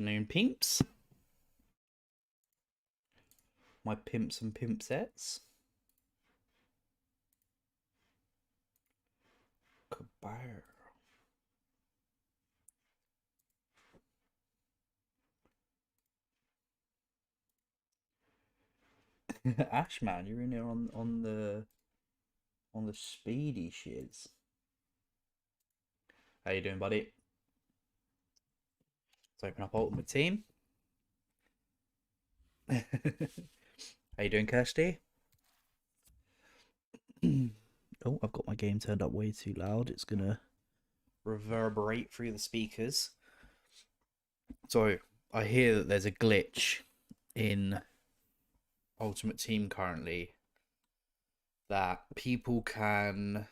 afternoon, peeps. My pimps and pimpsettes. Kabar. Ash, man, you're in here on the speedy shiz. How you doing, buddy? Let's open up Ultimate Team. How you doing, Kirsty? Oh, I've got my game turned up way too loud. It's gonna reverberate through the speakers. So I hear that there's a glitch in Ultimate Team currently that people can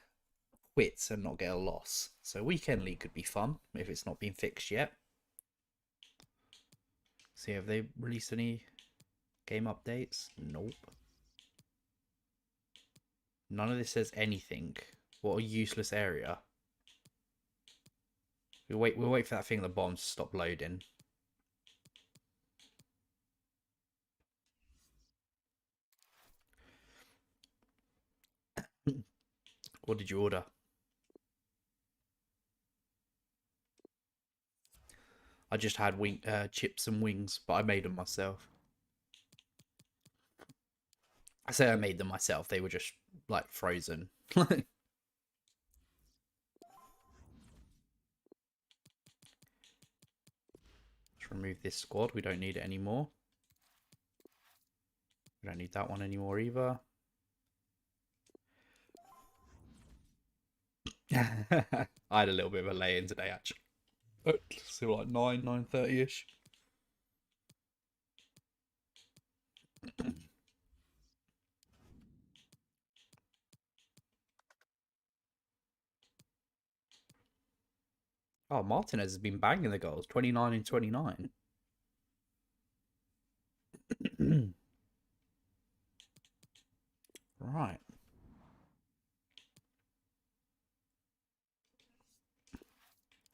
quit and not get a loss. So Weekend League could be fun if it's not been fixed yet. See, have they released any game updates? Nope. None of this says anything. What a useless area. We'll wait for that thing at the bottom to stop loading. What did you order? I just had chips and wings, but I made them myself. I say I made them myself. They were just like frozen. Let's remove this squad. We don't need it anymore. We don't need that one anymore either. I had a little bit of a lay-in today, actually. So like 9:30ish. Oh, Martinez has been banging the goals. 29 and 29. Right.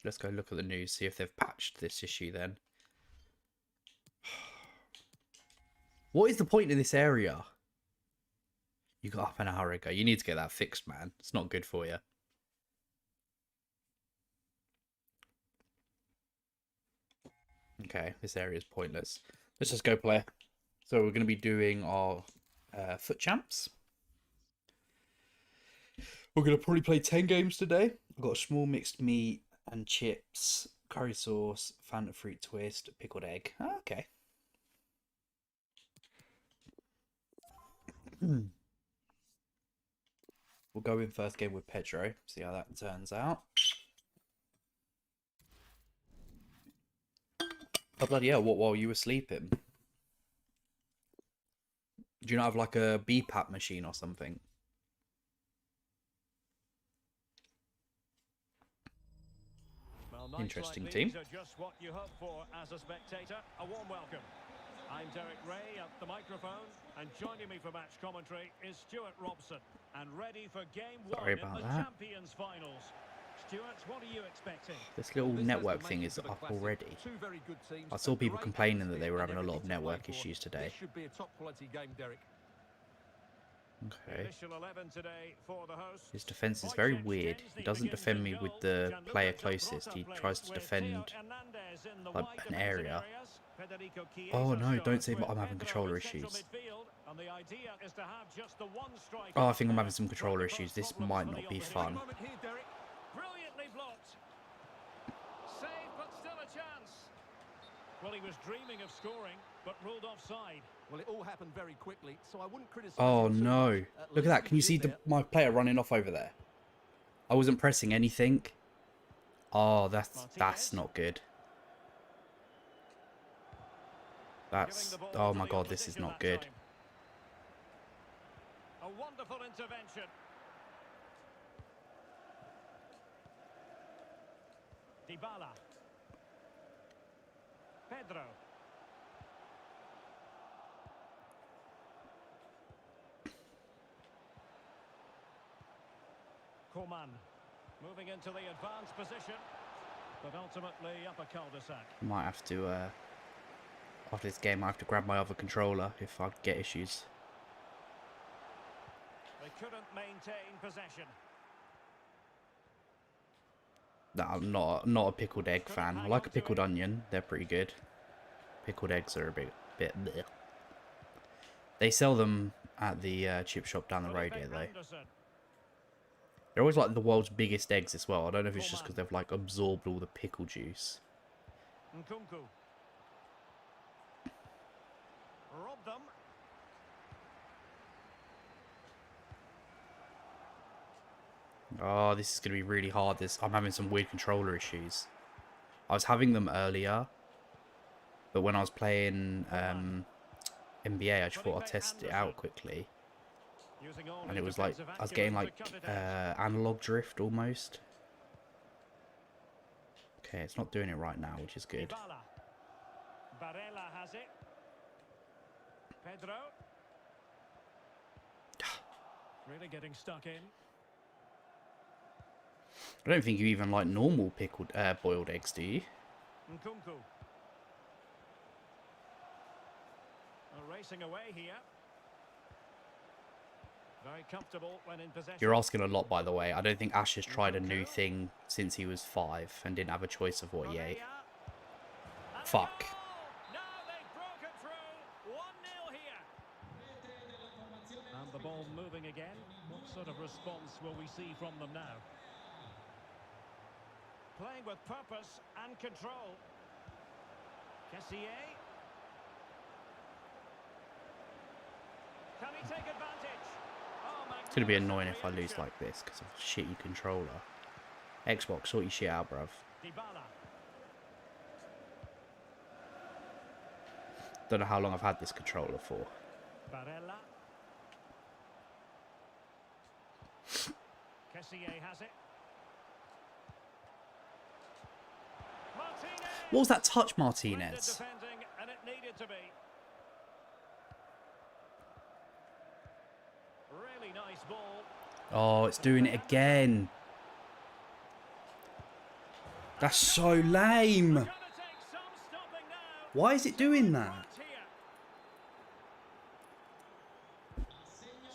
Let's go look at the news, see if they've patched this issue then. What is the point in this area? You got up an hour ago. You need to get that fixed, man. It's not good for you. Okay, this area is pointless. Let's just go play. So we're going to be doing our FUT-CHAMPS. We're going to probably play 10 games today. I've got a small mixed meat and chips, curry sauce, Fanta fruit twist, pickled egg. Oh, okay. We'll go in first game with Pedro. See how that turns out. Oh, bloody hell, what, while you were sleeping? Do you not have like a BPAP machine or something? Interesting team. Just what you hope for as a spectator. A warm welcome. I'm Derek Ray at the microphone, and joining me for match commentary is Stuart Robson, and ready for game one in the Champions Finals. Stuart, what are you expecting? This little network thing is up already. I saw people complaining that they were having a lot of network issues today. This should be a top quality game, Derek. Okay. His defense is very weird. He doesn't defend me with the player closest. He tries to defend like an area. Oh no, don't say I'm having controller issues. Oh, I think I'm having some controller issues. This might not be fun. Well, he was dreaming of scoring, but ruled offside. Well, it all happened very quickly, so I wouldn't criticize. Oh no! Look at that. Can you see my player running off over there? I wasn't pressing anything. Oh, that's not good. That's, oh my god, this is not good. A wonderful intervention. Dybala. Pedro. Coman moving into the advanced position, but ultimately up a cul-de-sac. Might have to After this game, I have to grab my other controller if I get issues. They couldn't maintain possession. No, I'm not a pickled egg fan. I like a pickled onion. They're pretty good. Pickled eggs are a bit bleh. They sell them at the chip shop down the road here, though. They're always like the world's biggest eggs as well. I don't know if it's just because they've like absorbed all the pickle juice. Nkunku. Rob them. Oh, this is going to be really hard. I'm having some weird controller issues. I was having them earlier, but when I was playing NBA, I just thought I'd test it out quickly. And it was like, I was getting like analog drift almost. Okay, it's not doing it right now, which is good. Barella has it. Pedro. Really getting stuck in. I don't think you even like normal pickled, boiled eggs, do you? Nkunku. Racing away here. Very comfortable when in possession. You're asking a lot, by the way. I don't think Ash has tried a new thing since he was 5 and didn't have a choice of what he ate. Fuck. Now they've broken through. 1-0 here. And the ball moving again. What sort of response will we see from them now? Playing with purpose and control. Kessié. Can he take advantage? Oh, It's going to be annoying if I lose like this because of a shitty controller. Xbox, sort your shit out, bruv. Dybala. Don't know how long I've had this controller for. Barella. Kessié has it. Martinez. What was that touch, Splendid Martinez? defending, and it needed to be. Really nice ball. Oh, it's doing it again. That's so lame. Gonna take some stopping now. Why is it doing that? Right here.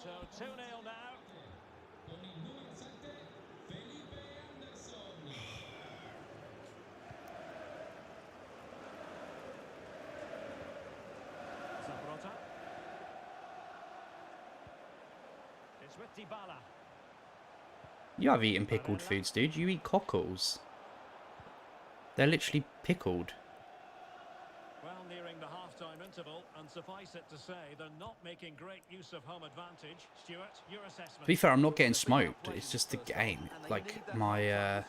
So 2-0 now. Zambrota. It's with Dybala. You have eaten pickled foods, dude. You eat cockles. They're literally pickled. Well, nearing the half-time interval, and suffice it to say, they're not making great use of home advantage. Stuart, your assessment. To be fair, I'm not getting smoked. It's just the game. Like my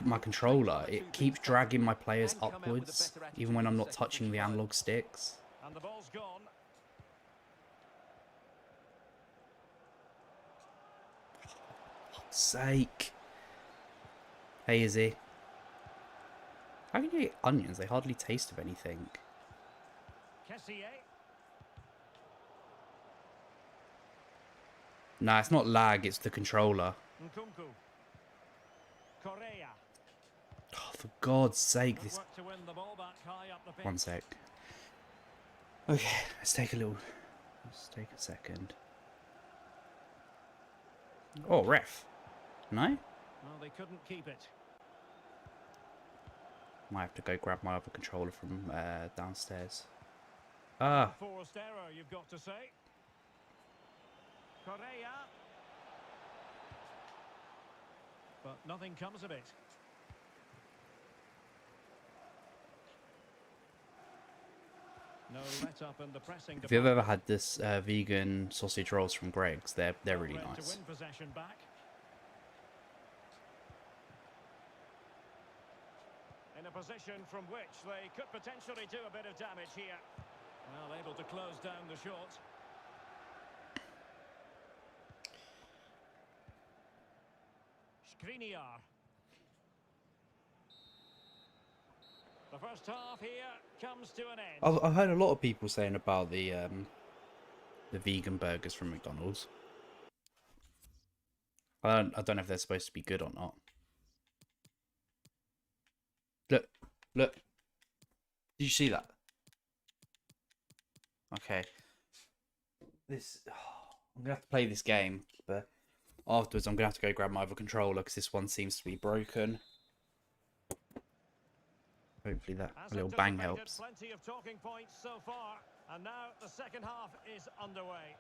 my controller. It keeps dragging my players upwards, even when I'm not touching the analog sticks. And the ball's gone. Fuck's sake. Hey, Izzy. How can you eat onions? They hardly taste of anything. Kessié. Nah, it's not lag. It's the controller. Nkunku. Correa. Oh, for God's sake, Good this. work to win the ball back high up the pitch. One sec. Okay, let's take a second. Oh, ref. No? Well, they couldn't keep it. Might have to go grab my other controller from downstairs. Ah, Forced error, you've got to say. Correa. But nothing comes of it. No let up in the pressing. if you've ever had this vegan sausage rolls from Greg's, they're really To nice. win possession back. In a position from which they could potentially do a bit of damage here. Well, able to close down the shot. Skriniar. The first half here comes to an end. I've heard a lot of people saying about the vegan burgers from McDonald's. I don't know if they're supposed to be good or not. Look. Did you see that? Okay. I'm gonna have to play this game, but afterwards I'm gonna have to go grab my other controller because this one seems to be broken. Hopefully that a little bang helps. Plenty of talking points so far, and now the second half is underway.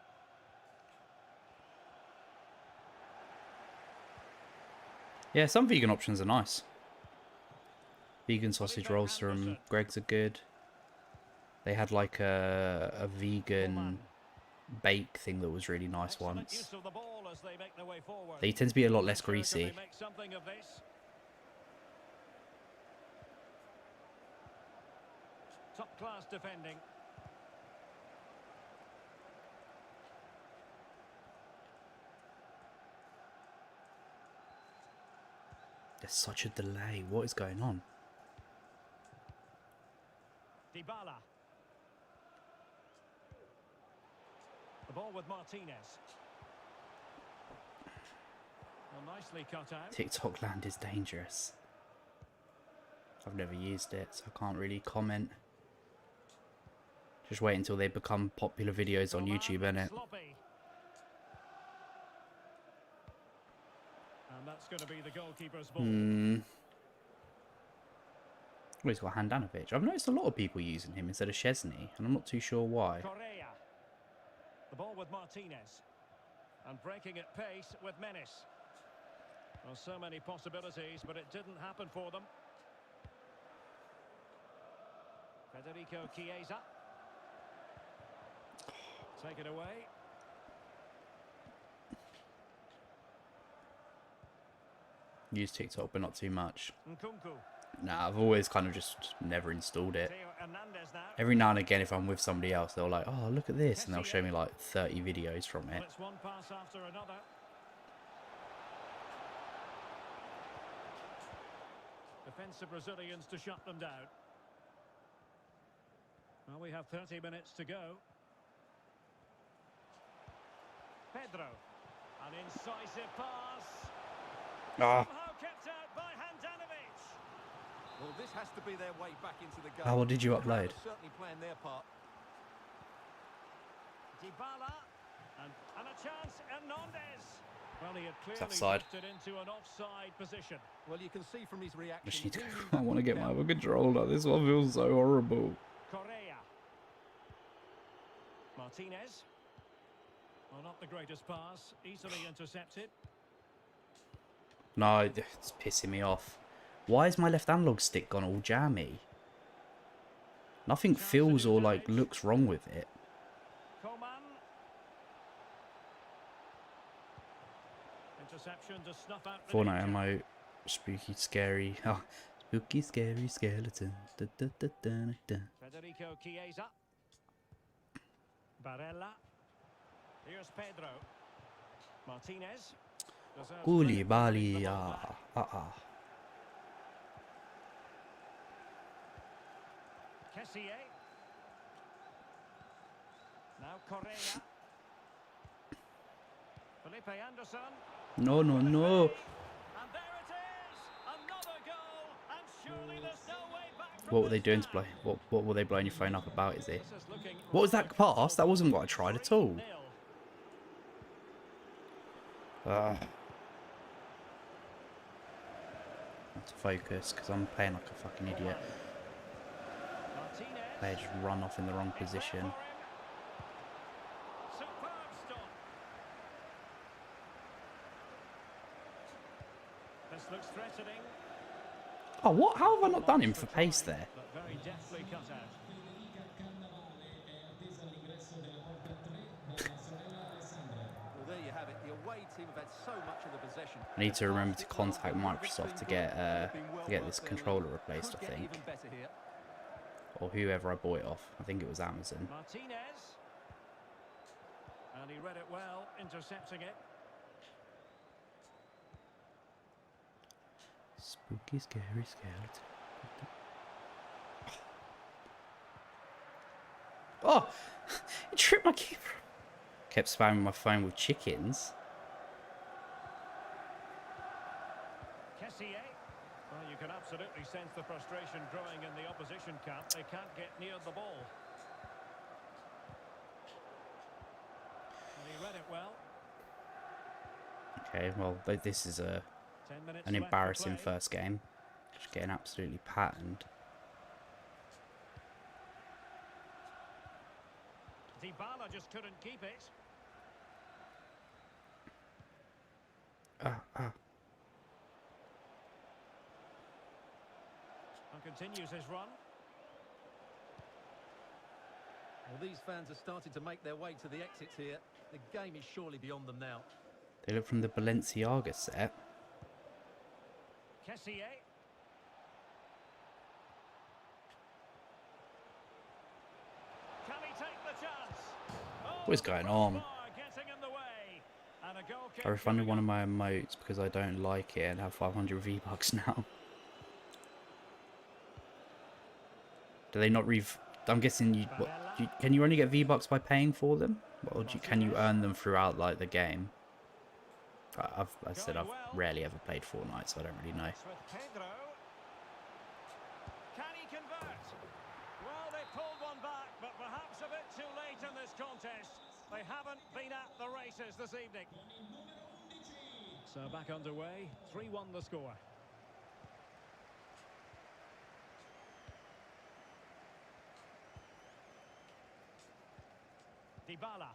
Yeah, some vegan options are nice. Vegan sausage rolls from Greg's are good. They had like a vegan bake thing that was really nice once. They tend to be a lot less greasy. Top class defending. There's such a delay. What is going on? Dybala. The ball with Martinez. Well, nicely cut out. TikTok land is dangerous. I've never used it, so I can't really comment. Just wait until they become popular videos on YouTube, innit? And that's going to be the goalkeeper's ball. Well, he's got Handanovic. I've noticed a lot of people using him instead of Chesney, and I'm not too sure why. Correa. The ball with Martinez. And breaking at pace with Menace. Well, so many possibilities, but it didn't happen for them. Federico Chiesa. Take it away. Use TikTok, but not too much. Nkunku. Nah, I've always kind of just never installed it. Every now and again, if I'm with somebody else, they'll like, oh, look at this, and they'll show me like 30 videos from it. It's one pass after another. Defensive Brazilians to shut them down. Well, we have 30 minutes to go. Pedro. An incisive pass. Ah. Somehow kept out by Handanovic. Well, this has to be their way back into the game. Oh, what did you upload? Certainly playing their part. Dybala. And a chance, Hernandez. Well, he had clearly Offside. drifted into an offside position. Well, you can see from his reaction. I, just need to, I want to get my other controller. This one feels so horrible. Correa. Martinez. Well, not the greatest pass. Easily intercepted. No, it's pissing me off. Why is my left analog stick gone all jammy? Nothing feels or like looks wrong with it. Coman. Interception to snuff out the Fortnite danger. ammo, spooky, scary. Oh, spooky, scary skeleton. Da, da, da, da, da. Federico Chiesa. Barella. Here's Pedro. Martinez. Koulibaly, Kessié. Now Correa. Felipe Anderson. No, no, no. And there it is! Another goal! And surely there's no way back from What were they this doing to now. blow? What were they blowing your phone up about? Is it? This is looking What was that rather pass? That wasn't what I tried at all. 3-0. Have to focus because I'm playing like a fucking idiot. Martinez. They just run off in the wrong position. Superb stop. This looks threatening. Oh, what? How have I not done him for pace there? But very deftly cut out. Well, there you have it. The away team have had so much of the possession. I need to remember to contact Microsoft to get this controller replaced, I think. Even better here. Or whoever I bought it off. I think it was Amazon. Martinez. And he read it well, intercepting it. Spooky, scary skeleton. Oh! It tripped my keeper. Kept spamming my phone with chickens. Kessié. Well, you can absolutely sense the frustration growing in the opposition camp. They can't get near the ball. Okay, well, this is 10 minutes an left to embarrassing play. first game. Just getting absolutely patterned. Dybala just couldn't keep it. Ah. And continues his run. Well, these fans have started to make their way to the exits here. The game is surely beyond them now. They look from the Balenciaga set. Kessier. Can he take the chance? Oh, What is going on? crossbar getting in the way. And a goal kick I refunded coming one of up. my emotes because I don't like it and have 500 V-Bucks now. Do they not I'm guessing can you only get V-Bucks by paying for them? Or can you earn them throughout like the game? I said I've rarely ever played Fortnite, so I don't really know. With Pedro. Can he convert? Well, they pulled one back, but perhaps a bit too late in this contest. They haven't been at the races this evening. So back underway, 3-1 the score. Dybala.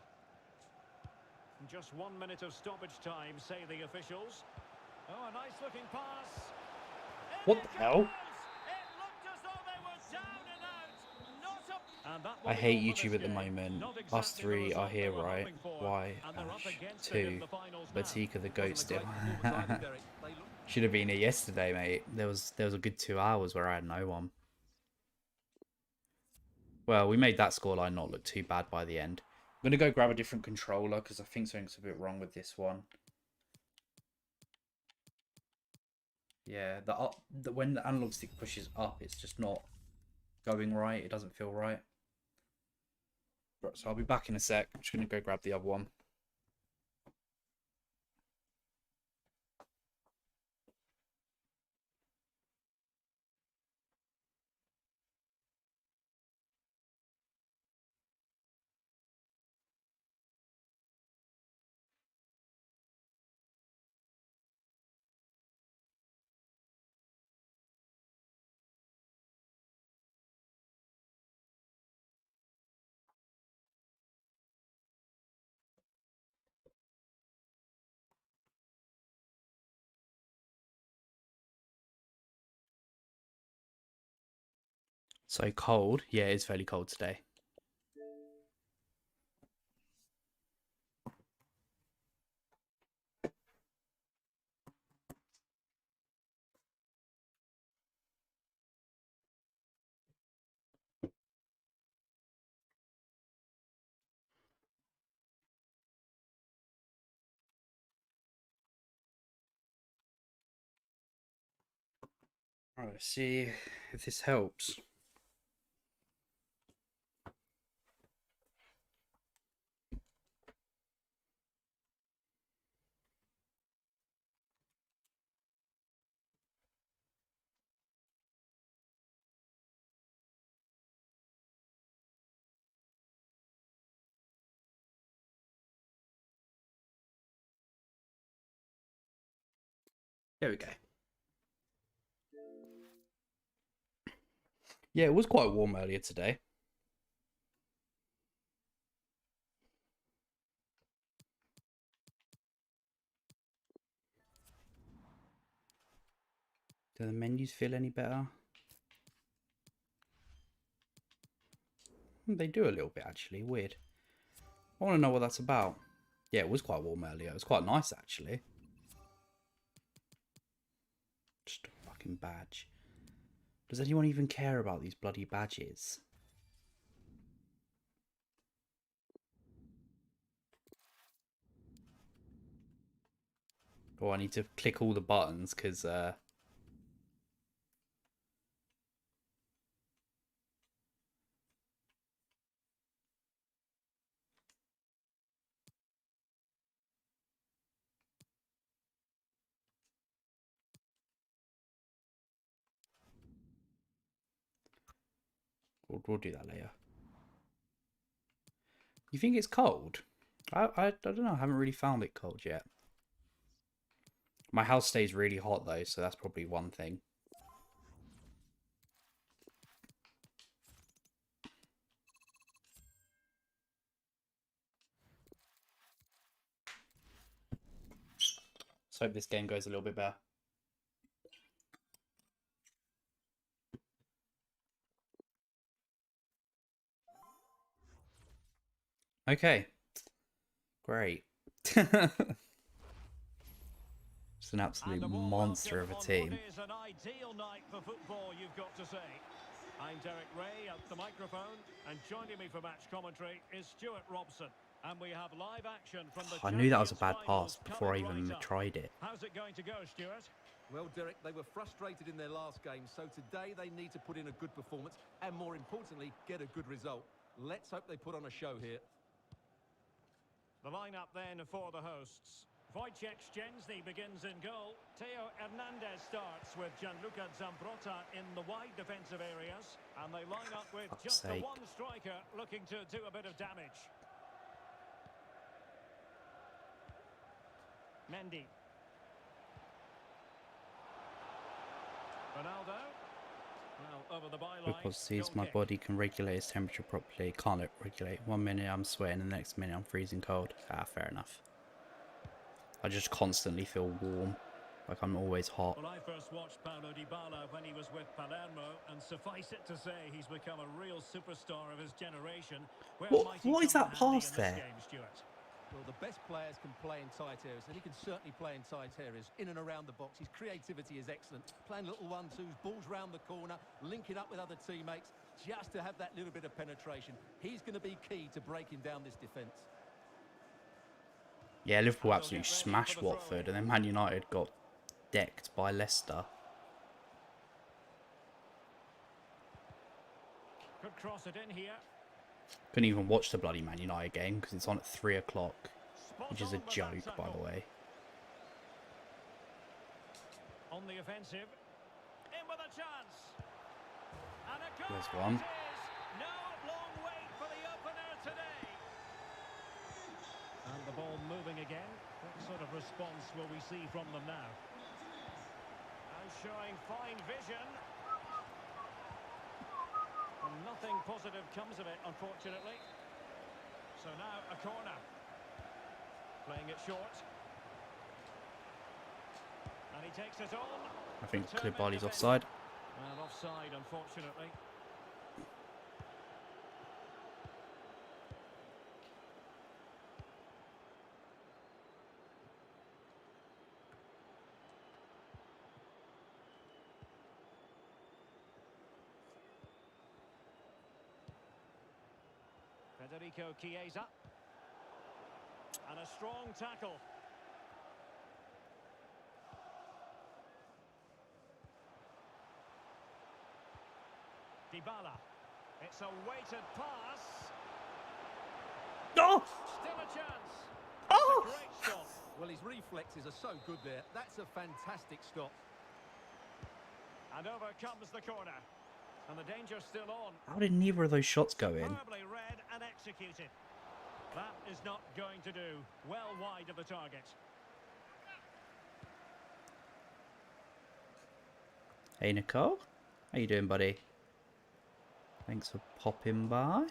Just 1 minute of stoppage time, say the officials. Oh, a nice looking pass. What the hell? It looked as though they were down and out. Not a... And that will I be hate all for YouTube this at the game. moment. Not Us exactly the three are result they here, were right? hoping for, Why? and they're up against it in Two. the finals now. Batika the goat Wasn't a still. great performance either, Derek. They look... Should have been here yesterday, mate. There was a good 2 hours where I had no one. Well, we made that scoreline not look too bad by the end. I'm going to go grab a different controller because I think something's a bit wrong with this one. Yeah, when the analog stick pushes up, it's just not going right. It doesn't feel right. So I'll be back in a sec. I'm just going to go grab the other one. So cold. Yeah, it's fairly cold today. Alright, let's see if this helps. There we go. Yeah, it was quite warm earlier today. Do the menus feel any better? They do a little bit, actually. Weird. I want to know what that's about. Yeah, it was quite warm earlier. It was quite nice, actually. Just a fucking badge. Does anyone even care about these bloody badges? Oh, I need to click all the buttons because we'll do that later. You think it's cold? I don't know. I haven't really found it cold yet. My house stays really hot though, so that's probably one thing. Let's hope this game goes a little bit better. Okay. Great. Just an absolute monster of a team. What is an ideal night for football, you've got to say. I'm Derek Ray at the microphone, and joining me for match commentary is Stuart Robson. And we have live action from the I knew that was a Champions bad pass finals before I coming even right up. tried it. How's it going to go, Stuart? Well, Derek, they were frustrated in their last game, so today they need to put in a good performance and, more importantly, get a good result. Let's hope they put on a show here. The lineup then for the hosts. Wojciech Szczęsny begins in goal. Theo Hernandez starts with Gianluca Zambrotta in the wide defensive areas. And they line up with just the one striker looking to do a bit of damage. Mendy. Ronaldo. Well, over the byline. Because sees my body can regulate its temperature properly. Can't it regulate? 1 minute I'm sweating, the next minute I'm freezing cold. Ah, fair enough. I just constantly feel warm. Like I'm always hot. Well, I first watched Paulo Dybala when he was with Palermo, and suffice it to say, he's become a real superstar of his generation. What is that pass there? Well, the best players can play in tight areas, and he can certainly play in tight areas, in and around the box. His creativity is excellent. Playing little 1-2s, balls round the corner, linking up with other teammates, just to have that little bit of penetration. He's going to be key to breaking down this defence. Yeah, Liverpool absolutely smashed Watford, and then Man United got decked by Leicester. Could cross it in here. Couldn't even watch the bloody Man United game because it's on at 3 o'clock, which is a joke, by the way. On the offensive, in with a chance, and a goal. There's one. No long wait for the opener today. And the ball moving again. What sort of response will we see from them now? And showing fine vision. And nothing positive comes of it, unfortunately. So now a corner. Playing it short. And he takes it on. I think Koulibaly's offside. Well, offside, unfortunately. Federico Chiesa. And a strong tackle. Dybala. It's a weighted pass. Oh! Still a chance. Oh! It's a great stop. Well, his reflexes are so good there. That's a fantastic stop. And over comes the corner. And the danger's still on. How did neither of those shots go in? Terribly read and executed. That is not going to do. Well wide of the target. Hey Nicole, how you doing, buddy? Thanks for popping by.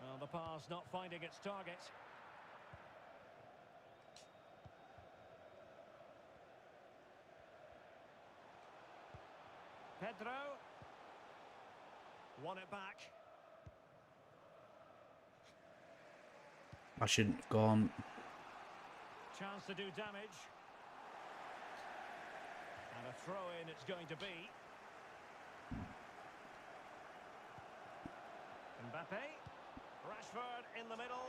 Well, the pass not finding its target. Pedro. Won it back. I shouldn't have gone. Chance to do damage. And a throw-in it's going to be. Mbappe. Rashford in the middle.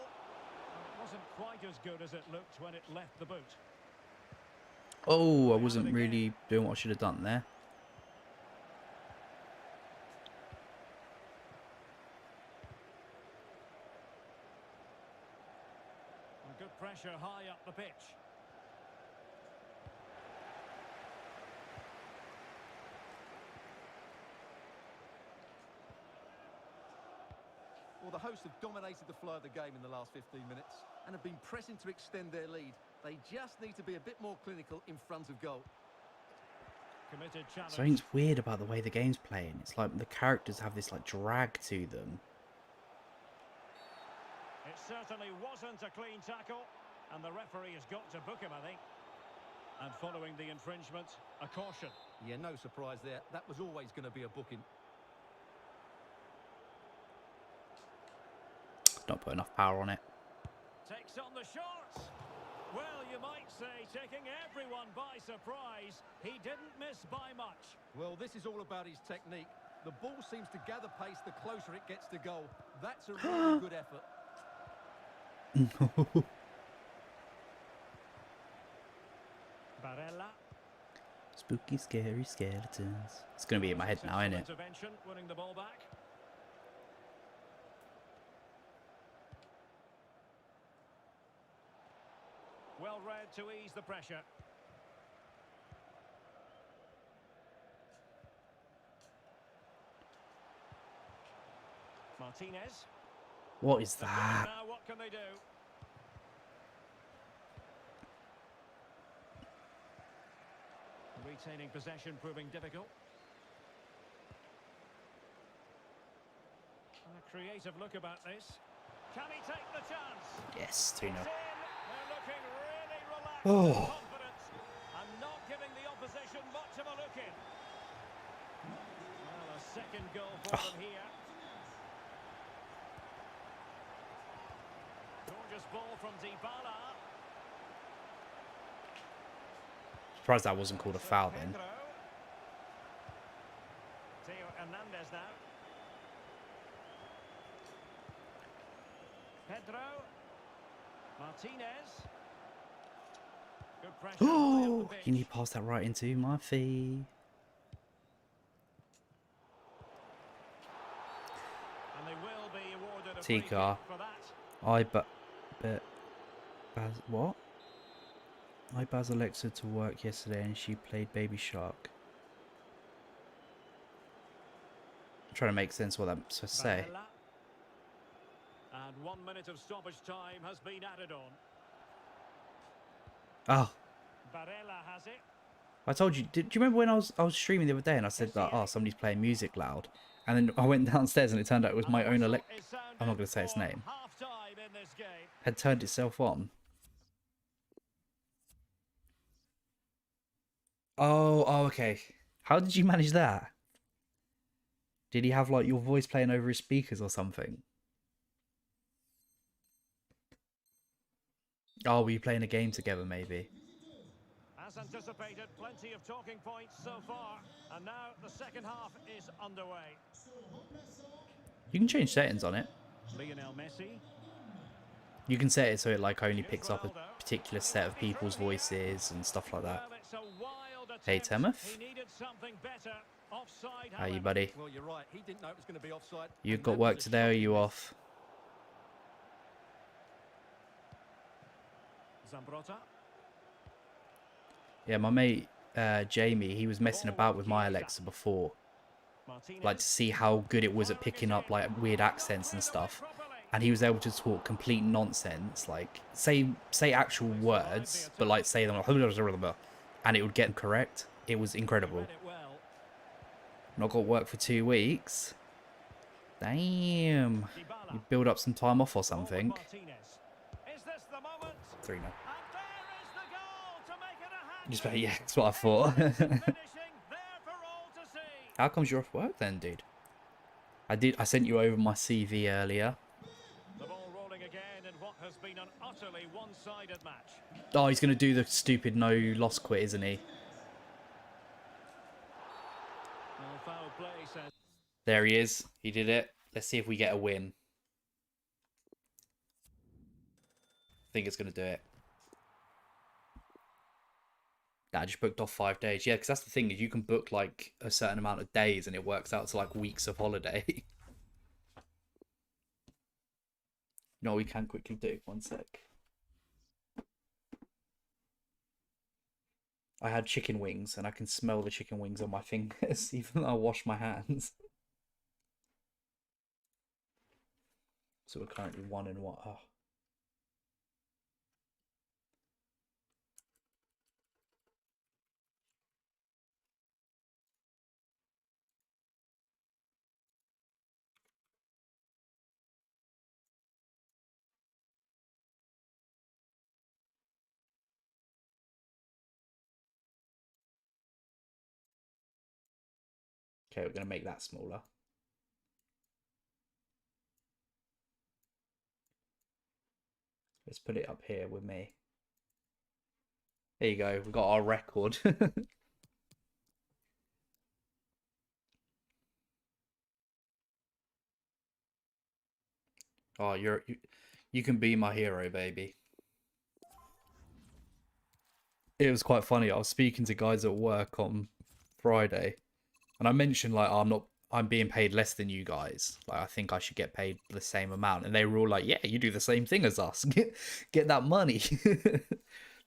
And it wasn't quite as good as it looked when it left the boot. Oh, I wasn't really doing what I should have done there. And good pressure high up the pitch. Well, the hosts have dominated the flow of the game in the last 15 minutes and have been pressing to extend their lead. They just need to be a bit more clinical in front of goal. Committed challenge. Something's weird about the way the game's playing. It's like the characters have this like drag to them. It certainly wasn't a clean tackle, and the referee has got to book him, I think. And following the infringement, a caution. Yeah, no surprise there. That was always going to be a booking. Not put enough power on it. Takes on the shots. Well, you might say taking everyone by surprise. He didn't miss by much. Well, this is all about his technique. The ball seems to gather pace the closer it gets to goal. That's a really good effort. Barella. Spooky, scary skeletons. It's going to be in my head now, isn't it? Intervention, winning the ball back. Well read to ease the pressure. Martinez. What is that? Now what can they do? Retaining possession proving difficult. And a creative look about this. Can he take the chance? Yes, 2-0. They're looking really relaxed Oh. and confident and not giving the opposition much of a look in. Well, a second goal for them here. Gorgeous ball from Dybala. Surprised that wasn't called a foul then. Pedro. Theo Hernandez now. Pedro. Martinez. Good pressure. Oh, can you pass that right into my feet? And they will be awarded a T free car. kick for that. What? I buzzed Alexa to work yesterday and she played Baby Shark. I'm trying to make sense of what that's supposed to say. Barella. And 1 minute of stoppage time has been added on. Oh, Barella has it. I told you. Do you remember when I was streaming the other day and I said that, oh, somebody's playing music loud, and then I went downstairs and it turned out it was my own Alexa. I'm not going to say its name. Half-time in this game. Had turned itself on. Oh, okay. How did you manage that? Did he have like your voice playing over his speakers or something? Oh, were you playing a game together maybe? As anticipated, plenty of talking points so far, and now the second half is underway. You can change settings on it. Lionel Messi. You can set it so it like only picks up a particular set of people's voices and stuff like that. Well, it's a wild attempt. Hey, Timothy. He needed something better. Offside, How you, however. buddy? Well, you're right. He didn't know it was going to be offside. You And got that work was a today or are shocking you miss. off? Zambrotta. Yeah, my mate Jamie, he was messing about with my Alexa before, Martinez. like to see how good it was at picking up like weird accents and stuff. And he was able to talk complete nonsense, like say actual words, but like say them like, and it would get them correct. It was incredible. Read it well. Not got work for 2 weeks. Damn. Dybala. You build up some time off or Ball with something. Martinez. Is this the moment? 3-0. And there is the goal to make it a hat. Just yeah, that's what I thought. Finishing there for all to see. How comes you're off work then, dude? I sent you over my CV earlier. The ball rolling again in what has been an utterly one-sided match. Oh, he's going to do the stupid no loss quit, isn't he? Well, foul play says. There he is. He did it. Let's see if we get a win. I think it's going to do it. Nah, I just booked off 5 days. Yeah, because that's the thing, is you can book like a certain amount of days and it works out to like weeks of holiday. No, we can quickly do. 1 sec. I had chicken wings and I can smell the chicken wings on my fingers even though I wash my hands. So we're currently 1-1. Oh. Okay, we're going to make that smaller. Let's put it up here with me. There you go. We've got our record. Oh, you can be my hero, baby. It was quite funny. I was speaking to guys at work on Friday, and I mentioned like I'm being paid less than you guys. Like I think I should get paid the same amount, and they were all like, "Yeah, you do the same thing as us. Get that money."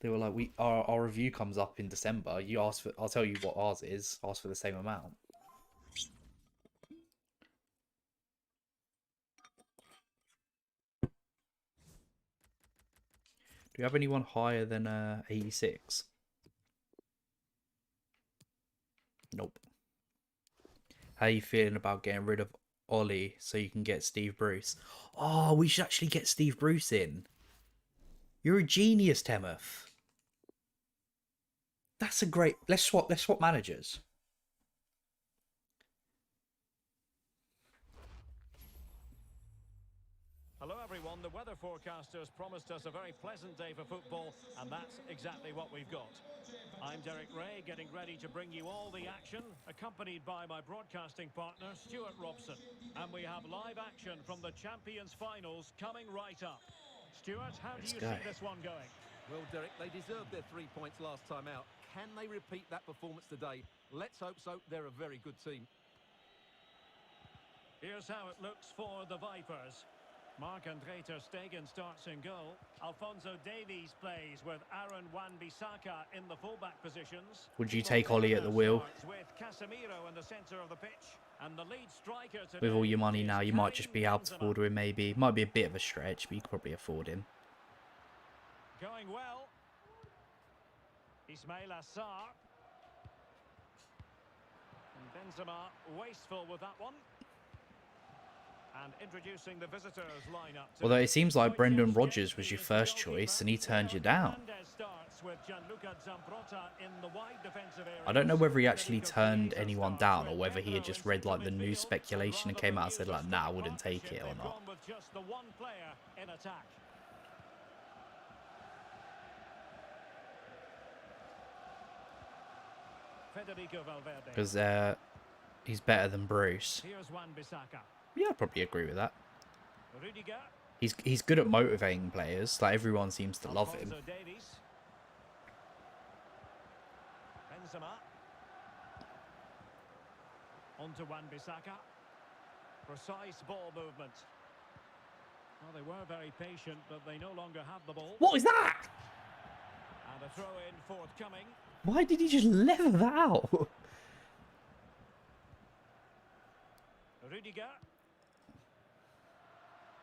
They were like, our review comes up in December. You ask for, I'll tell you what ours is. Ask for the same amount. Do you have anyone higher than 86? Nope. How are you feeling about getting rid of Ollie so you can get Steve Bruce? Oh, we should actually get Steve Bruce in. You're a genius, Temuth. That's a great... Let's swap managers. Hello everyone, the weather forecasters promised us a very pleasant day for football, and that's exactly what we've got. I'm Derek Ray, getting ready to bring you all the action, accompanied by my broadcasting partner, Stuart Robson. And we have live action from the Champions Finals coming right up. Stuart, how do you see this one going? Well, Derek, they deserved their 3 points last time out. Can they repeat that performance today? Let's hope so. They're a very good team. Here's how it looks for the Vipers. Marc-Andre ter Stegen starts in goal. Alphonso Davies plays with Aaron Wan-Bissaka in the fullback positions. Would you take Ollie at the wheel? With Casemiro in the center of the pitch, and the lead striker with all your money now, you might just be able to afford him. Maybe might be a bit of a stretch, but you could probably afford him. Going well. Ismail Assar. And Benzema wasteful with that one. And introducing the visitors lineup. Although it seems like Brendan Rodgers was your first choice and he turned you down. I don't know whether he actually turned anyone down or whether he had just read like the news speculation and came out and said like, nah, I wouldn't take it or not. Because he's better than Bruce. Yeah, I'd probably agree with that. He's good at motivating players. Like everyone seems to love him. Benzema. Onto Wan-Bissaka. Precise ball movement. Well, they were very patient, but they no longer have the ball. What is that? And a throw-in forthcoming. Why did he just level that out? Rudiger.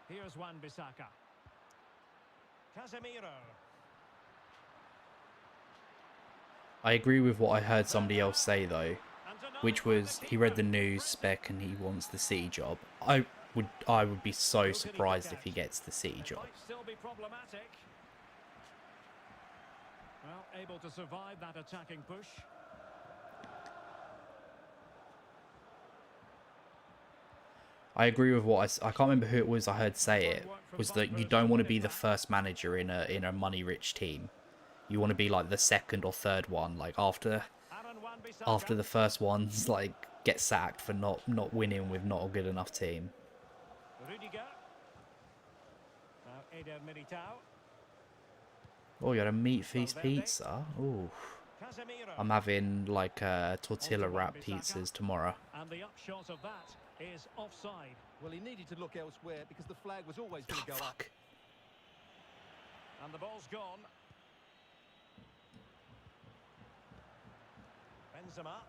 Here's Wan-Bissaka. Casemiro. I agree with what I heard somebody else say though, which was he read the news spec and he wants the City job. I would be so surprised if he gets the City job. Still be problematic. Well, able to survive that attacking push. I agree with what I can't remember who it was I heard say it, was that you don't want to be the first manager in a money-rich team. You want to be like the second or third one, like after the first ones like get sacked for not winning with not a good enough team. Oh, you had a meat feast pizza? Ooh. I'm having like tortilla wrap pizzas tomorrow. And the upshot of that is offside. Well, he needed to look elsewhere because the flag was always going to go up. And the ball's gone. Benzema.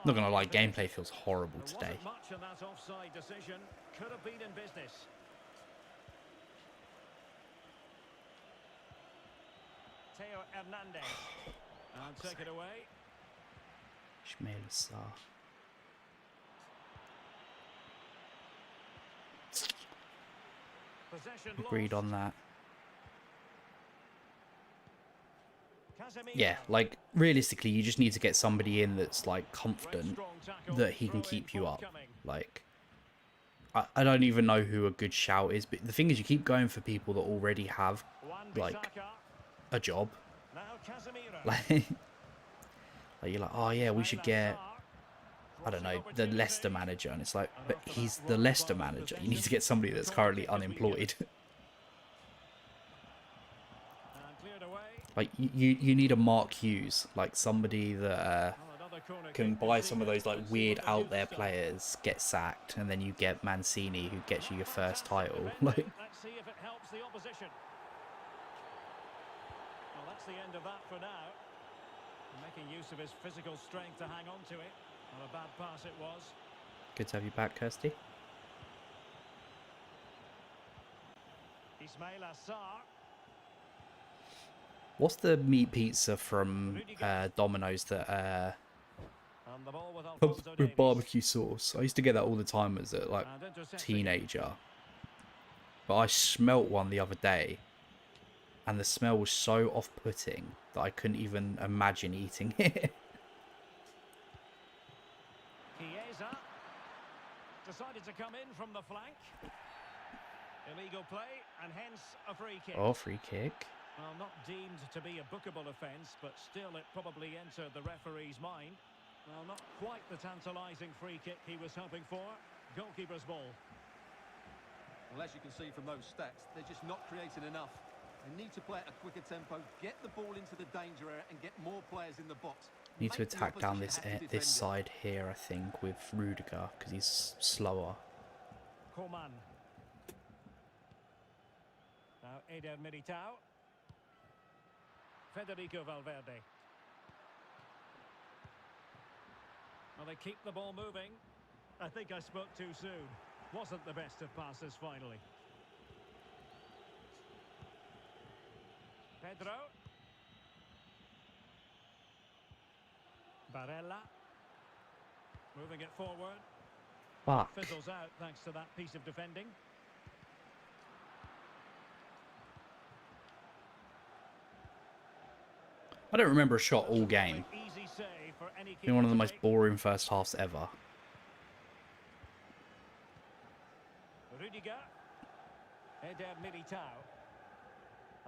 Not gonna lie, gameplay feels horrible There today. wasn't much in that offside decision. Could have been in business. Teo Hernandez. And take it away. Ismail Assar. Possession Agreed lost. on that. Casemiro. Yeah, like, realistically, you just need to get somebody in that's, like, Great confident strong tackle. that he can Throw-in keep you up. forthcoming. Like, I don't even know who a good shout is, but the thing is, you keep going for people that already have, like, Wan-Bissaka. a job. Now Casemiro. Like you're like, oh yeah, we should get, I don't know, the Leicester manager, and it's like, but he's the Leicester manager. You need to get somebody that's currently unemployed. And cleared away. Like you need a Mark Hughes, like somebody that Well, another corner can kick buy this some of evening. those like Let's see weird what the out youth there start. players, get sacked, and then you get Mancini who gets you your first title. Like, Let's see if it helps the opposition. Well, that's the end of that for now. Making use of his physical strength to hang on to it. Not a bad pass it was. good to have you back, Kirsty. Ismail Assar. What's the meat pizza from Domino's that And the ball with Alphonso with Davies. barbecue sauce? I used to get that all the time as a like And intercepts teenager, but I smelt one the other day, and the smell was so off-putting that I couldn't even imagine eating it. Chiesa decided to come in from the flank. Illegal play and hence a free kick. Oh, free kick. Well, not deemed to be a bookable offence, but still it probably entered the referee's mind. Well, not quite the tantalising free kick he was hoping for. Goalkeeper's ball. Well, as you can see from those stats, they're just not creating enough. They need to play at a quicker tempo, get the ball into the danger area and get more players in the box. Need to Make the attack down opposition this have to this defend it. side here, I think, with Rudiger because he's slower. Coman. Now Eder Militao. Federico Valverde. Well, they keep the ball moving. I think I spoke too soon. Wasn't the best of passes finally. Pedro. Barella. Moving it forward. Fuck. Fizzles out thanks to that piece of defending. I don't remember a shot all game. Easy save for any It's been one of the keeper to most make. boring first halves ever. Rudiger. Eder Militao.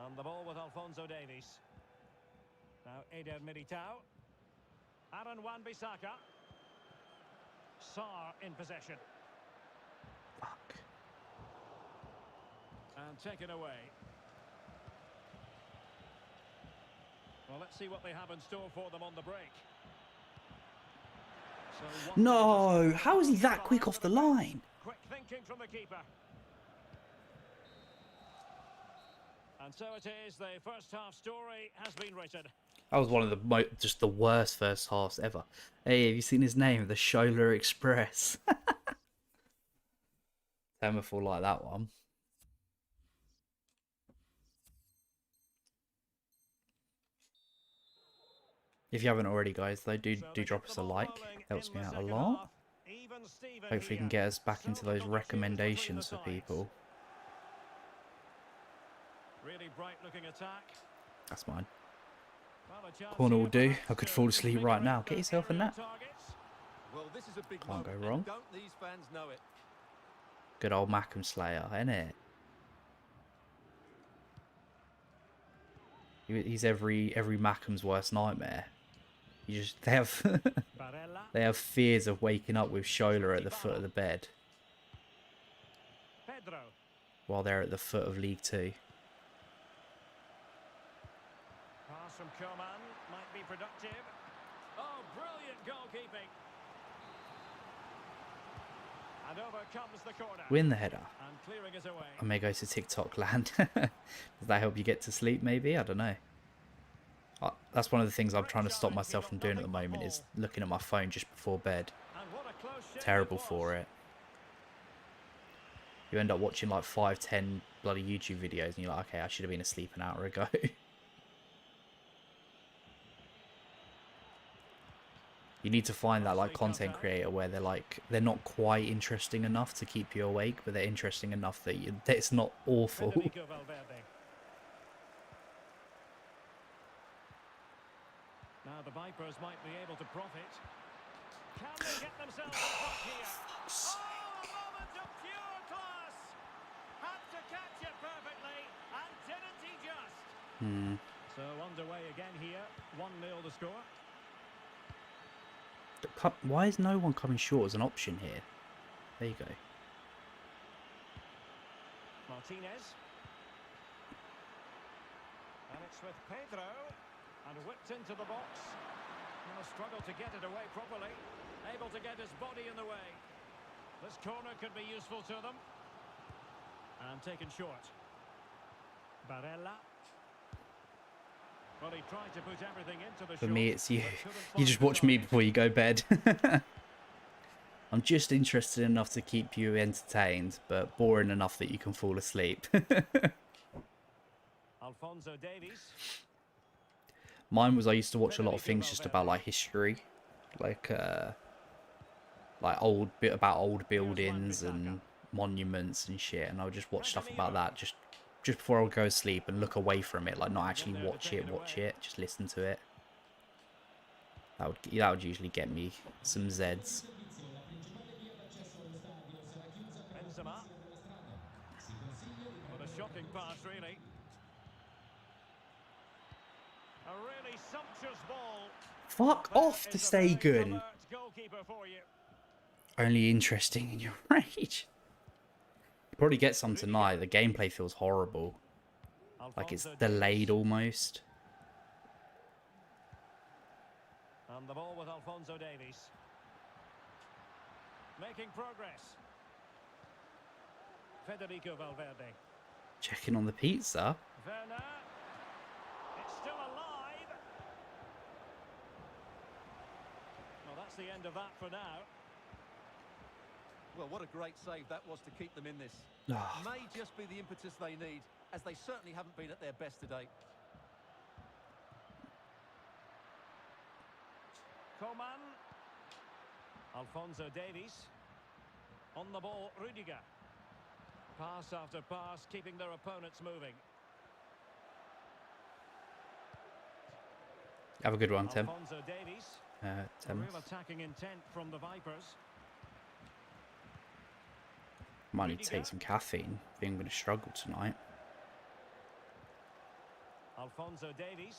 And the ball with Alphonso Davies. Now Eder Militao. Aaron Wan-Bissaka. Sarr in possession. Fuck. And taken away. Well, let's see what they have in store for them on the break. So one No, minute to how is he score. that quick off the line? Quick thinking from the keeper. And so it is, the first half story has been written. That was one of the just the worst first halves ever. Hey, have you seen his name? The Shola Express. Semaphore like that one. If you haven't already, guys, though, do drop us a like. Helps me out a lot. Hopefully, we can get us back into those recommendations for people. Really bright looking attack. That's mine. Well, a chance Corner will here do. perhaps I could to fall asleep right figure now. out Get the yourself a aerial nap. targets. Well, this is a big Can't go moment, wrong. and don't these fans know it? Good old Mackham Slayer, innit? He's every Mackham's worst nightmare. You just they have Barella. they have fears of waking up with Shola at the foot of the bed Pedro. while they're at the foot of League Two. Pass from Coman might be productive. Oh, brilliant goalkeeping. And over comes the corner. Win the header. And clearing it away. I may go to TikTok land. Does that help you get to sleep? Maybe, I don't know. That's one of the things I'm trying to stop myself from doing at the moment, is looking at my phone just before bed. Terrible for it. You end up watching like 5, 10 bloody YouTube videos and you're like, okay, I should have been asleep an hour ago. You need to find that like content creator where they're not quite interesting enough to keep you awake, but they're interesting enough that it's not awful. Now the Vipers might be able to profit. Can they get themselves in front here? Oh, a moment of pure class! Had to catch it perfectly, and didn't he just? So underway again here, 1-0 the score. Why is no one coming short as an option here? There you go. Martinez. And it's with Pedro. And whipped into the box. He'll struggle to get it away properly. Able to get his body in the way. This corner could be useful to them. And taken short. Barella. Well, he tried to put everything into the For me, it's you. You just watch me before you go to bed. I'm just interested enough to keep you entertained, but boring enough that you can fall asleep. Alphonso Davies. Mine was I used to watch a lot of things just about like history, like old buildings and monuments and shit, and I would just watch stuff about that just before I would go to sleep and look away from it, like not actually watch it, just listen to it. That would usually get me some Zeds. Benzema. What a shocking pass, really. A really sumptuous ball. Fuck off, to stay good. Only interesting in your age. Probably get some tonight. The gameplay feels horrible. Like it's delayed almost. And the ball with Alphonso Davies. Making progress. Federico Valverde. Checking on the pizza. Werner. It's still alive. Well, that's the end of that for now. Well, what a great save that was to keep them in this. Oh. May just be the impetus they need, as they certainly haven't been at their best today. Coman. Alphonso Davies. On the ball, Rudiger. Pass after pass, keeping their opponents moving. Have a good one, Tim. Alphonso Davies. Tim. Real attacking intent from the Vipers. Might need to take some caffeine. I think I'm going to struggle tonight. Alphonso Davies.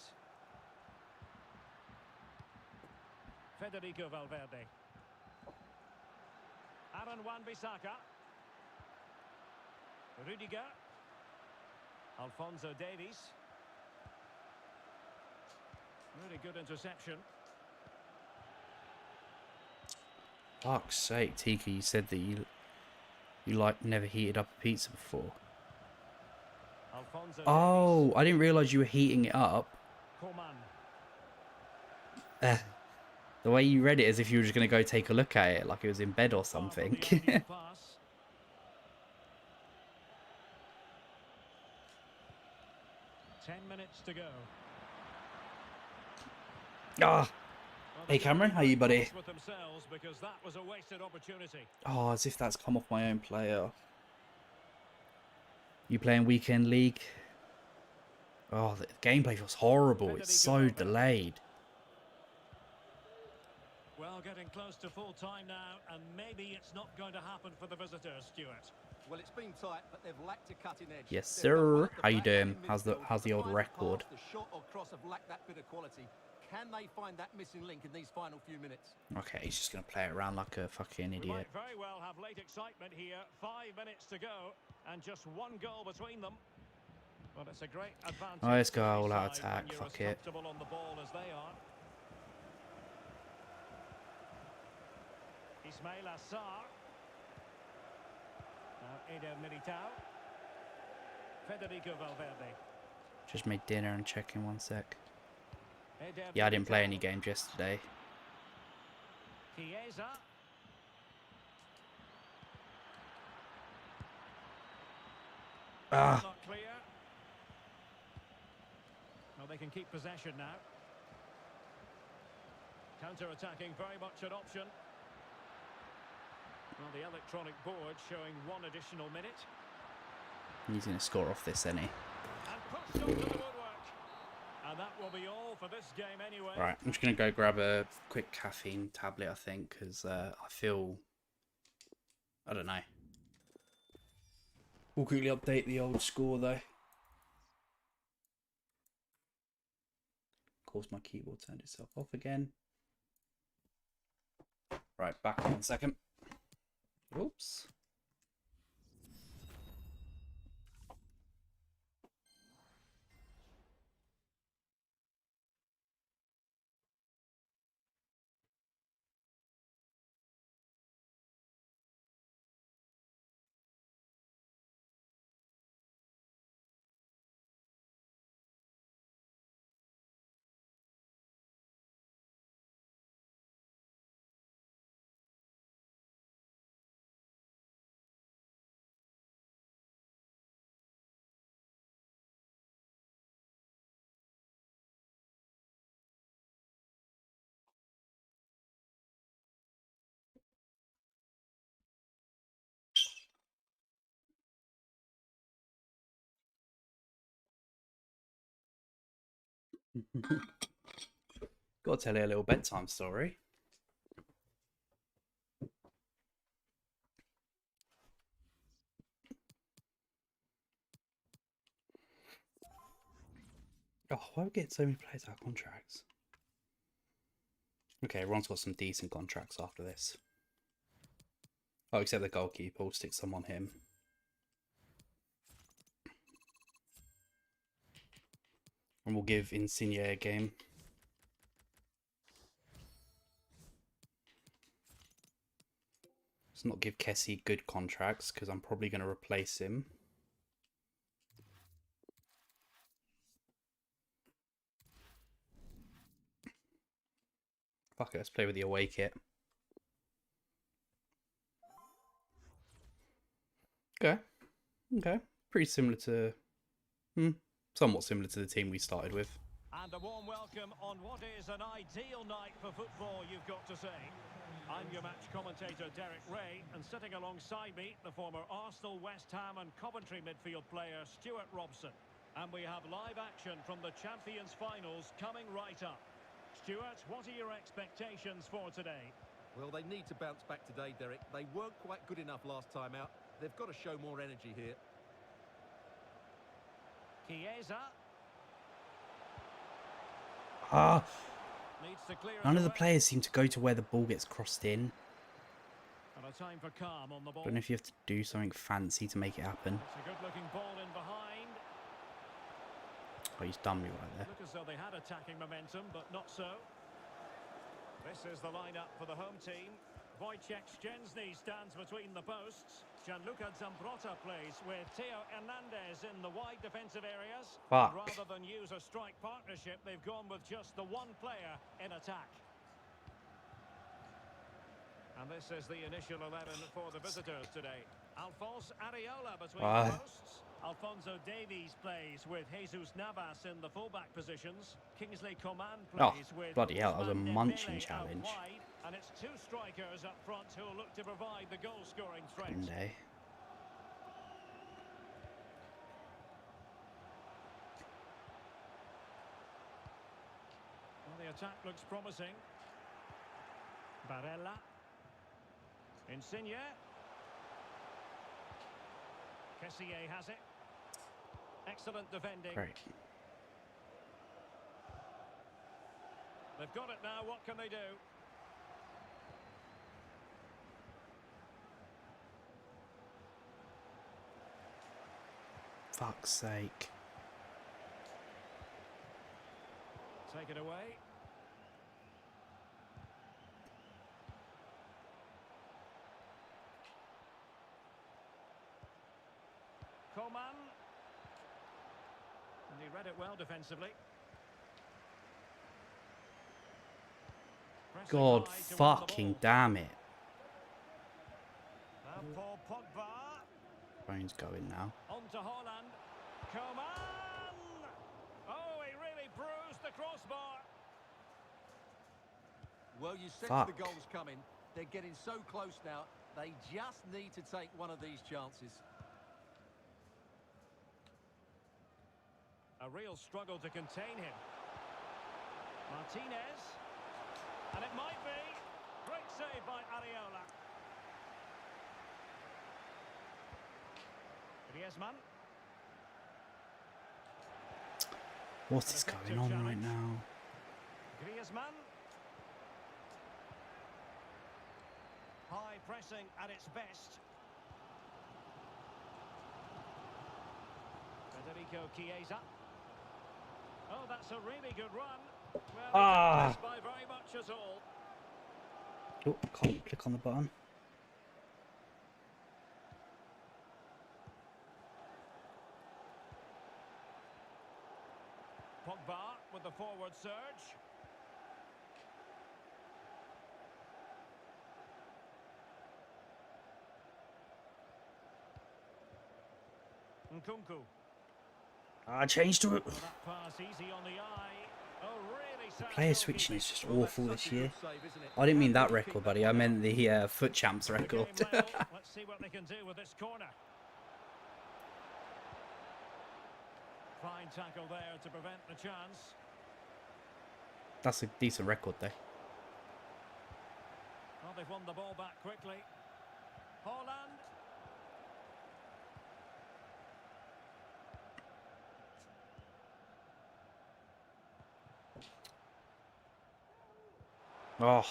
Federico Valverde. Aaron Wan-Bissaka. Rudiger. Alphonso Davies. Really good interception. Fuck's sake, Tika, you said that you like never heated up a pizza before. Alphonso Oh, Davies. I didn't realise you were heating it up. Coman. The way you read it as if you were just going to go take a look at it, like it was in bed or Far from something. the ideal pass. 10 minutes to go. Ah, hey Cameron, how you, buddy? With themselves because that was a wasted opportunity. Oh, as if that's come off my own player. You playing weekend league? Oh, the gameplay feels horrible. It's so delayed. Well, getting close to full time now, and maybe it's not going to happen for the visitors, Stuart. Well, it's been tight, but they've lacked a cutting edge. Yes, They've got one sir. at the How you back doing? and in How's the midfield. old Final record? pass, the shot or cross have lacked that bit of quality. Can they find that missing link in these final few minutes? Okay, he's just gonna play it around like a fucking We idiot. might very well have late excitement here. 5 minutes to go, and just one goal between them. But it's a great advantage. Oh, let's go for all any out side attack, when you're fuck as it. comfortable on the ball as they are. Ismail Assar. Now Eder Militao. Federico Valverde. Just made dinner and check in 1 sec. Yeah, I didn't play any games yesterday. Chiesa. Ah. Not clear. Well, they can keep possession now. Counter-attacking, very much an option. Well, the electronic board showing 1 additional minute. He's going to score off this, isn't he? And pushed onto the woodwork. And that will be all for this game anyway. Right, I'm just going to go grab a quick caffeine tablet, I think, because I feel... I don't know. We'll quickly update the old score, though. Of course, my keyboard turned itself off again. Right, back in a second. Oops. Got to tell you a little bedtime story. Oh, why we get so many players out of contracts? Okay, everyone's got some decent contracts after this. Oh, except the goalkeeper. We'll stick some on him. And we'll give Insigne a game. Let's not give Kessie good contracts, because I'm probably going to replace him. Fuck it, let's play with the away kit. Okay. Okay. Pretty similar to... somewhat similar to the team we started with. And a warm welcome on what is an ideal night for football, you've got to say. I'm your match commentator, Derek Ray, and sitting alongside me, the former Arsenal, West Ham and Coventry midfield player, Stuart Robson. And we have live action from the Champions Finals coming right up. Stuart, what are your expectations for today? Well, they need to bounce back today, Derek. They weren't quite good enough last time out. They've got to show more energy here. Chiesa. Needs to clear None it of the away. players seem to go to where the ball gets crossed in. And a time for calm on the ball. I don't know if you have to do something fancy to make it happen. It's a good-looking ball in behind. Oh, he's done me right there. Look as though they had attacking momentum, but not so. This is the lineup for the home team. Wojciech Szczęsny stands between the posts. Gianluca Zambrotta plays with Theo Hernandez in the wide defensive areas. Fuck. Rather than use a strike partnership, they've gone with just the one player in attack. And this is the initial 11 for the visitors today. Alphonse Areola between the posts. Alphonso Davies plays with Jesus Navas in the fullback positions. Kingsley Coman plays with... Bloody hell, that was a Ousmane munching Dembele out challenge. wide, and it's 2 strikers up front who will look to provide the goal-scoring threat. Monday. Well, the attack looks promising. Barella. Insigne. Kessié has it. Excellent defending. Great. They've got it now. What can they do? Fuck's sake. Take it away. Coman. And he read it well defensively. God fucking damn it. Paul Pogba. Phone's going now. On to Haaland. Coman! Oh, he really bruised the crossbar. Well, you sense Fuck. the goals coming. They're getting so close now. They just need to take one of these chances. A real struggle to contain him. Martinez. And it might be. Great save by Areola. Griezmann. What is going on right now? Griezmann. High pressing at its best. Federico Chiesa. Oh, that's a really good run. Well, he didn't miss by very much at all. Oh, can't click on the button. Pogba with the forward surge. Nkunku. I changed to it. Well, that pass easy on the eye. Oh, really sad Player goalkeeping. switching is just Well, awful that's this such a year. good save, isn't it? I didn't mean How that can you record, keep buddy. that I one meant the FUT-CHAMPS The record. game well. Let's see what they can do with this corner. Fine tackle there to prevent the chance. That's a decent record, though. Well, they've won the ball back quickly. Haaland. Oh,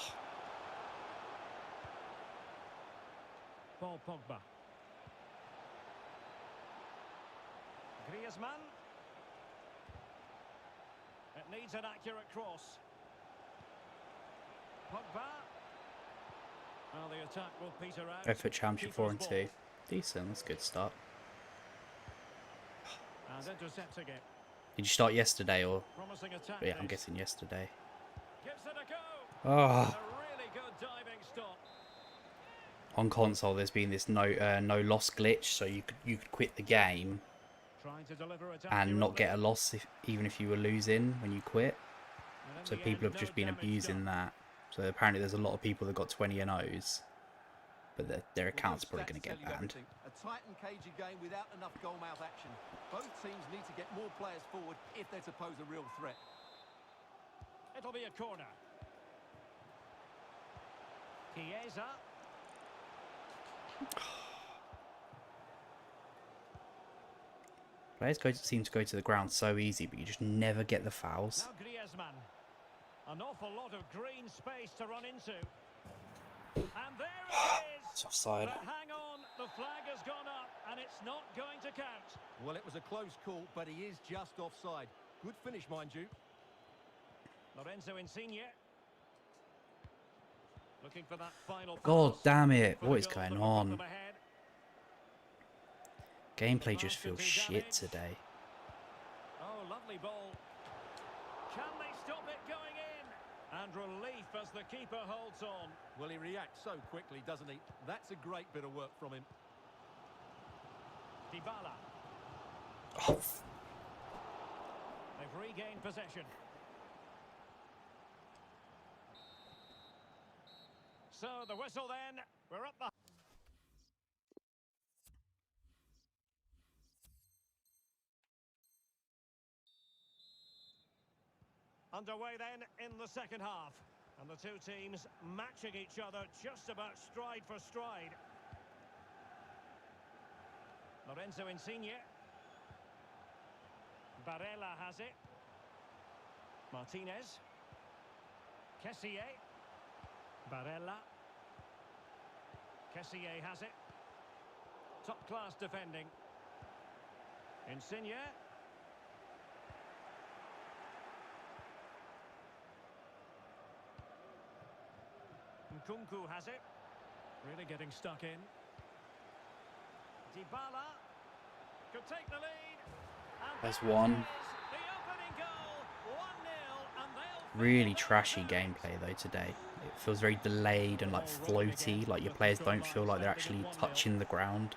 Paul Pogba. Griezmann. It needs an accurate cross. Pogba. Well, the attack will peter out. FUT-CHAMPS 4-2. Decent, that's a good start. And intercepting it. Did you start yesterday or? Promising attack. Yeah, I'm this. guessing yesterday. Gives it a go. Oh, A really good diving stop. on console there's been this no loss glitch, so you could quit the game Trying to deliver it and not get a accurately. loss even if you were losing when you quit. And in So the people end, have just no been damage abusing done. that. So apparently there's a lot of people that got 20 and O's, but their account's Well, probably going to those get stats tell you banned. everything. A tight and cagey game without enough goal-mouth action. Both teams need to get more players forward if they're to pose a real threat. It'll be a corner. Chiesa. Players seem to go to the ground so easy, but you just never get the fouls. Now Griezmann. An awful lot of green space to run into. And there it It's is. offside. But hang on, the flag has gone up and it's not going to count. Well, it was a close call, but he is just offside. Good finish, mind you. Lorenzo Insigne. Looking for that final God pass. damn it, For the what is goal going that will put on? them ahead. Gameplay just feels shit today. Oh, lovely ball. Can they stop it going in? And relief as the keeper holds on. Well, he reacts so quickly, doesn't he? That's a great bit of work from him. Dybala. Oh, They've regained possession. So the whistle then. We're up the... Underway then in the second half. And the two teams matching each other just about stride for stride. Lorenzo Insigne. Barella has it. Martinez. Kessié. Barella. Kessié has it. Top-class defending. Insigne. Nkunku has it. Really getting stuck in. Dybala could take the lead. And There's there it one. is, the opening goal, 1-0, and they'll Really trashy gameplay though today. It feels very delayed and like floaty, like your players don't feel like they're actually touching the ground.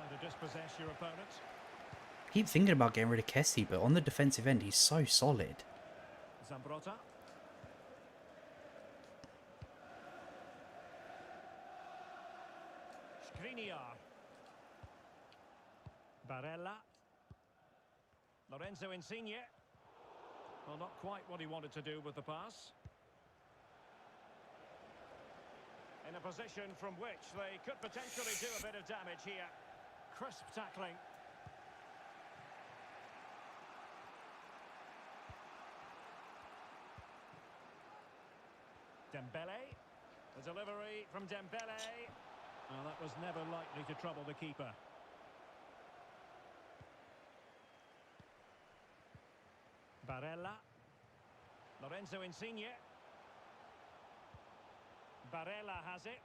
To dispossess your opponent. I keep thinking about getting rid of Kessie, but on the defensive end he's so solid. Zambrota. Skriniar. Barella. Lorenzo Insigne. Well, not quite what he wanted to do with the pass. In a position from which they could potentially do a bit of damage here. Crisp tackling. Dembele. The delivery from Dembele. Oh, that was never likely to trouble the keeper. Barella. Lorenzo Insigne. Barella has it.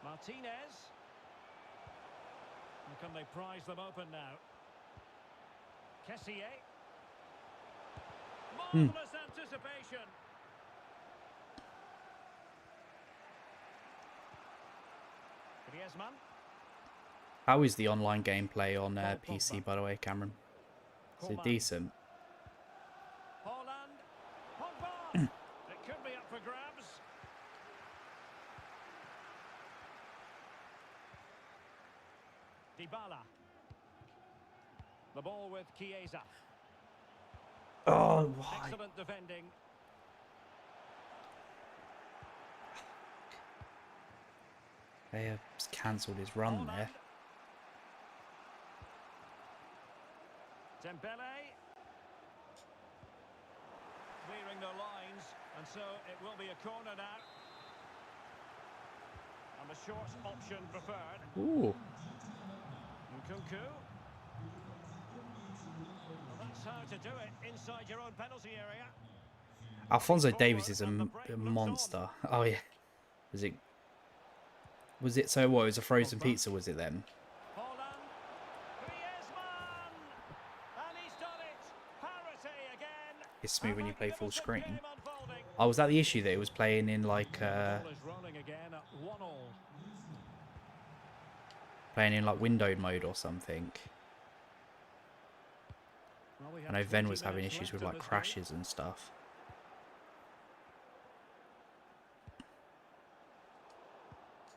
Martinez. And can they prize them open now? Kessié. Marvellous anticipation. Griezmann. How is the online gameplay on PC, by the way, Cameron? Is it decent? Holland. Pogba. It could be up for grabs. Dybala. The ball with Chiesa. Oh, why? Excellent defending. They have cancelled his run there. Dembele. Clearing the lines, and so it will be a corner now. And the short option preferred. Ooh. Nkunku. Well, that's how to do it inside your own penalty area. Alphonso Davies is a monster. Oh yeah. Was it so what? It was a frozen pizza, was it then? Holland. Griezmann. And he's done it. Parity again. It's smooth when you play full screen. Oh, was that the issue that it was playing in like playing in like windowed mode or something? I know Ven was having issues with like crashes and stuff.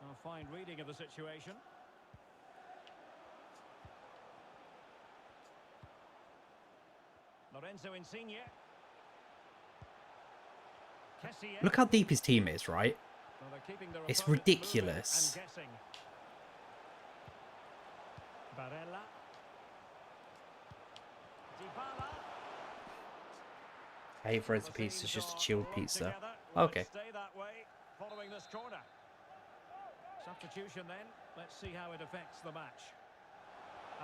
A fine reading of the situation. Lorenzo Insigne. Kessié. Look how deep his team is, right? Well, they're keeping their It's opponent ridiculous. moving and guessing. Barella. Dybala. I hate frozen pizza, it's just a chilled pizza. Okay. Stay that way following this corner. Substitution then. Let's see how it affects the match.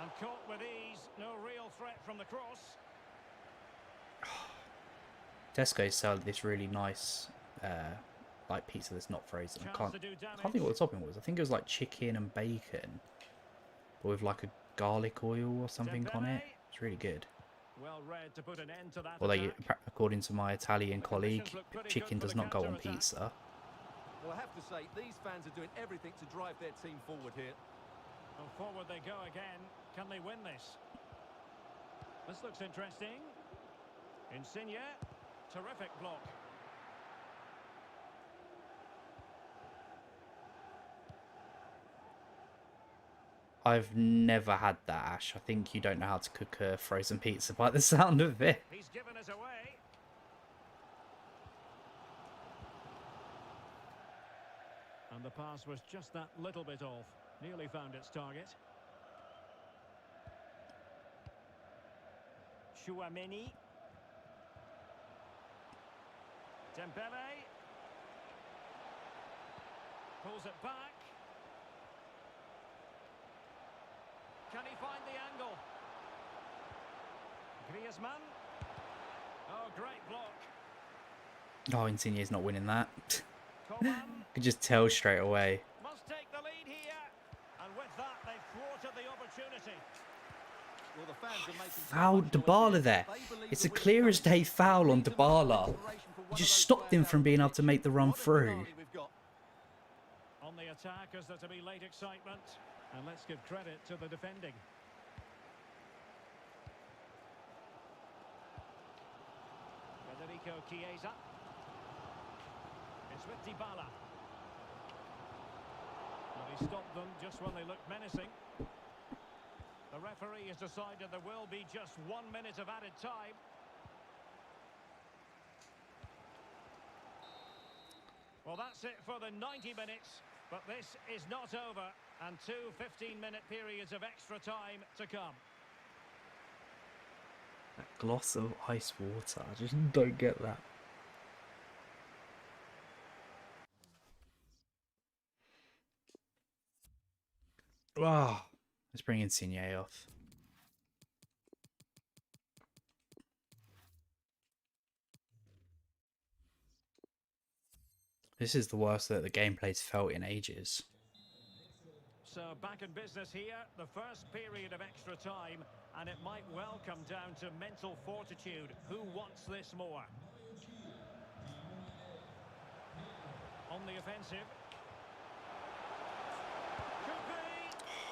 And caught with ease. No real threat from the cross. Tesco sell this really nice like pizza that's not frozen. I can't think what the topping was. I think it was like chicken and bacon, but with like a garlic oil or something on it. It's really good. Well read to put an end to that. Although, according to my Italian colleague, chicken does not go on pizza. Well, I have to say, these fans are doing everything to drive their team forward here. Well, forward they go again. Can they win this? This looks interesting. Insigne. Terrific block. I've never had that, Ash. I think you don't know how to cook a frozen pizza by the sound of it. He's given us away. And the pass was just that little bit off. Nearly found its target. Chouameni. Dembele. Pulls it back. Can he find the angle? Griezmann. Oh, great block. Oh, Insigne's not winning that. Coman. Could just tell straight away. Must take the lead here. the opportunity. Well, the fans are making Fouled Dybala there. It's a clear as day foul on Dybala. He just stopped him from being able to make the run through. On the attack, is there to be late excitement? And let's give credit to the defending. Federico Chiesa. It's with Dybala. And he stopped them just when they looked menacing. The referee has decided there will be just 1 minute of added time. Well, that's it for the 90 minutes, but this is not over, and 2 15-minute periods of extra time to come. That gloss of ice water, I just don't get that. Wow, let's bring Insigne off. This is the worst that the gameplay's felt in ages. So back in business here, the first period of extra time, and it might well come down to mental fortitude. Who wants this more? On the offensive. Could be.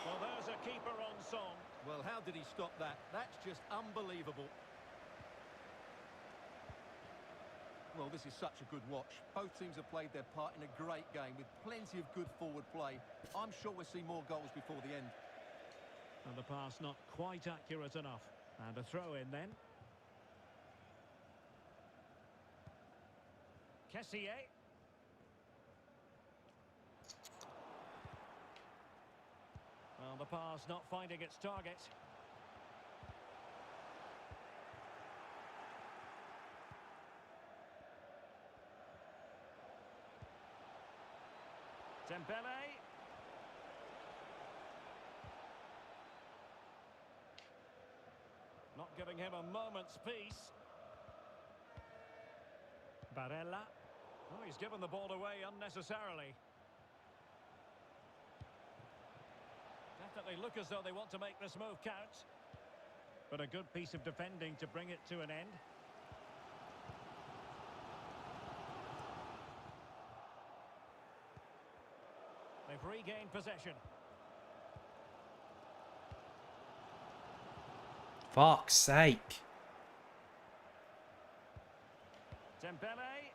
Well, there's a keeper on song. Well, how did he stop that? That's just unbelievable. Well, this is such a good watch. Both teams have played their part in a great game with plenty of good forward play. I'm sure we'll see more goals before the end. And the pass not quite accurate enough. And a throw in then. Kessié. Well, the pass not finding its target. Dembele. Not giving him a moment's peace. Barella. Oh, he's given the ball away unnecessarily. Definitely look as though they want to make this move count. But a good piece of defending to bring it to an end. They've regained possession. Fuck's sake. Dembele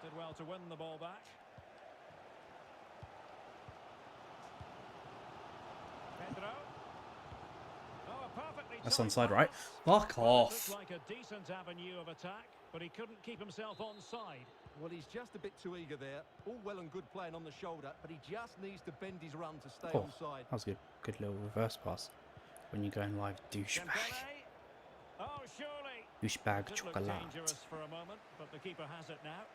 did well to win the ball back. Pedro. Oh, a perfectly That's timed onside, right? pass. Fuck Well, it off. looked like a decent avenue of attack, but he couldn't keep himself onside. Well, he's just a bit too eager there. All well and good playing on the shoulder, but he just needs to bend his run to stay Oh, onside. that was a good little reverse pass. When you're going live, douchebag. Dembele. Oh, surely. Douchebag Did look chocolate. dangerous for a moment, but the keeper has it now.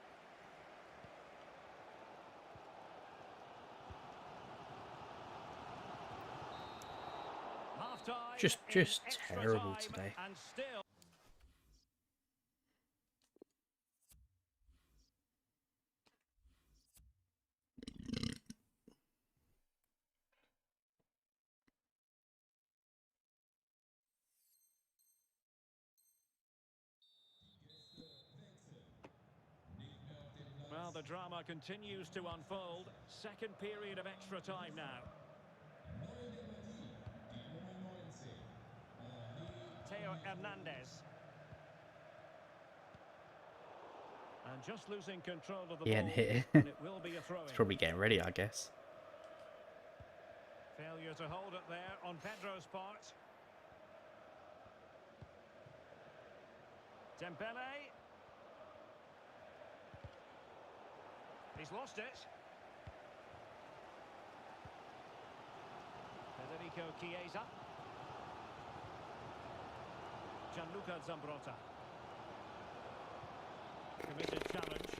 Half time. Just in extra terrible time, today. And still. Well, the drama continues to unfold. Second period of extra time now. Theo Hernandez. And just losing control of the He ball. ain't here. And it will be a throw-in. He's probably getting ready, I guess. Failure to hold it there on Pedro's part. Dembele. He's lost it. Federico Chiesa. Gianluca Zambrotta. Committed challenge.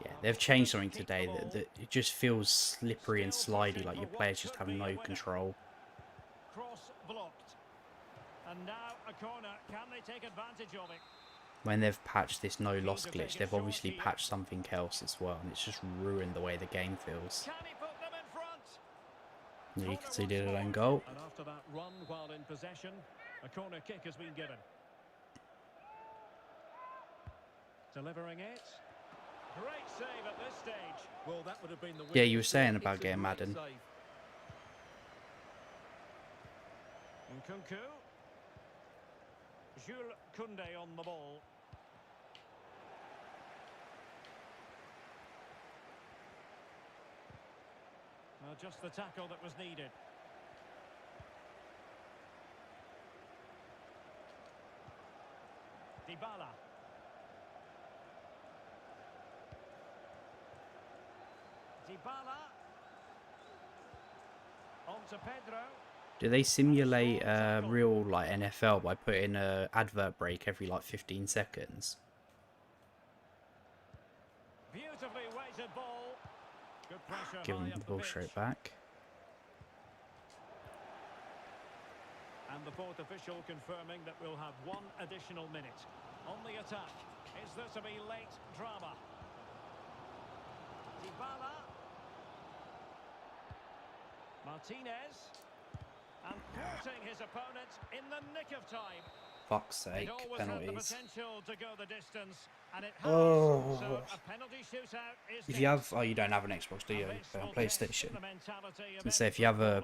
Yeah, they've changed something today that it just feels slippery and slidey, like your players just have no control. Cross blocked. And now a corner. Can they take advantage of it? when they've patched this no loss glitch, they've obviously patched something else as well, and it's just ruined the way the game feels. Can he put them in front? You can see they did an own goal. And after that run while in possession, a corner kick has been given. Delivering it. Great save at this stage. Well, that would have been the Yeah, you were saying about getting Madden. Nkunku. Jules Koundé on the ball. Just the tackle that was needed. Dybala. Dybala. On to Pedro. Do they simulate real like NFL by putting a advert break every like 15 seconds? Beautifully weighted ball. Good pressure. Give them the ball straight back. And the fourth official confirming that we'll have one additional minute on the attack. Is there to be late drama? Dybala. Martinez. And thwarting his opponent in the nick of time. Fuck's sake, It always had the penalties. potential to go the distance, and it has. Oh. So a penalty shootout is If you have, oh, you don't have an Xbox, do you? PlayStation. The mentality of And say if you have a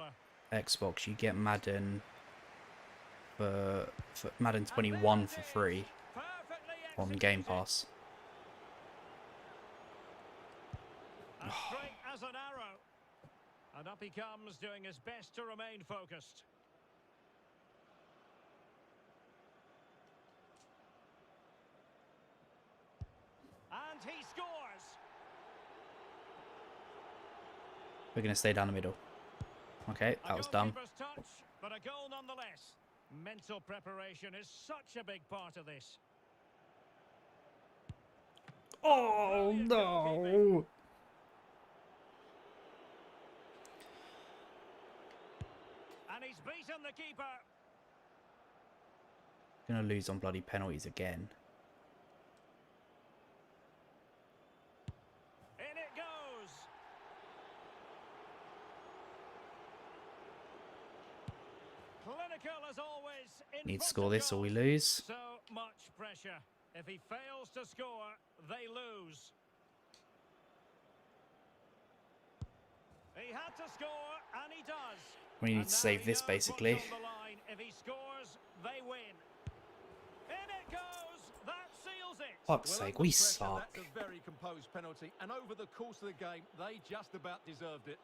footballer. Xbox, you get Madden for Madden 21 for free Perfectly on Game executed. Pass. As straight as an arrow. And up he comes, doing his best to remain focused. And he scores. We're gonna stay down the middle. Okay, that was dumb. Goalkeeper's touch, but a goal nonetheless. Mental preparation is such a big part of this. Oh Brilliant no! goalkeeping. And he's beaten the keeper. Gonna lose on bloody penalties again. In it goes. Clinical as always. Need to score this or we lose. So much pressure. If he fails to score, they lose. He had to score, and he does. We need And to now save he this knows basically. what's on the line. If he scores, they win. In it goes. That seals it. Fuck's Well, sake, under we pressure, suck. That's a very composed penalty, and over the course of the game, they just about deserved it.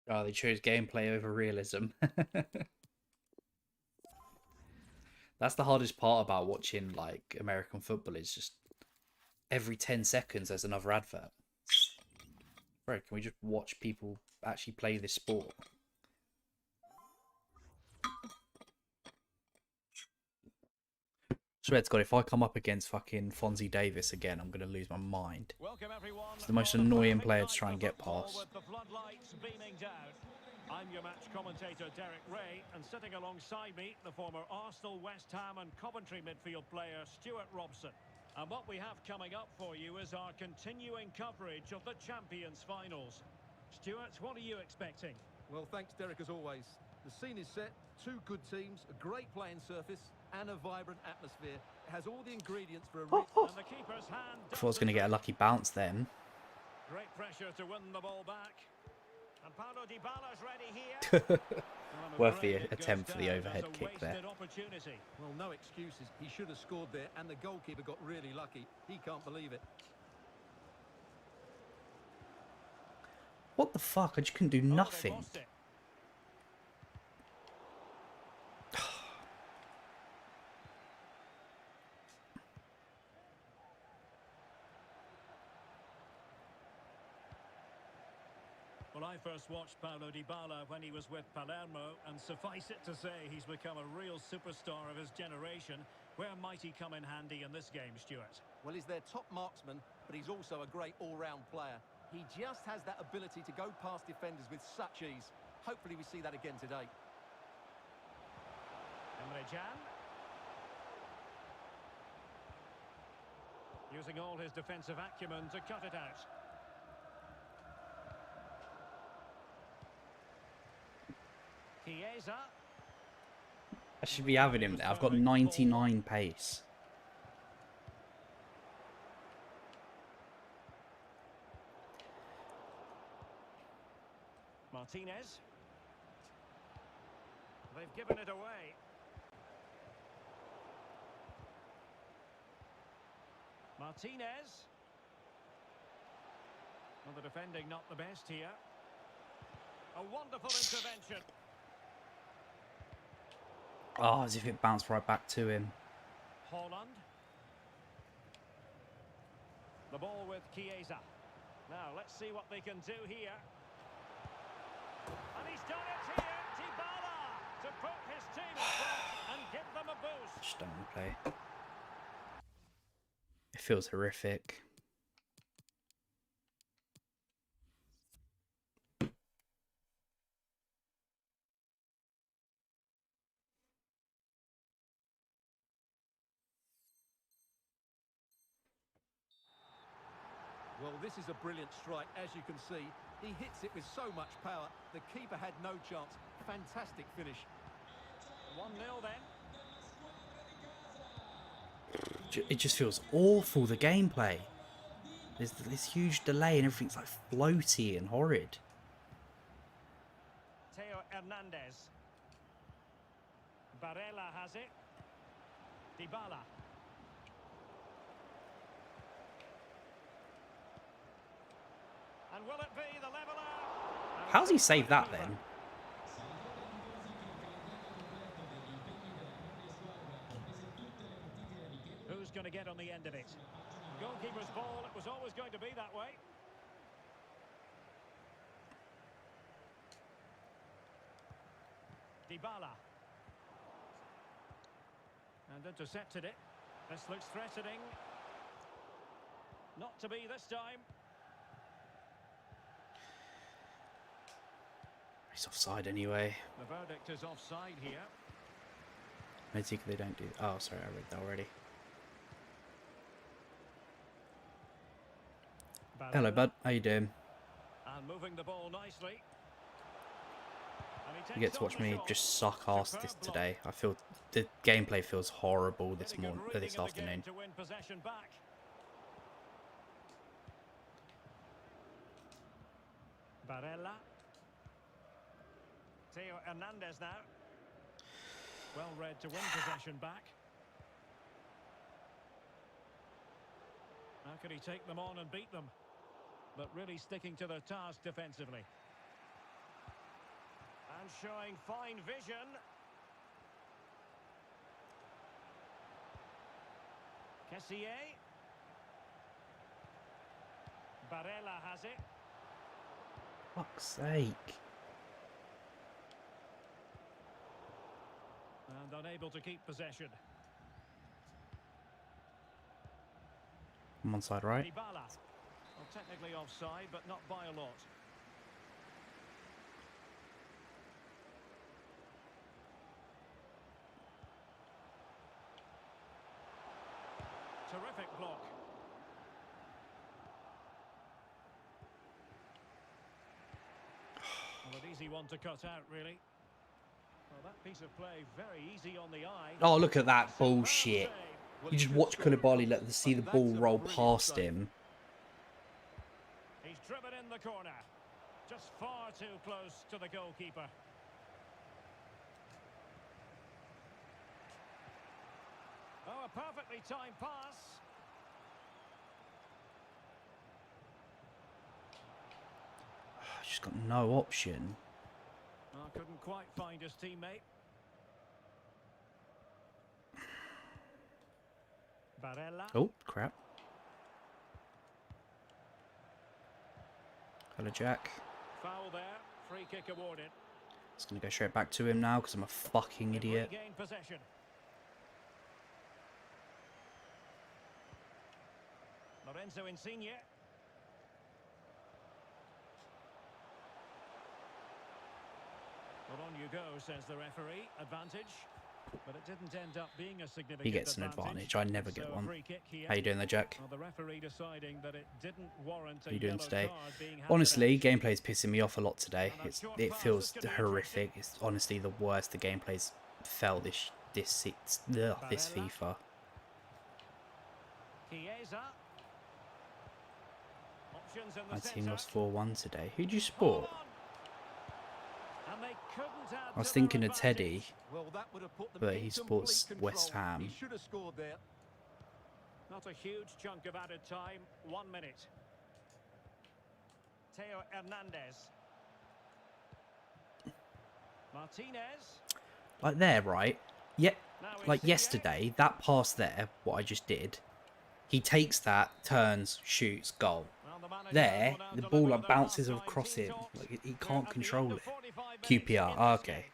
Oh, they chose gameplay over realism. That's the hardest part about watching like American football is just every 10 seconds there's another advert. Bro, can we just watch people actually play this sport? Swear to God, if I come up against fucking Fonzie Davis again, I'm going to lose my mind. Welcome everyone. It's the most For annoying perfect player night to try and of get football past. with the floodlights beaming down. I'm your match commentator Derek Ray, and sitting alongside me, the former Arsenal, West Ham and Coventry midfield player Stuart Robson. And what we have coming up for you is our continuing coverage of the Champions finals. Stuart, what are you expecting? Well, thanks, Derek, as always. The scene is set, two good teams, a great playing surface, and a vibrant atmosphere. It has all the ingredients for a rich... And the keeper's hand. I thought I was going to get a lucky bounce then. Great pressure to win the ball back. And Paulo Dybala's ready here. Well, I'm Worth afraid the it goes attempt for the down overhead as a kick there. wasted opportunity. Well, no excuses. He should have scored there, and the goalkeeper got really lucky. He can't believe it. What the fuck? I just couldn't do Oh, they nothing. lost it. Well, I first watched Paulo Dybala when he was with Palermo, and suffice it to say, he's become a real superstar of his generation. Where might he come in handy in this game, Stuart? Well, he's their top marksman, but he's also a great all-round player. He just has that ability to go past defenders with such ease. Hopefully we see that again today. Emre Can. Using all his defensive acumen to cut it out. Chiesa. I should be having him there. I've got 99 pace. Martinez. They've given it away. Martinez. Well, the defending not the best here. A wonderful intervention. Oh, as if it bounced right back to him. Holland. The ball with Chiesa. Now, let's see what they can do here. And he's done it here. Dybala to put his team in front and give them a boost. Just don't want to play. It feels horrific. Well, this is a brilliant strike, as you can see. He hits it with so much power. The keeper had no chance. Fantastic finish. 1-0 then. It just feels awful, the gameplay. There's this huge delay and everything's like floaty and horrid. Theo Hernandez. Barella has it. Dybala. And will it be the leveller? How's he saved that then? Who's going to get on the end of it? Goalkeeper's ball, it was always going to be that way. Dybala. And intercepted it. This looks threatening. Not to be this time. He's offside anyway. The verdict is offside here. I think they don't do. Oh, sorry, I read that already. Barella. Hello, bud. How you doing? And moving the ball nicely. And he You get takes to watch on the me shot. just suck ass this Superb block. today. I feel the gameplay feels horrible this Getting a morning, reading this of the game afternoon. to win possession back. Barella. Theo Hernandez now. Well read to win possession back. How can he take them on and beat them? But really sticking to their task defensively. And showing fine vision. Kessié. Barella has it. Fuck's sake. And unable to keep possession. I'm on side right. Dybala. Well, technically offside, but not by a lot. Terrific block. Well, an easy one to cut out, really. Well, that piece of play very easy on the eye. Oh, look at that Superb bullshit. save. You just watch Koulibaly see the ball roll past him. He's driven in the corner. Just far too close to the goalkeeper. Oh, a perfectly timed pass. Just got no option. Oh, couldn't quite find his teammate. Barella. Oh, crap. Hello, Jack. Foul there. Free kick awarded. It's going to go straight back to him now because I'm a fucking idiot. Regain possession. Lorenzo Insigne. Well, on you go, says the referee. Advantage. But it didn't end up being a significant He gets an advantage. I never get one. How you doing there, Jack? Well, the referee deciding that it didn't warrant How you doing today? Honestly, gameplay's pissing me off a lot today. It feels horrific. It's honestly the worst the gameplay's felt this FIFA. My team lost 4-1 today. Who'd you support? I was thinking of Teddy, but he supports West Ham. Not a huge chunk of added time. 1 minute. Theo Hernandez. Martinez. Like there, right? Yeah, like yesterday, that pass there, what I just did, he takes that, turns, shoots, goal. There, the ball like bounces across him. Like he can't control it. QPR, okay.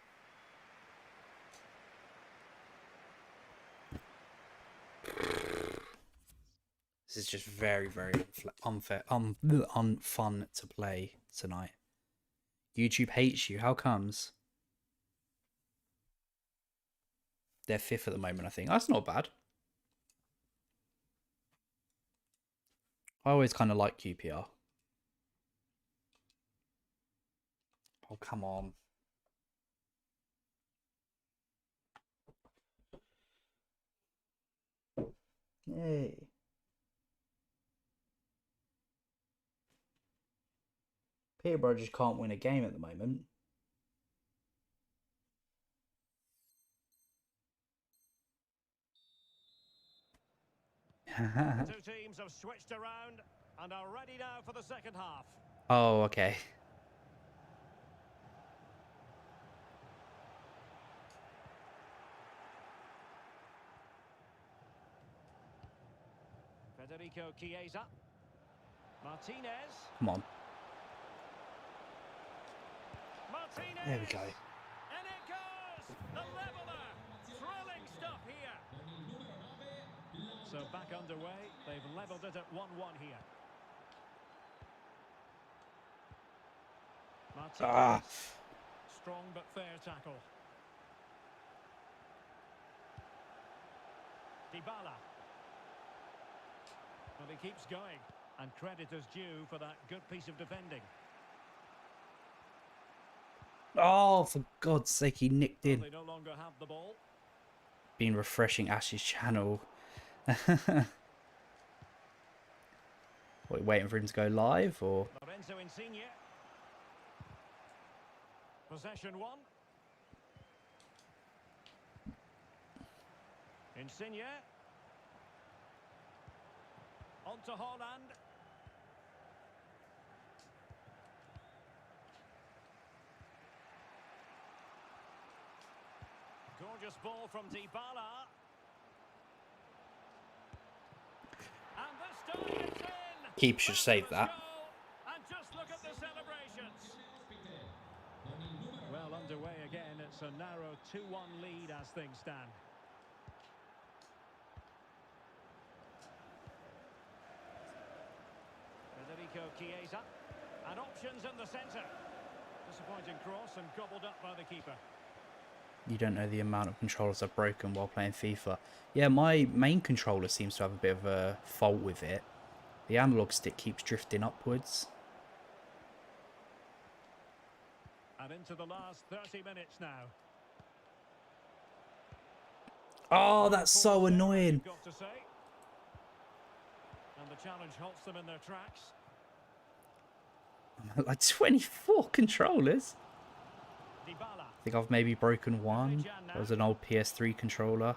This is just very, very unfair, unfun to play tonight. YouTube hates you. How comes? They're 5th at the moment, I think. That's not bad. I always kind of like QPR. Oh, come on. Yay. Peterborough just can't win a game at the moment. The two teams have switched around and are ready now for the second half. Oh, okay. Federico Chiesa. Martinez. Come on. Martinez. There we go. And it goes! The leveler! Thrilling stuff here. So back underway. They've levelled it at 1-1 here. Martinez. Strong but fair tackle. Dybala. Well, he keeps going. And credit is due for that good piece of defending. Oh, for God's sake, he nicked in. Well, they no longer have the ball. Been refreshing Ash's channel. What, waiting for him to go live, or? Lorenzo Insigne. Possession 1. Insigne. On to Haaland. Gorgeous ball from Dybala. And this time it's in. Keeper should save that. And just look at the celebrations. Well, underway again. It's a narrow 2-1 lead as things stand. Federico Chiesa. And options in the centre. Disappointing cross and gobbled up by the keeper. You don't know the amount of controllers I've broken while playing FIFA. Yeah, my main controller seems to have a bit of a fault with it. The analog stick keeps drifting upwards. And into the last 30 minutes now. Oh, that's so annoying. Got to say. And the challenge halts them in their tracks. Like 24 controllers. Dybala. I think I've maybe broken one. That was an old PS3 controller.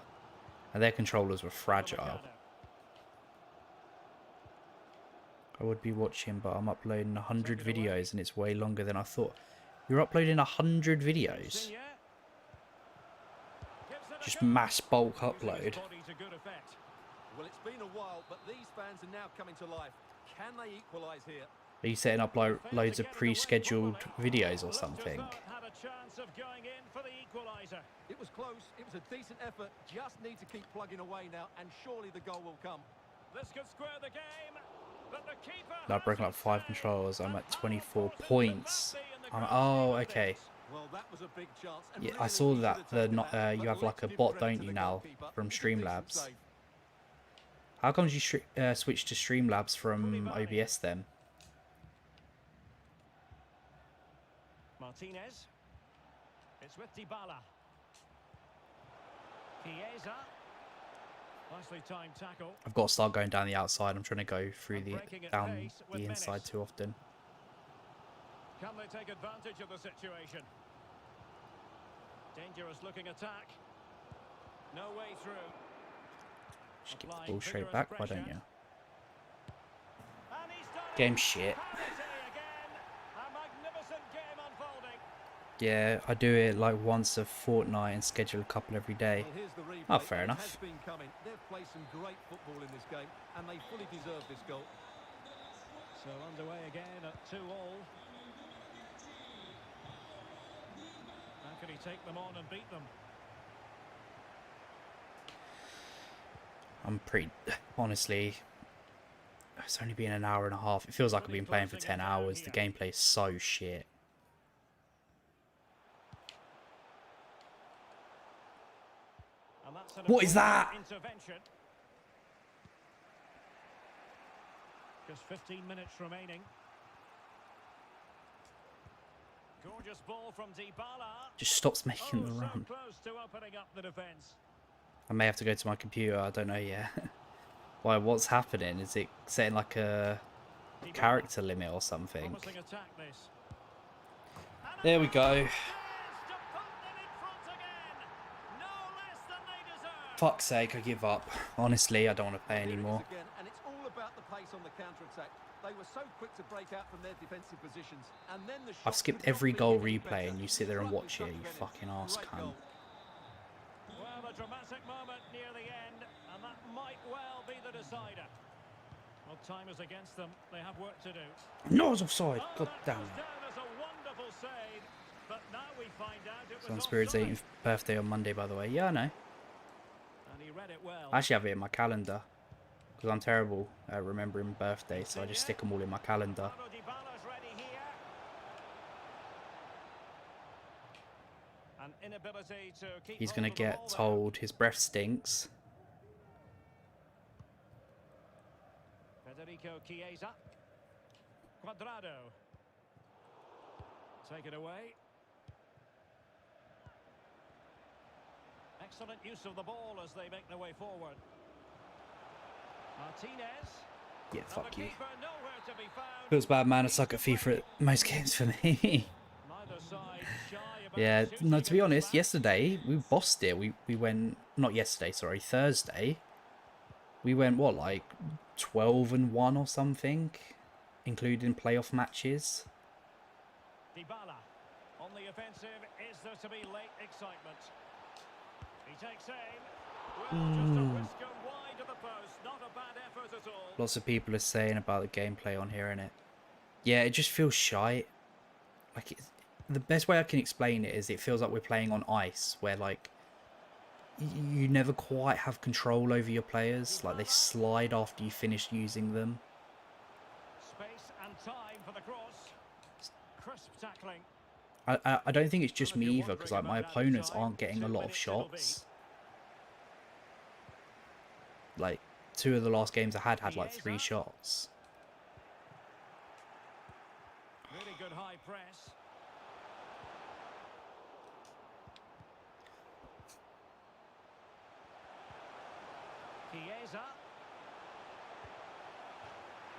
And their controllers were fragile. I would be watching, but I'm uploading 100 videos and it's way longer than I thought. You're uploading 100 videos? Just mass bulk upload. Well, it's been a while, but these fans are now coming to life. Can they equalise here? Are you setting up like loads of pre-scheduled videos or something? Had a chance of going in for the equaliser. It was close. It was a decent effort. Just need to keep plugging away now, and surely the goal will come. This could square the game, but the keeper. I've broken up 5 controllers. I'm at 24 points. Oh, okay. Well, that was a big chance. And Yeah, really I saw he that should have taken that, you but have like let's a give bot, credit don't to you the now, goalkeeper. from It's a decent Streamlabs? save. How come you switch to Streamlabs from OBS then? Martinez. It's with Dybala. Chiesa. Nicely timed tackle. I've got to start going down the outside. I'm trying to go through down the inside too often. Can they take advantage of the situation? Dangerous looking attack. No way through. Just get the ball straight back, why don't you? And he's done it. Game shit. Penalty again. A magnificent game unfolding. Yeah, I do it like once a fortnight and schedule a couple every day. Well, here's the replay. Oh, fair It enough. has been coming. They've played some great football in this game, and they fully deserve this goal. So underway again at 2-2. How can he take them on and beat them? I'm pretty... Honestly, it's only been an hour and a half. It feels like I've been playing for 10 hours. The gameplay's so shit. And that's an What is that? intervention. Just 15 minutes remaining. Gorgeous ball from Dybala. Just stops making the So run. close to opening up the defence. I may have to go to my computer. I don't know yet. Why? What's happening? Is it setting like a character limit or something? Promising attack this. There we go. Yes, to put them in front again. No less than they deserve. Fuck's sake, I give up. Honestly, I don't want to play Here it is anymore. again, and it's all about the pace on the counter-attack. They were so quick to break out from their defensive positions, and then the I've shot skipped could not every be goal any replay better. and you sit there and Struck watch with it, you such fucking finish. arse Great cunt. goal. Well, a dramatic moment near the end, and that might well be the decider. Well, time is against them. They have work to do. No, I was offside. Oh, God that damn goes it. down as a wonderful save, but now we find out it was Son Spirit's offside. 18th birthday on Monday, by the way. Yeah, I know. And he read it well. I actually have it in my calendar. Because I'm terrible at remembering birthdays, so I just stick them all in my calendar. Paulo Dybala's ready here. An inability to keep He's hold going to of the get ball there. told his breath stinks. Federico Chiesa. Cuadrado. Take it away. Excellent use of the ball as they make their way forward. Martinez. Yeah, And the fuck you. keeper nowhere to be found. Feels bad, man. I suck at FIFA at most games for me. Neither side shy about Yeah, shooting no, to be it honest, back. yesterday we bossed it. We went, not yesterday, sorry, Thursday. We went, what, like 12-1 or something, including playoff matches. Dybala on the offensive. Is there to be late excitement? He takes aim. Well, just a whisker wide of the post. Not a bad effort at all. Lots of people are saying about the gameplay on here, innit? Yeah, it just feels shite. Like, the best way I can explain it is it feels like we're playing on ice, where, like, you never quite have control over your players. Like, they slide after you finish using them. Space and time for the cross. Crisp tackling. I don't think it's just me either, because, like, my opponents aren't getting a lot of shots. Like, 2 of the last games I had like 3 shots. Really good high press. Chiesa.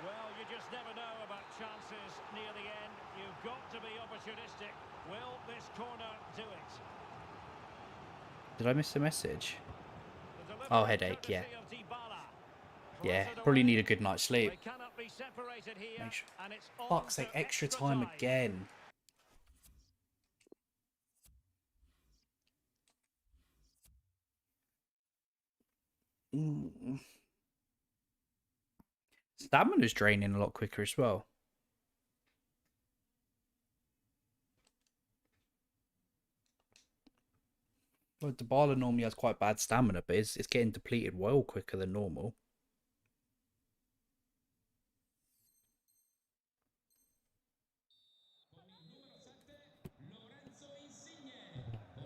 Well, you just never know about chances near the end. You've got to be opportunistic. Will this corner do it? Did I miss the message? The delivery Oh, headache, yeah. courtesy of Dybala. Yeah, Cross it probably away. need a good night's sleep. They cannot be separated here, Make sure- and it's on Fuck's to sake, extra time time. again. Stamina's draining a lot quicker as well. Well, Dybala normally has quite bad stamina, but it's getting depleted well quicker than normal.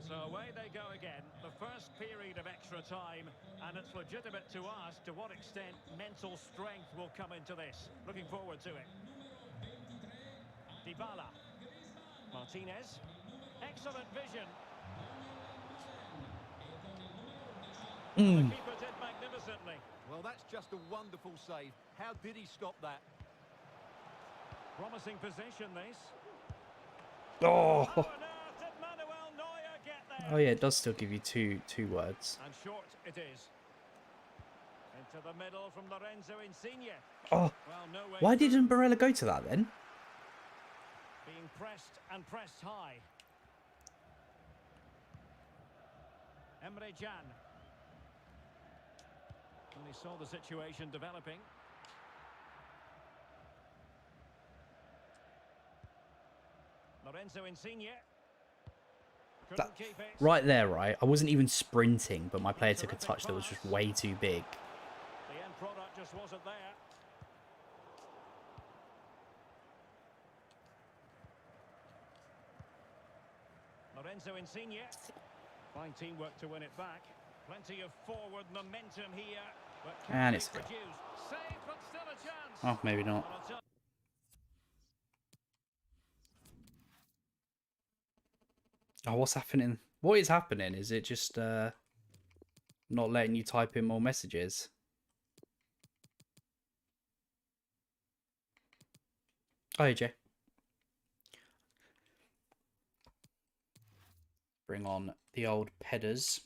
So away they go again. The first period of extra time, and it's legitimate to ask to what extent mental strength will come into this. Looking forward to it. Dybala. Martinez. Excellent vision. The keeper did magnificently. Well, that's just a wonderful save. How did he stop that? Promising position, this. Oh. How on earth did Manuel Neuer get there? Oh yeah, it does still give you two words. And short it is. Into the middle from Lorenzo Insigne. Oh. Well, no way Why through. didn't Barella go to that then? Being pressed and pressed high. Emre Can. And he saw the situation developing. Lorenzo Insigne. Couldn't keep it. Right there, right? I wasn't even sprinting, but my player took a touch that was just way too big. The end product just wasn't there. Lorenzo Insigne. Fine teamwork to win it back. Plenty of forward momentum here. But And it's a goal. Save, but still a chance. Oh, maybe not. Oh, what's happening? What is happening? Is it just not letting you type in more messages? Oh, AJ. Bring on the old Pedders.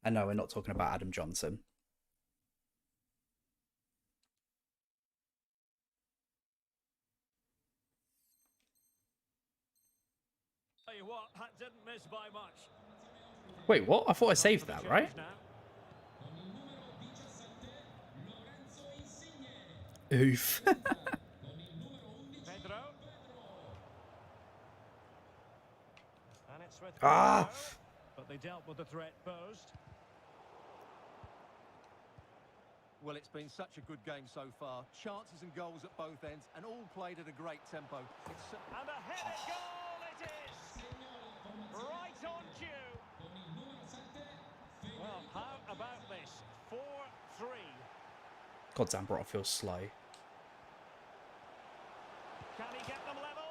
I know we're not talking about Adam Johnson. Tell you what, that didn't miss by much. Wait, what? I thought I saved that, right? Oof. Pedro. And it's with Ah! Pedro, but they dealt with the threat posed. Well, it's been such a good game so far. Chances and goals at both ends, and all played at a great tempo. And a headed goal it is! Right on cue. Well, how about this? 4-3. Goddamn, bro, it feels slow. Can he get them level?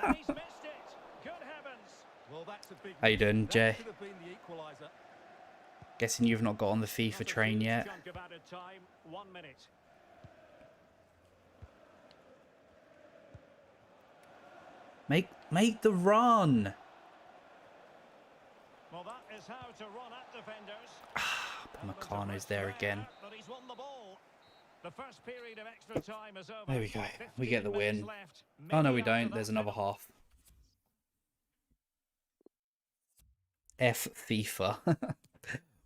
And he's missed it. Good heavens. Well, that's a big. How you doing, That Jay? should have been the equaliser. Guessing you've not got on the FIFA train yet. Chunk of added time, 1 minute. Make the run. Well, that is how to run at defenders. Meccano's there again. But he's won the ball. The first period of extra time is over. There we go. We get the 15 minutes win. left. Oh, no, Maybe we after don't. that There's another penalty. half. F FIFA.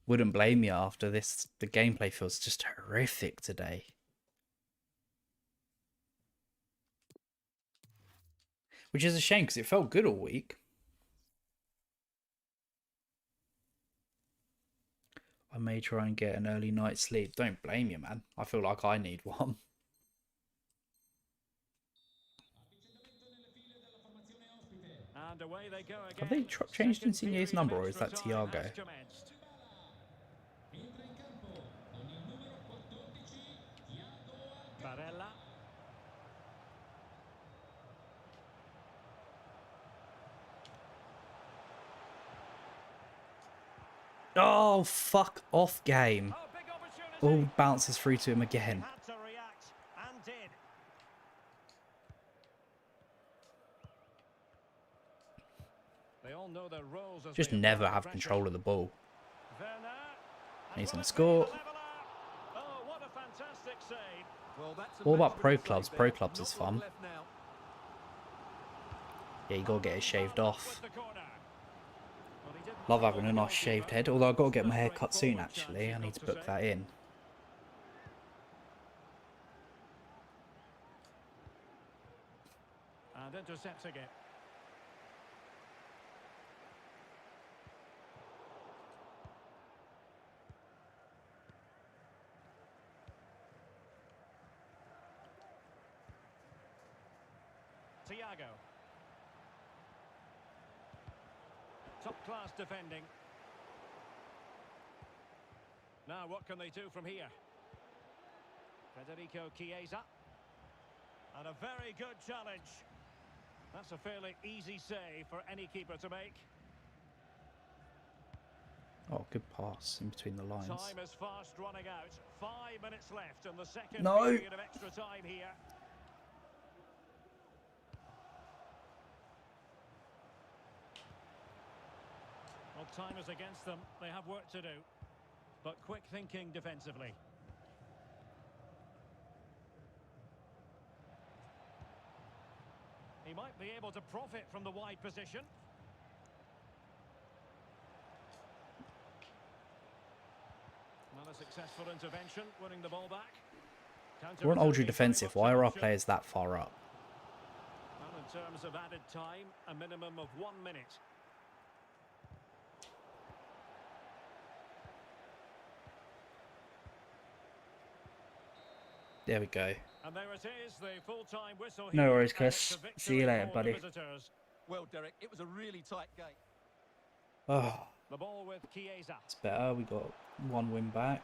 Wouldn't blame you after this. The gameplay feels just horrific today. Which is a shame because it felt good all week. I may try and get an early night's sleep. Don't blame you, man. I feel like I need one. And away they go again. Have they changed Second Insigne's period number, of or is that extra time Thiago? has commenced. Barella. Oh, fuck off, game. Oh, big opportunity. Ball bounces through to him again. Had to react and did. They all know their roles as Just they never apply have pressure. control of the ball. Werner. And He's will going it to be score. the leveller? Oh, what a fantastic save. Well, that's a What about match pro winning save clubs? there. Pro clubs Not is long fun. left now. Yeah, you got to get it shaved Well, off. with the corner. Well, he didn't Love trouble having a the nice shaved goalkeeper. head. Although I've got to get Still my hair cut soon, straightforward chance actually. he I need got to to book save. that in. And intercepting it. Thiago. Top-class defending. Now, what can they do from here? Federico Chiesa. And a very good challenge. That's a fairly easy save for any keeper to make. Oh, good pass in between the lines. Time is fast running out. 5 minutes left in the second No. period of extra time here. Well, time is against them. They have work to do. But quick thinking defensively. He might be able to profit from the wide position. Another successful intervention, winning the ball back. We're on ultra defensive. Why are our players that far up? Well, in terms of added time, a minimum of 1 minute. There we go. And there it is, the full-time whistle. No worries, here, and Chris. it's a victory See you later, for the buddy. visitors. Well, Derek, it was a really tight game. Oh, The ball with Chiesa. it's better. We got 1 win back.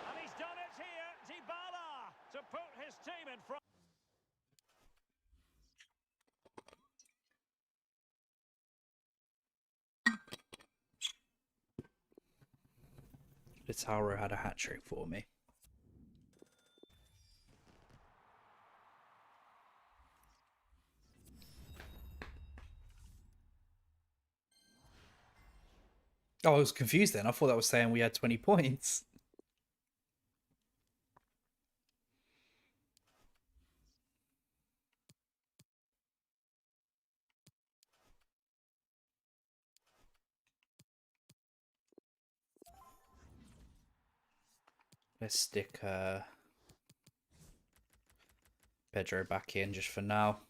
And he's done it here, Dybala, to put his team in front. Lautaro had a hat-trick for me. Oh, I was confused then. I thought that was saying we had 20 points. Let's stick Pedro back in just for now.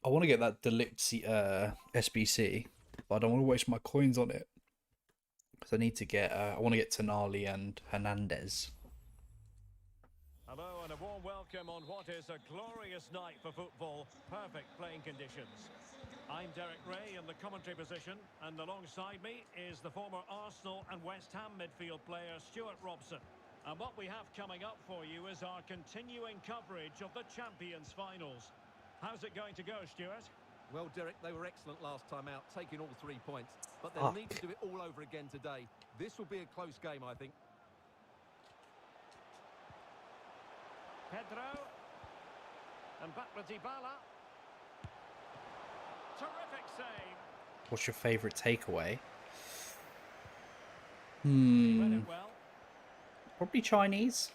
I want to get that Delipsy SBC, but I don't want to waste my coins on it because I need to get. I want to get Tonali and Hernandez. Hello and a warm welcome on what is a glorious night for football. Perfect playing conditions. I'm Derek Ray in the commentary position, and alongside me is the former Arsenal and West Ham midfield player Stuart Robson. And what we have coming up for you is our continuing coverage of the Champions finals. How's it going to go, Stuart? Well, Derek, they were excellent last time out, taking all 3 points. But they'll need to do it all over again today. This will be a close game, I think. Pedro. And back with Dybala. Terrific save. What's your favourite takeaway? He read it well. Probably Chinese.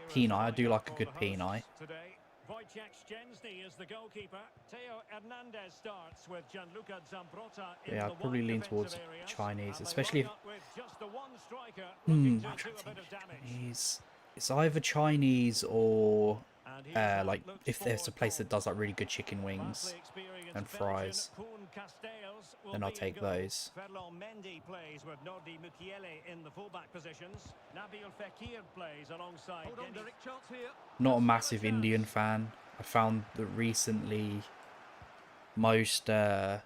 Peni, I do like a good Peni. Today, Wojciech Szczęsny is the goalkeeper. Theo Hernandez starts with Gianluca Zambrotta in Yeah, the I'd probably wide lean towards defensive areas. Chinese, And they especially line if... up with just the one striker looking to do a bit of damage. Chinese. It's either Chinese or And here's how like it looks if there's for a place that goal. does like really good chicken wings Vastly experienced and Belgian fries, Koen Casteels will then I'll be in take goal. those. Ferland Mendy plays with Nordi Mukiele in the fullback positions. Nabil Fekir plays alongside Hold on, Dennis. Derek, chance here. Not a massive Indian fan. I found that recently most Well,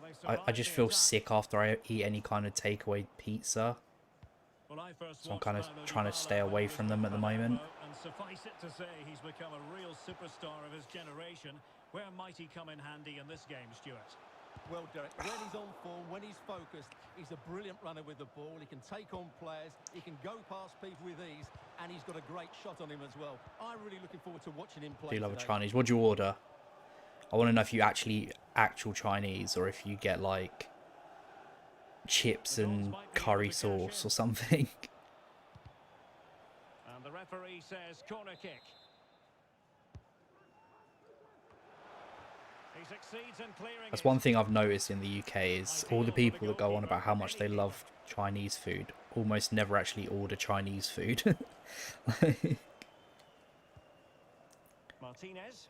they I survived just the feel attack. sick after I eat any kind of takeaway pizza. Well, I first So I'm watched kind of Paulo trying to Dybala stay when away he was from with them at the moment. Ronaldo, and suffice it to say, he's become a real superstar of his generation. Where might he come in handy in this game, Stuart? Well, Derek, when he's on form, when he's focused, he's a brilliant runner with the ball. He can take on players, he can go past people with ease, and he's got a great shot on him as well. I'm really looking forward to watching him play Do you love a today. Chinese? What'd you order? I want to know if you actually actual Chinese or if you get like chips and curry sauce or something. And the referee says corner kick. He succeeds in clearing That's it. one thing I've noticed in the UK is all the people that go on about how much they love Chinese food almost never actually order Chinese food. Martinez.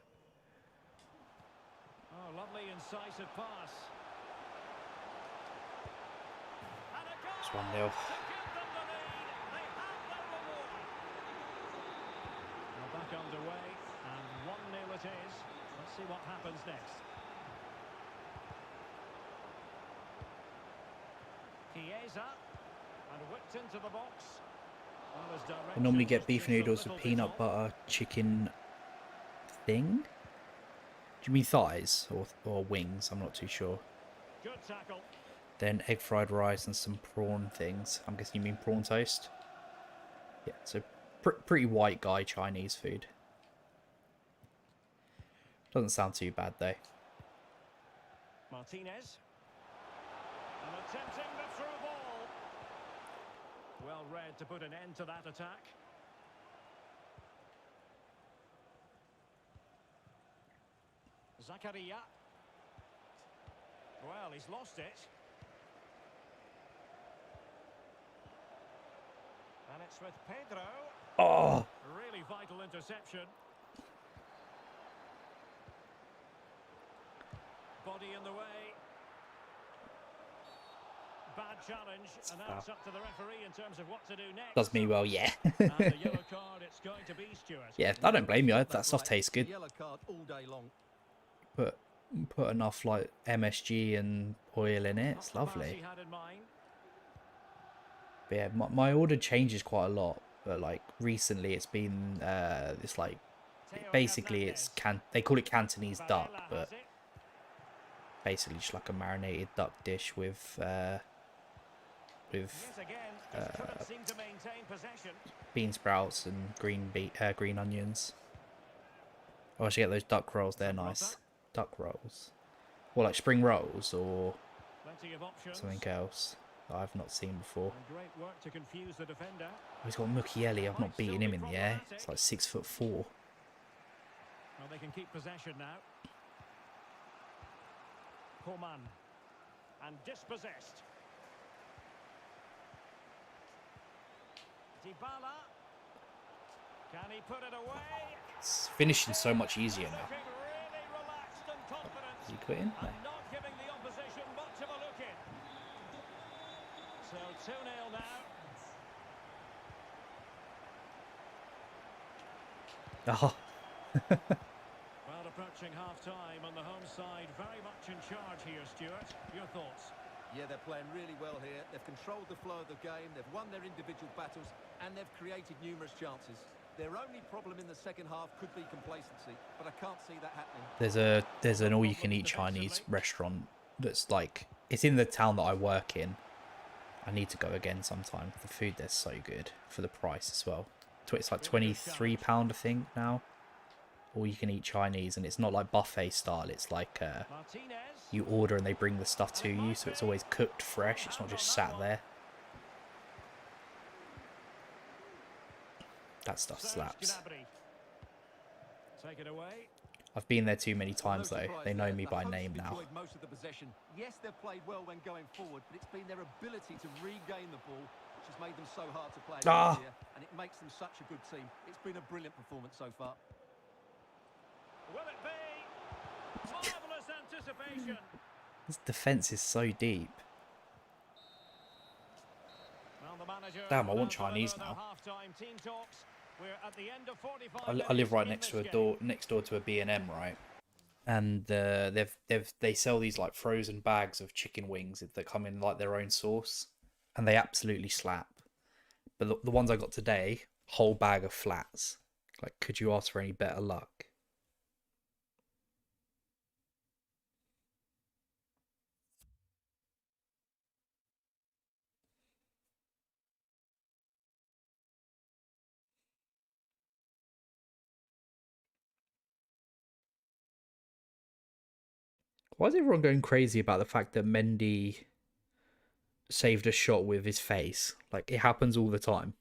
Oh, lovely incisive pass. And a goal It's to 1-0. give them the lead. They have their reward. Well, back underway, and 1-0 it is. Let's see what happens next. Chiesa, and whipped into the box. Well, his I normally direction get was beef just a noodles with little bit peanut off. butter chicken thing. Do you mean thighs or wings? I'm not too sure. Good tackle. Then egg fried rice and some prawn things. I'm guessing you mean prawn toast. Yeah, so pretty white guy Chinese food. Doesn't sound too bad though. Martinez. And attempting the through ball. Well read to put an end to that attack. Zakaria. Well, he's lost it. And it's with Pedro. Oh, Really vital interception. Body in the way. Bad challenge, and now it's up to the referee in terms of what to do next. does me well, yeah. And the yellow card, it's going to be, Stuart. Yeah, I don't blame you. Got That stuff right. tastes good. Yellow card all day long. Put enough like MSG and oil in it. It's Not the pass lovely. he had in mind. But yeah, my order changes quite a lot. But like recently, it's been it's like Theo basically it's Hernandez. they call it Cantonese duck, Varela but has it. basically just like a marinated duck dish with Yet again, just couldn't seem to maintain possession. bean sprouts and green onions. Oh, I should get those duck rolls. They're nice. Duck rolls. Or like spring rolls or Plenty of options. something else that I've not seen before. And great work to confuse the defender. Oh, he's got Mukiele. I've not beaten him in the air. It's like 6'4". Well, they can keep possession now. Coman. And dispossessed. Dybala. Can he put it away? It's finishing so much easier now. Looking really relaxed and confident. Is he quitting? No. And not giving the opposition much of a look in. So 2-0 now. Oh, Well, approaching half-time on the home side, very much in charge here, Stuart. Your thoughts? Yeah, they're playing really well here. They've controlled the flow of the game. They've won their individual battles, and they've created numerous chances. Their only problem in the second half could be complacency, but I can't see that happening. there's an all-you-can-eat Chinese restaurant that's like it's in the town that I work in. I need to go again sometime. The food there's so good for the price as well. It's like £23 I think now. All you can eat Chinese, and it's not like buffet style. It's like Martinez. you order and they bring the stuff to you, so it's always cooked fresh. It's not just sat there. That stuff slaps. Take it away. I've been there too many times No though. surprise They know there. me The by hosts name have now. enjoyed most of the possession. Yes, they've played well when going forward, but it's been their ability to regain the ball which has made them so hard to play against here, and it makes them such a good team. It's been a brilliant performance so far. Will it be? Marvellous anticipation. This defence is so deep. Well, the manager Damn, I want will Chinese deliver now. their half-time team talks. We're at the end of 45 I live right minutes next to in a this game. next door to a B&M, right? And they sell these like frozen bags of chicken wings that come in like their own sauce, and they absolutely slap. But the ones I got today, whole bag of flats. Like, could you ask for any better luck? Why is everyone going crazy about the fact that Mendy saved a shot with his face? Like, it happens all the time.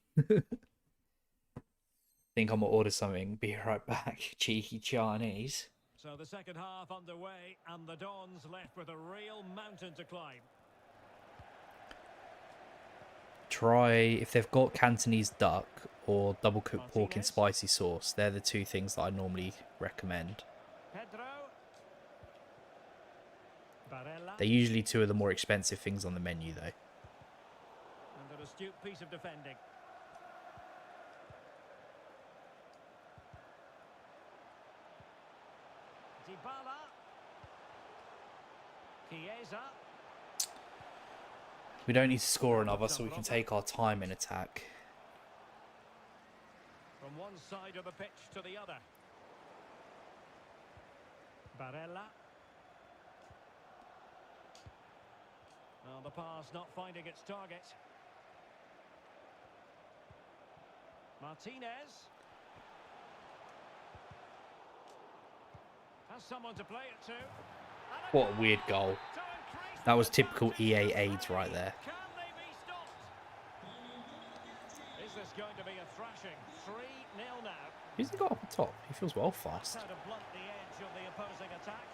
Think I'm gonna order something. Be right back. Cheeky Chinese. So the second half underway, and the Dons left with a real mountain to climb. Try if they've got Cantonese duck or double cooked pork in Martinez. spicy sauce. They're the two things that I normally recommend. Pedro. They're usually two of the more expensive things on the menu, though. And an astute piece of defending. Dybala. Chiesa. We don't need to score another, so we can take our time in attack. From one side of the pitch to the other. Barella. Well, the pass not finding its target. Martinez. Has someone to play it to. What a weird goal. That was typical EA AIDS right there. Can they be stopped? Is this going to be a thrashing? 3-0 now. Who's he got up the top? He feels well fast. How to blunt the edge of the opposing attack.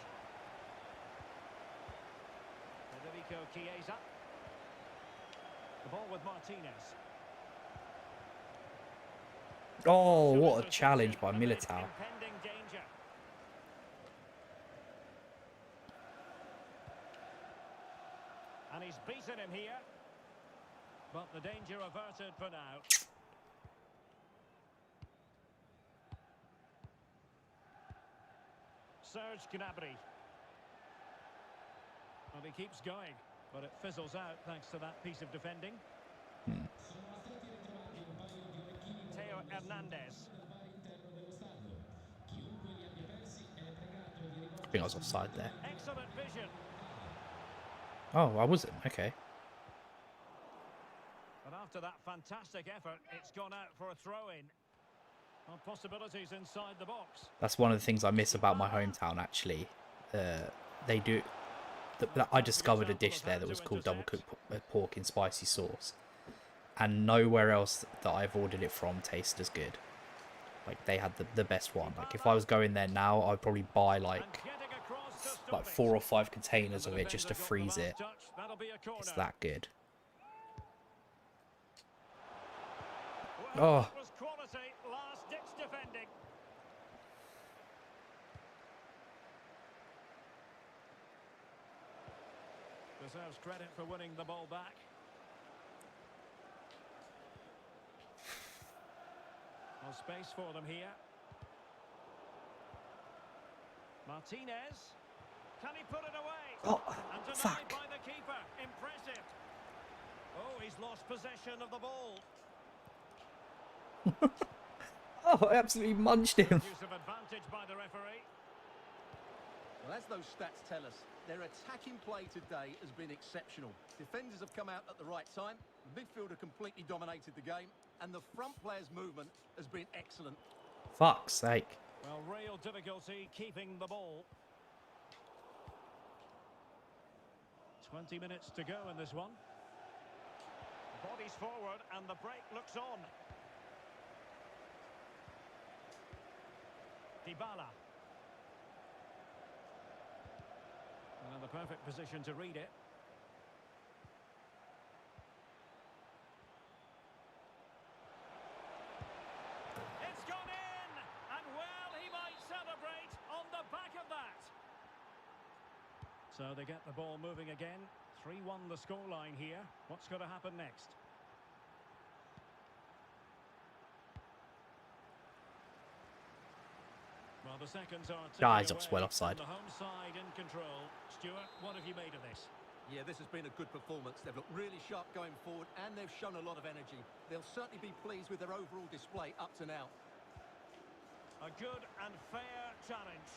Federico Chiesa. The ball with Martinez. Oh, what a challenge by Militao. Impending danger. And he's beaten him here. But the danger averted for now. Serge Gnabry. Well, he keeps going, but it fizzles out thanks to that piece of defending. Theo Hernandez. I think I was offside there. Excellent vision. Oh, I wasn't. Okay. But after that fantastic effort, it's gone out for a throw-in. Well, possibilities inside the box. That's one of the things I miss about my hometown, actually. They do... I discovered a dish there that was called double cooked pork in spicy sauce. And nowhere else that I've ordered it from tasted as good. Like, they had the best one. Like, if I was going there now, I'd probably buy, like 4 or 5 containers of it just to freeze it. It's that good. Oh. That was quality, last-ditch defending. Deserves credit for winning the ball back. No space for them here. Martinez. Can he put it away? Oh, and denied fuck. by the keeper. Impressive. Oh, he's lost possession of the ball. Oh, I absolutely munched him. Use of advantage by the referee. Well, as those stats tell us, their attacking play today has been exceptional. Defenders have come out at the right time, the midfielder completely dominated the game, and the front player's movement has been excellent. Fuck's sake. Well, real difficulty keeping the ball. 20 minutes to go in this one. Bodies forward and the break looks on. Dybala. And in the perfect position to read it. It's gone in! And well, he might celebrate on the back of that. So they get the ball moving again. 3-1 the scoreline here. What's going to happen next? Well, the seconds are Guys, that's well offside. The home side in control. Stuart, what have you made of this? Yeah, this has been a good performance. They've looked really sharp going forward, and they've shown a lot of energy. They'll certainly be pleased with their overall display up to now. A good and fair challenge.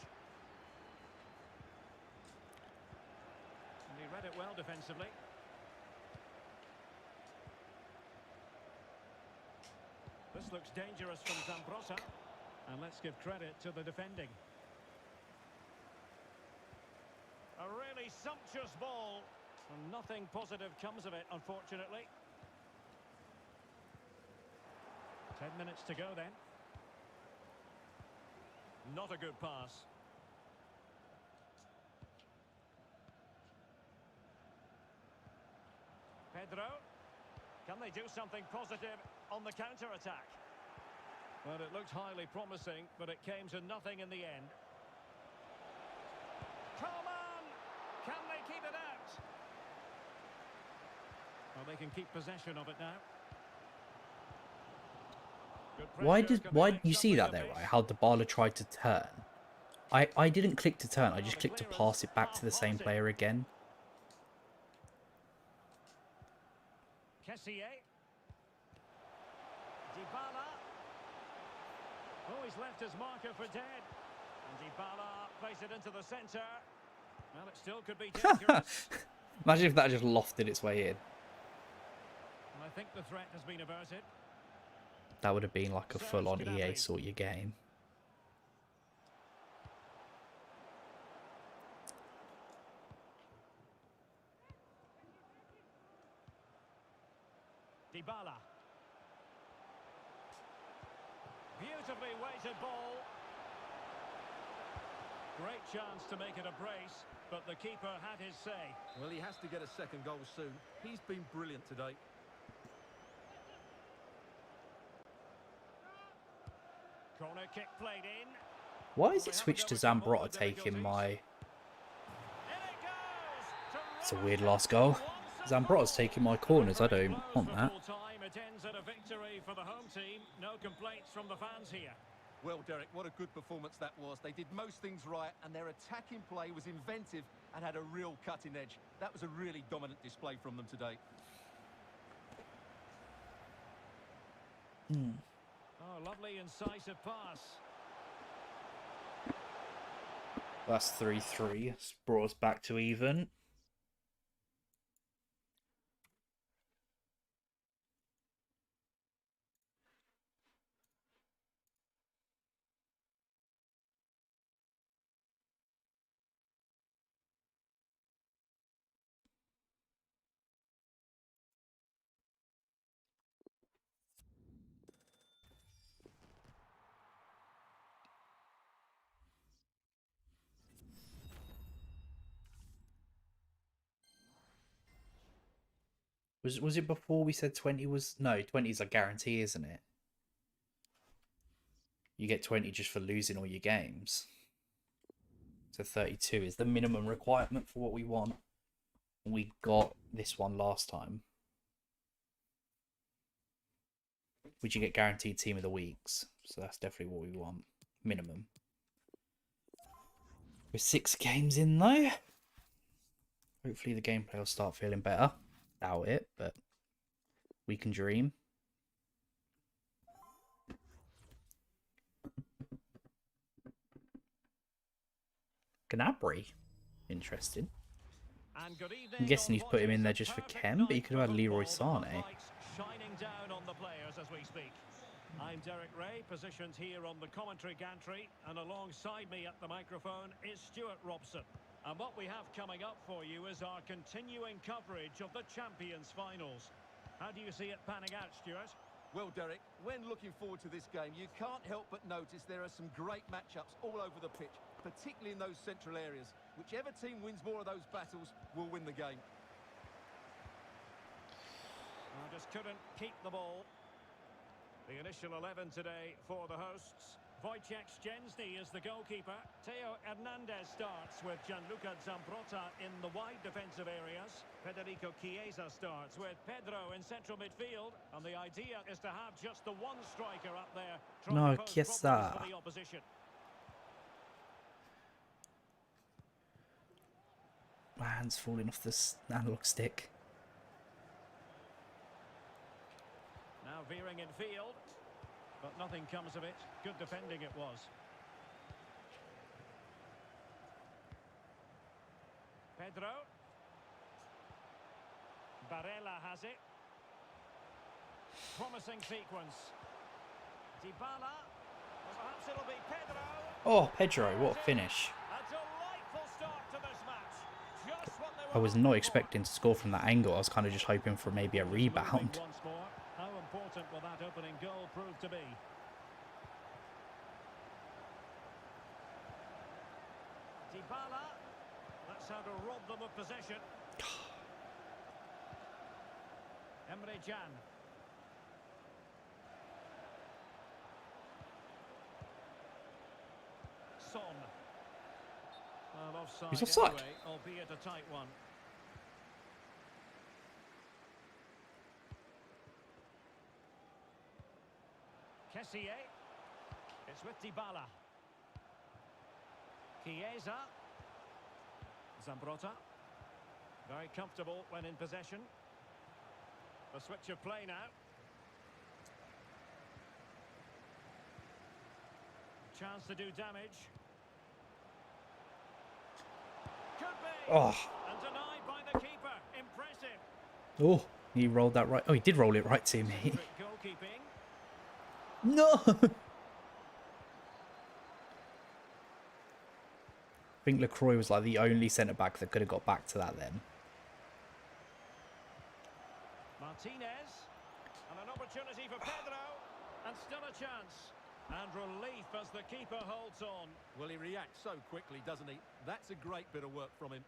And he read it well defensively. This looks dangerous from Zambrotta. And let's give credit to the defending. A really sumptuous ball. And nothing positive comes of it, unfortunately. 10 minutes to go then. Not a good pass. Pedro. Can they do something positive on the counter-attack? Well, it looked highly promising, but it came to nothing in the end. Coleman! Can they keep it out? Well, they can keep possession of it now. Good Why pressure, did can they make you see something that of there, this? right? How Dybala tried to turn. I didn't click to turn. I just The clicked to clearance, pass it back to the same half-hearted. player again. Kessié. Dybala. Oh, he's left his marker for dead. And Dybala plays it into the centre. Well, it still could be dangerous. Imagine if that just lofted its way in. And I think the threat has been averted. That would have been like a Serves full-on EA Gnabry. sort your game. Dybala. Beautifully weighted ball. Great chance to make it a brace, but the keeper had his say. Well, he has to get a second goal soon. He's been brilliant today. Corner kick played in. Why Well, is they it haven't switched to overcome all the Zambrota taking difficulties. my... In it goes. It's a weird last goal. Zambrotta's taking my corners. I don't want that. It ends at a victory for the home team. No complaints from the fans here. Well, Derek, what a good performance that was. They did most things right, and their attacking play was inventive and had a real cutting edge. That was a really dominant display from them today. Oh, lovely incisive pass. That's 3-3. It's brought us back to even. Was it before we said 20 was... No, 20 is a guarantee, isn't it? You get 20 just for losing all your games. So 32 is the minimum requirement for what we want. We got this one last time. Which you get guaranteed team of the weeks. So that's definitely what we want. Minimum. We're 6 games in though. Hopefully the gameplay will start feeling better. Doubt it, but we can dream. Gnabry. Interesting. And good evening. I'm guessing he's put him in there just for Kem, but he could have had Leroy Sané. Shining down on the players as we speak. I'm Derek Ray, positioned here on the commentary gantry, and alongside me at the microphone is Stuart Robson. And what we have coming up for you is our continuing coverage of the Champions finals. How do you see it panning out, Stuart? Well, Derek, when looking forward to this game, you can't help but notice there are some great matchups all over the pitch, particularly in those central areas. Whichever team wins more of those battles will win the game. Well, just couldn't keep the ball. The initial 11 today for the hosts. Wojciech Szczęsny is the goalkeeper. Theo Hernandez starts with Gianluca Zambrota in the wide defensive areas. Federico Chiesa starts with Pedro in central midfield. And the idea is to have just the one striker up there trying to pose Chiesa. problems for the opposition. My hand's falling off this analog stick. Now veering in field. But nothing comes of it. Good defending it was. Pedro. Barella has it. Promising sequence. Dybala. Well, perhaps it'll be Pedro. Oh, Pedro, what a finish. A delightful start to this match. Just what they I were was not expecting to score from that angle. I was kind of just hoping for maybe a rebound. once more. How important will that opening goal prove to be? Dybala. That's how to rob them of possession. Emre Can. Son. Well, offside He's offside. anyway, albeit a tight one. Kessié. It's with Dybala. Chiesa. Zambrotta. Very comfortable when in possession. The switch of play now. Chance to do damage. Could be. Oh. And denied by the keeper. Impressive. Oh, he rolled that right. Oh, he did roll it right to me. Goalkeeping. No. I think Lacroix was like the only centre back that could have got back to that then. Martinez. And an opportunity for Pedro. And still a chance. And relief as the keeper holds on. Well, he reacts so quickly, doesn't he? That's a great bit of work from him.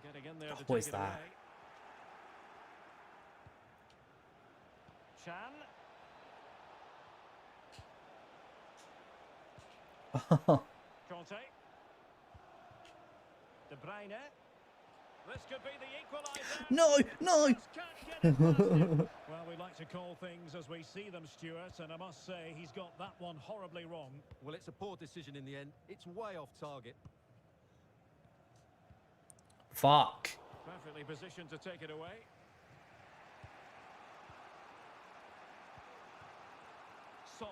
Getting in there to What take is it that? away. Chan. Conte. De Bruyne. This could be the equaliser. No, no. Just can't get it past him. Well, we like to call things as we see them, Stuart, and I must say he's got that one horribly wrong. Well, it's a poor decision in the end. It's way off target. Fuck. Perfectly positioned to take it away. Son.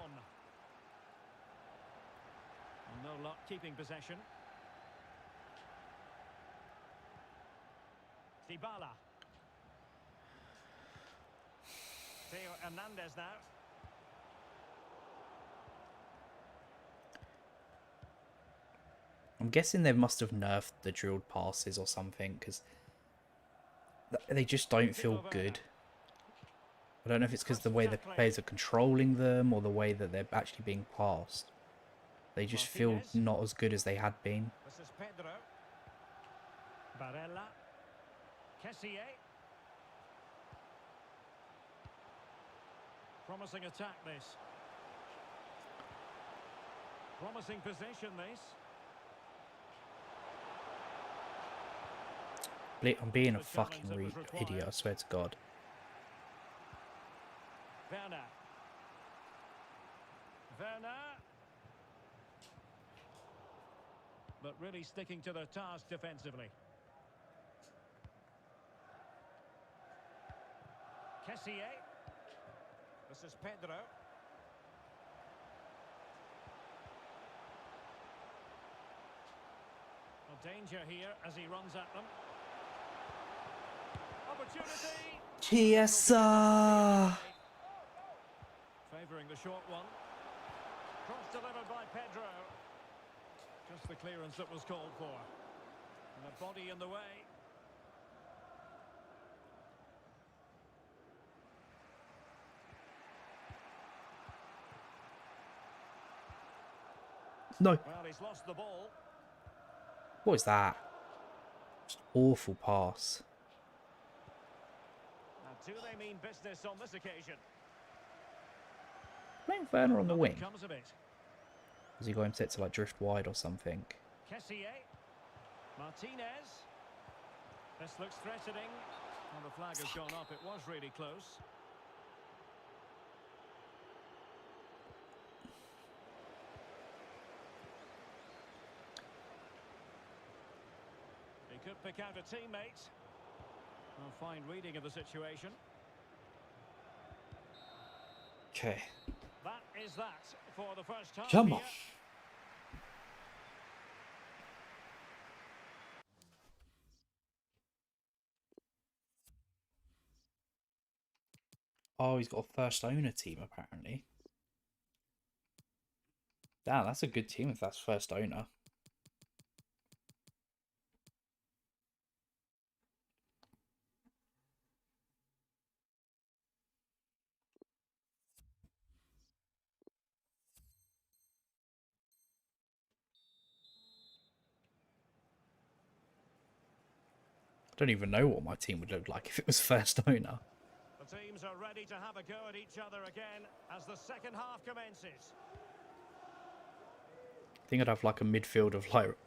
No luck keeping possession. Dybala. Theo Hernandez now. I'm guessing they must have nerfed the drilled passes or something, because they just don't feel good. I don't know if it's because the way the players are controlling them or the way that they're actually being passed. They just feel not as good as they had been. This is Pedro. Barella. Kessié. Promising attack this. Promising possession this. I'm being a fucking idiot, I swear to God. Werner. Werner. But really sticking to their task defensively. Kessié. This is Pedro. Well, danger here as he runs at them. Opportunity. Chiesa. Favouring the short one. Cross delivered by Pedro. Just the clearance that was called for. And a body in the way. No. Well, he's lost the ball. What is that? Just awful pass. Now, do they mean business on this occasion? Playing Werner on the wing. Comes of it. Has he got him set to like drift wide or something? Kessié. Martinez. This looks threatening. Well, the flag has gone up. It was really close. He could pick out a teammate. Well, fine reading of the situation. Okay. That is that for the first half. Jump here. off. Oh, he's got a first owner team apparently. Damn, that's a good team if that's first owner. I don't even know what my team would look like if it was first owner. The teams are ready to have a go at each other again as the second half commences. I think I'd have like a midfield of like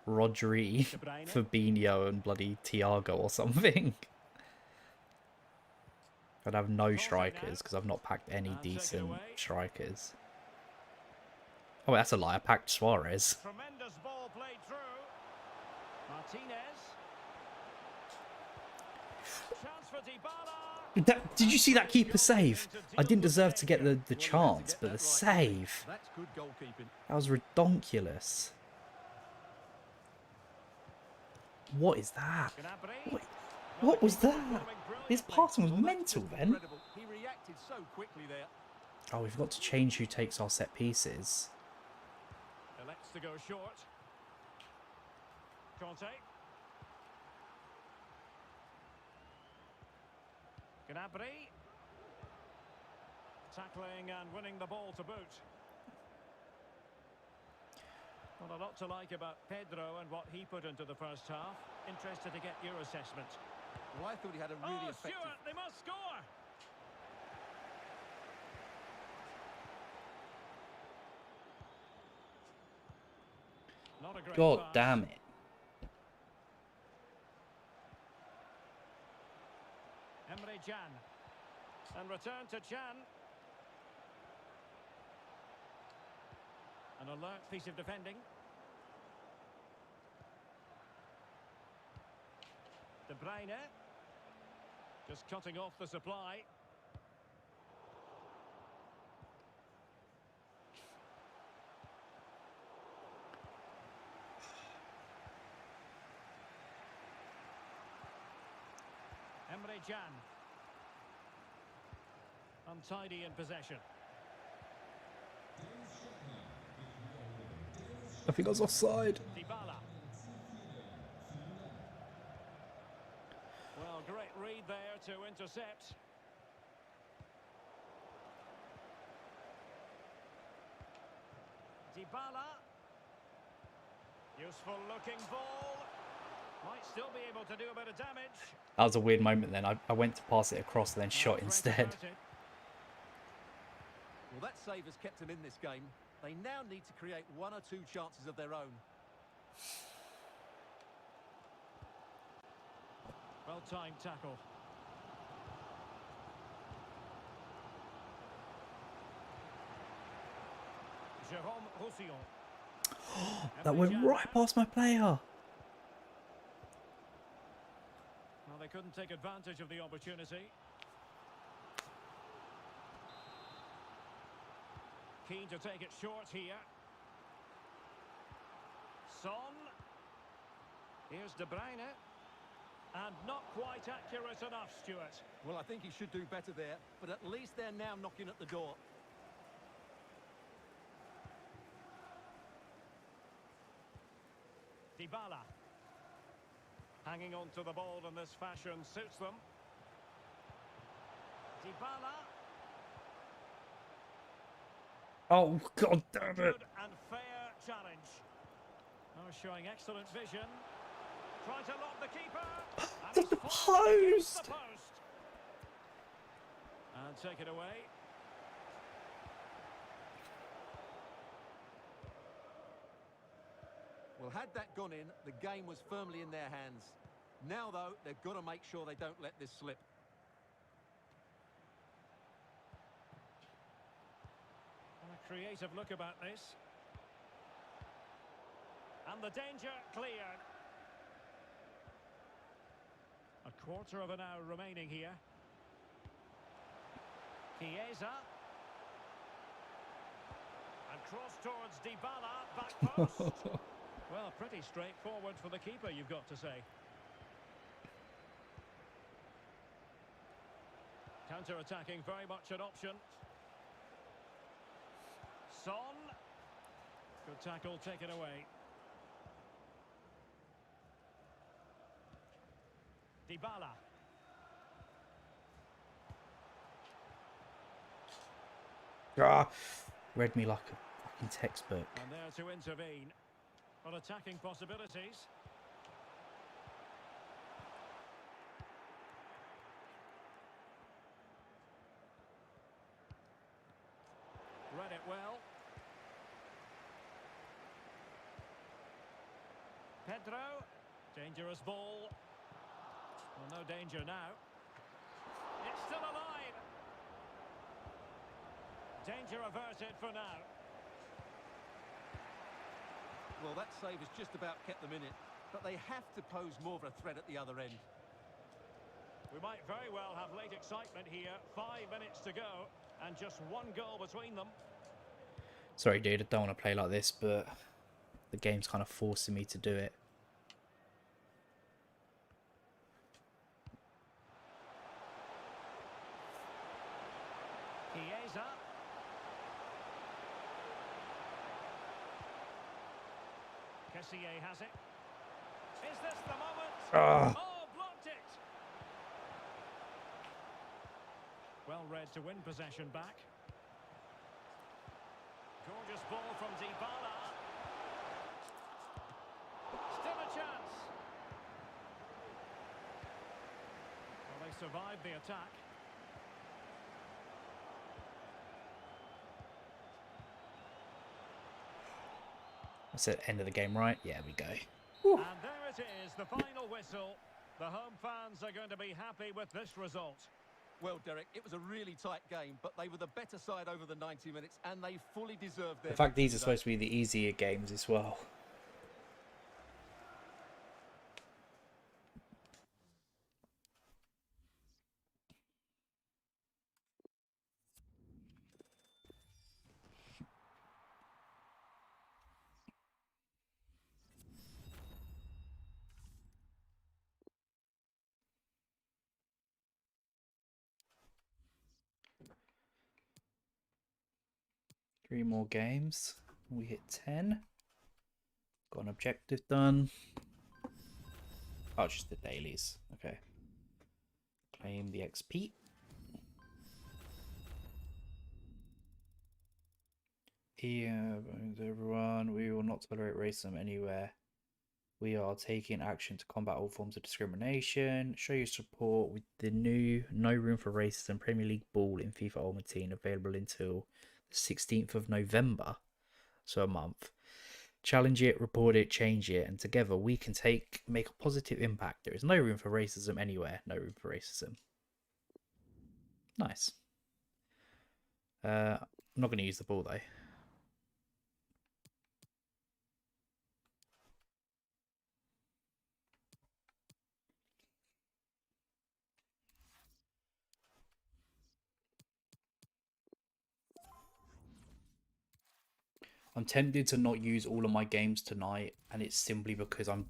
Rodri, Fabinho, and bloody Thiago or something. I'd have no strikers because I've not packed any decent strikers. Oh, that's a lie. I packed Suarez. Tremendous ball played through. Martinez. Chance for Dybala. Did you see that keeper save? I didn't deserve to get the chance, but the save. That's good goalkeeping. That was ridiculous. What is that? What was that? His passing was mental then. He reacted so quickly there. Oh, we've got to change who takes our set pieces. Elects to go short. Conte. Gnabry. Tackling and winning the ball to boot. Well, a lot to like about Pedro and what he put into the first half. Interested to get your assessment. Well, I thought he had a really effective... Stewart, they must score! Not a great God pass. damn it. Emre Can. And return to Can. An alert piece of defending. De Bruyne. Just cutting off the supply. Emre Can. Untidy in possession. I think I was offside. Dybala. Well, great read there to intercept. Dybala. Useful looking ball. Might still be able to do a bit of damage. That was a weird moment then. I went to pass it across and then shot instead. Well, that save has kept them in this game. They now need to create one or two chances of their own. Well-timed tackle. Jérôme Roussillon. That went right past my player. Well, they couldn't take advantage of the opportunity. Keen to take it short here. Son. Here's De Bruyne. And not quite accurate enough, Stuart. Well, I think he should do better there, but at least they're now knocking at the door. Dybala. Hanging on to the ball in this fashion suits them. Dybala. Oh, God damn it. Good and fair challenge. Oh, showing excellent vision. Try to lock the keeper. And The he's fallen against post. the post. And take it away. Well, had that gone in, the game was firmly in their hands. Now, though, they've got to make sure they don't let this slip. And a creative look about this. And the danger cleared. A quarter of an hour remaining here. Chiesa. And cross towards Dybala, back post. Well, pretty straightforward for the keeper, you've got to say. Counter-attacking, very much an option. Son. Good tackle, taken away. Dybala. Read me like a fucking textbook. And there to intervene. On attacking possibilities. Read it well. Pedro. Dangerous ball. Well, no danger now. It's still alive. Danger averted for now. Well, that save has just about kept them in it, but they have to pose more of a threat at the other end. We might very well have late excitement here. 5 minutes to go, and just one goal between them. Sorry, dude, I don't want to play like this, but the game's kind of forcing me to do it. Chiesa. Kessié has it. Is this the moment? Oh, blocked it! Well read to win possession back. Gorgeous ball from Dybala. Still a chance. Well, they survived the attack. That's the end of the game, right? Yeah, we go. And there it is, the final whistle. The home fans are going to be happy with this result. Well, Derek, it was a really tight game, but they were the better side over the 90 minutes, and they fully deserved their In fact, these are victory supposed to be the easier games as well. Three more games. We hit 10. Got an objective done. Oh, just the dailies. Okay. Claim the XP. Yeah, everyone. We will not tolerate racism anywhere. We are taking action to combat all forms of discrimination. Show your support with the new No Room for Racism Premier League ball in FIFA Ultimate Team, available until the 16th of November. So a month. Challenge it, report it, change it, and together we can make a positive impact. There is no room for racism anywhere. No room for racism. Nice. I'm not going to use the ball though. I'm tempted to not use all of my games tonight, and it's simply because I'm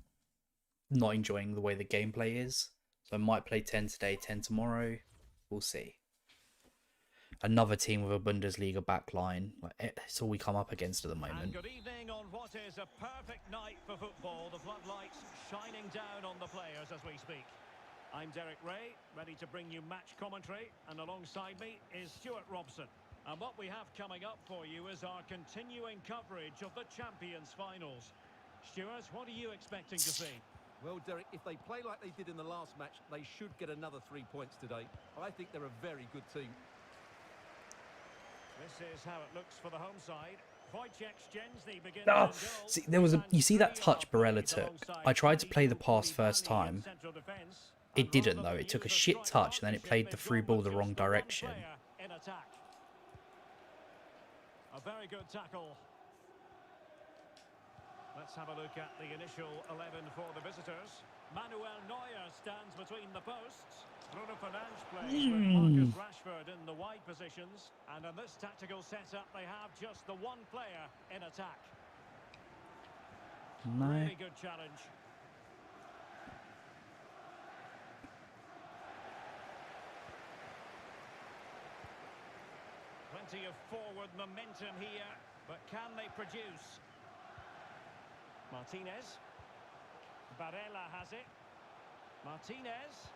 not enjoying the way the gameplay is. So I might play 10 today, 10 tomorrow. We'll see. Another team with a Bundesliga backline. It's all we come up against at the moment. And good evening on what is a perfect night for football. The floodlights shining down on the players as we speak. I'm Derek Ray, ready to bring you match commentary, and alongside me is Stuart Robson. And what we have coming up for you is our continuing coverage of the Champions finals. Stuart, what are you expecting to see? Well, Derek, if they play like they did in the last match, they should get another 3 points today. I think they're a very good team. This is how it looks for the home side. Szczęsny begins Oh, see, you see that touch Barella took? I tried to play the pass first time. It didn't though. It took a shit touch and then it played the through ball the wrong direction. A very good tackle. Let's have a look at the initial 11 for the visitors. Manuel Neuer stands between the posts. Bruno Fernandes plays with Marcus Rashford in the wide positions. And in this tactical setup, they have just the one player in attack. No. Really good challenge. Plenty of forward momentum here, but can they produce? Martinez. Barella has it. Martinez.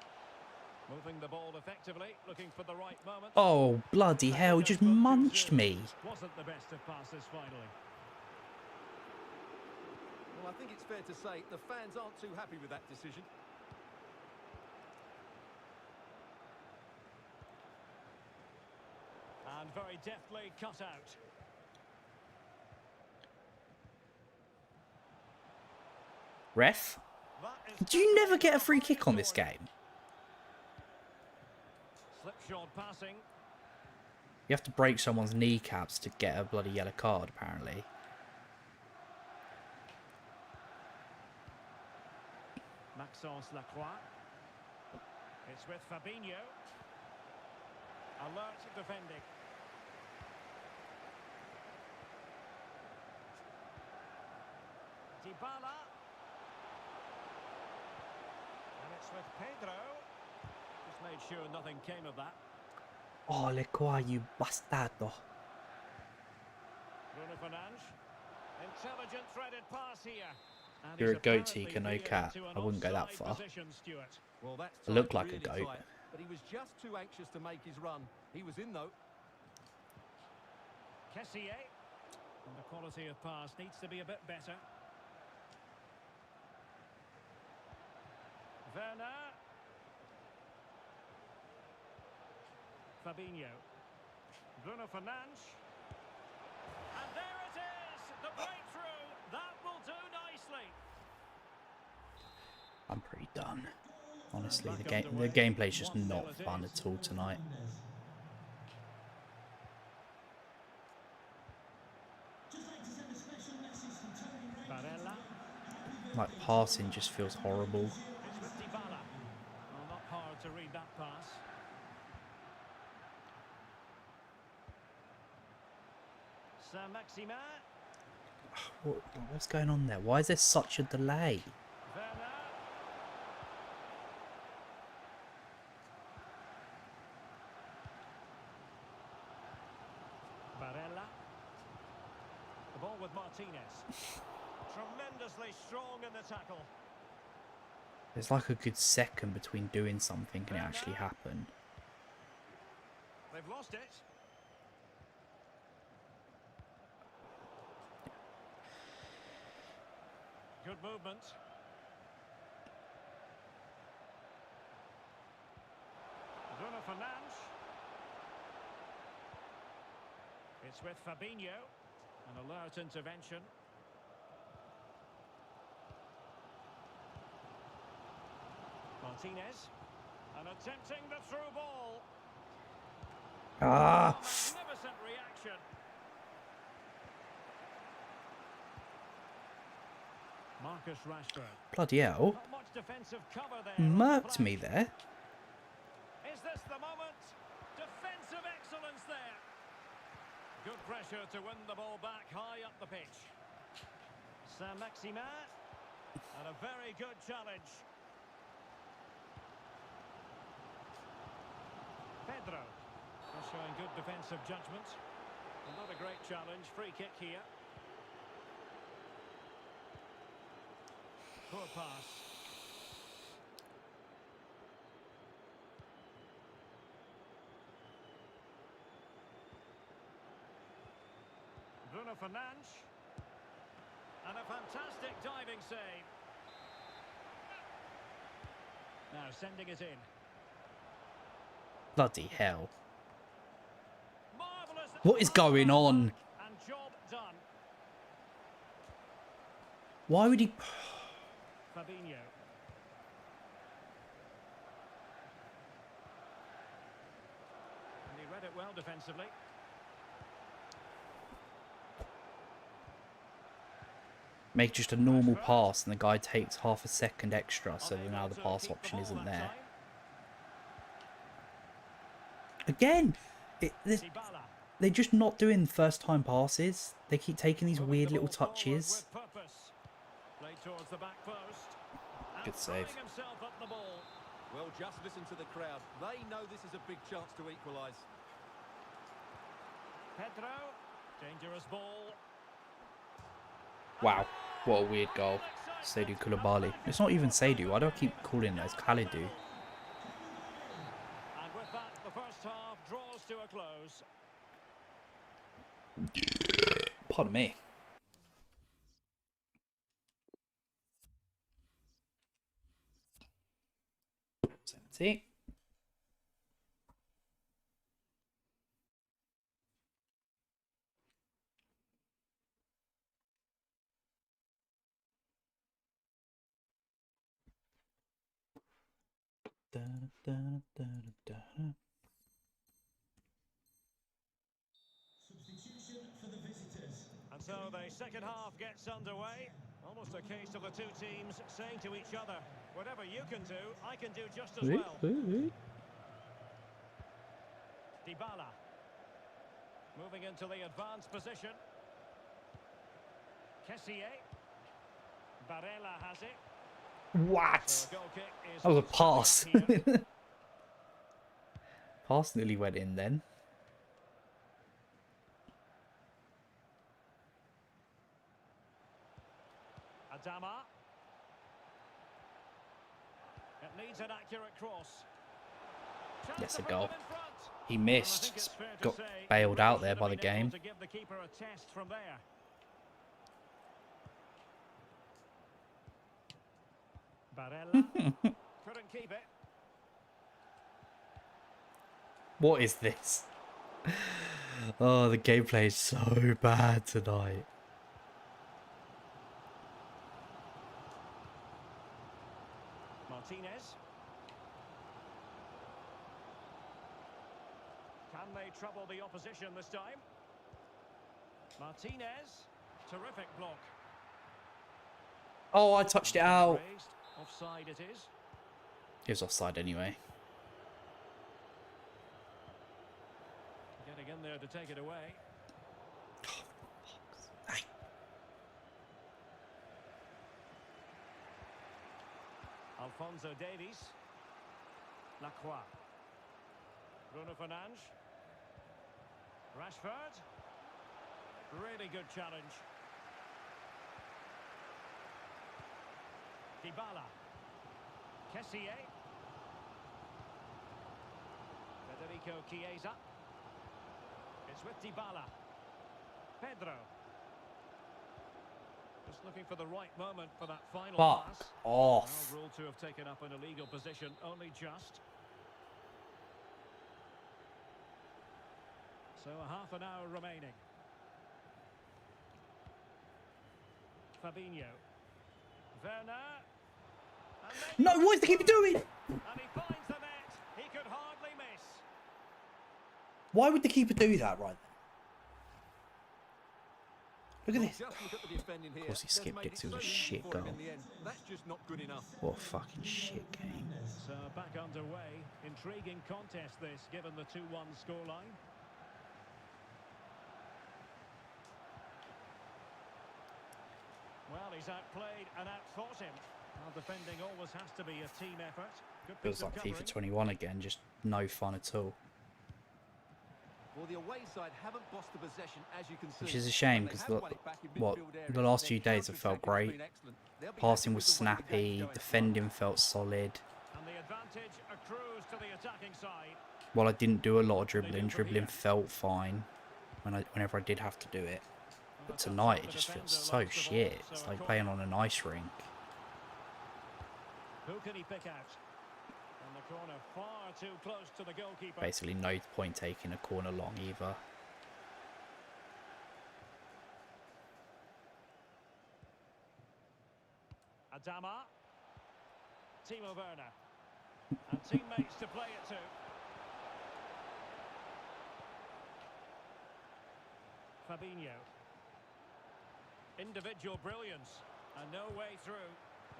Moving the ball effectively, looking for the right moment. Oh, bloody hell, he just munched me. Wasn't the best of passes finally. Well, I think it's fair to say the fans aren't too happy with that decision. And very deftly cut out. Ref? That is Do you never get a definitely free kick on this story. game? Slipshod passing. You have to break someone's kneecaps to get a bloody yellow card, apparently. Maxence Lacroix. It's with Fabinho. Alert defending. Dybala. And it's with Pedro. Just made sure nothing came of that. Oh, le qua, you bastardo. Bruno Fernandes. Intelligent threaded pass here. And You're he's a goat apparently seeker, no veered cat. into an I wouldn't go that offside far. position, Stuart. Well, that's I look tight, like a really goat. tight, but he was just too anxious to make his run. He was in though. Kessier. And the quality of pass needs to be a bit better. Werner. Fabinho. Bruno Fernandes. And there it is! The breakthrough! That will do nicely. I'm pretty done. Honestly, the gameplay's just not fun at all tonight. Barella. Like, passing just feels horrible. It's with Dybala. Well, not hard to read that pass. Saint-Maximin. What's going on there? Why is there such a delay? Werner. Barella. The ball with Martinez. Tremendously strong in the tackle. There's like a good second between doing something and it actually happen. They've lost it. Good movement. Bruno Fernandes. It's with Fabinho. An alert intervention. Martinez. And attempting the through ball. Ah! Magnificent reaction. Marcus Rashford. Bloody hell. Not much defensive cover there. Murked me there. Is this the moment? Defensive excellence there. Good pressure to win the ball back high up the pitch. Saint-Maximin. And a very good challenge. Pedro. They're showing good defensive judgment. And not a great challenge. Free kick here. Poor pass. Bruno Fernandes. And a fantastic diving save. Now sending it in. Bloody hell. Marvellous. What is going on? And job done. Why would he... Fabinho. And he read it well defensively. Make just a normal pass and the guy takes half a second extra, so that now the pass option isn't there. Again! Dybala. They're just not doing first time passes. They keep taking these weird little touches. Played towards the back post. Good save. Himself up the ball. Well, just listen to the crowd. They know this is a big chance to equalise. Pedro. Dangerous ball. Wow, what a weird goal. Seydou Koulibaly. It's not even Seydou. Why do I keep calling it as Khalidou? And with that, the first half draws to a close. Pardon me. 70. And so the second half gets underway. Almost a case of the two teams saying to each other, whatever you can do, I can do just as well. Dybala. Moving into the advanced position. Kessié. Barella has it. What? So a goal kick is That was a what's pass. coming up here. Pass nearly went in then. Adama. It needs an accurate cross. Chance Yes, to a put goal. them in front. He And I missed. think it's fair to Got say bailed he out there should by have the been able game. to give the keeper a test from there. Barella couldn't keep it. What is this? Oh, the gameplay is so bad tonight. Martinez. Can they trouble the opposition this time? Martinez. Terrific block. Oh, I touched it out. Raised. Offside it is. He was offside anyway. Getting in there to take it away. Alphonso Davies. Lacroix. Bruno Fernandes. Rashford. Really good challenge. Dybala. Kessié. Federico Chiesa. It's with Dybala. Pedro. Just looking for the right moment for that final Fuck pass. off. Well, ruled to have taken up an illegal position, only just. So a half an hour remaining. Fabinho. Werner. And No, what is the keeper doing? And he finds the net. He could hardly miss. Why would the keeper do that right there? Look at this. Just look at the defending here. Of course he They've skipped made it 'cause it was a so easy shit for him goal. in the end. That's just not good enough. What a fucking shit game. So back underway. Intriguing contest this, given the 2-1 scoreline. Well, he's outplayed and outthought him. Well, defending always has to be a team effort. Good piece Feels of like covering. FIFA 21 again, just no fun at all. Well, the away side haven't lost the possession, as you can see. Which is a shame They because have won it back in what midfield the areas. last Their few days have felt counter-attack has great. been excellent. They'll be Passing happy was with the way the game's snappy, going. defending felt solid. And the advantage accrues to the attacking side. While I didn't do a lot of dribbling felt fine whenever I did have to do it. But tonight it just feels so shit. It's like playing on an ice rink. Who can he pick out? And the corner far too close to the goalkeeper. Basically no point taking a corner long either. Adama. Timo Werner. And teammates to play it to. Fabinho. Individual brilliance. And no way through.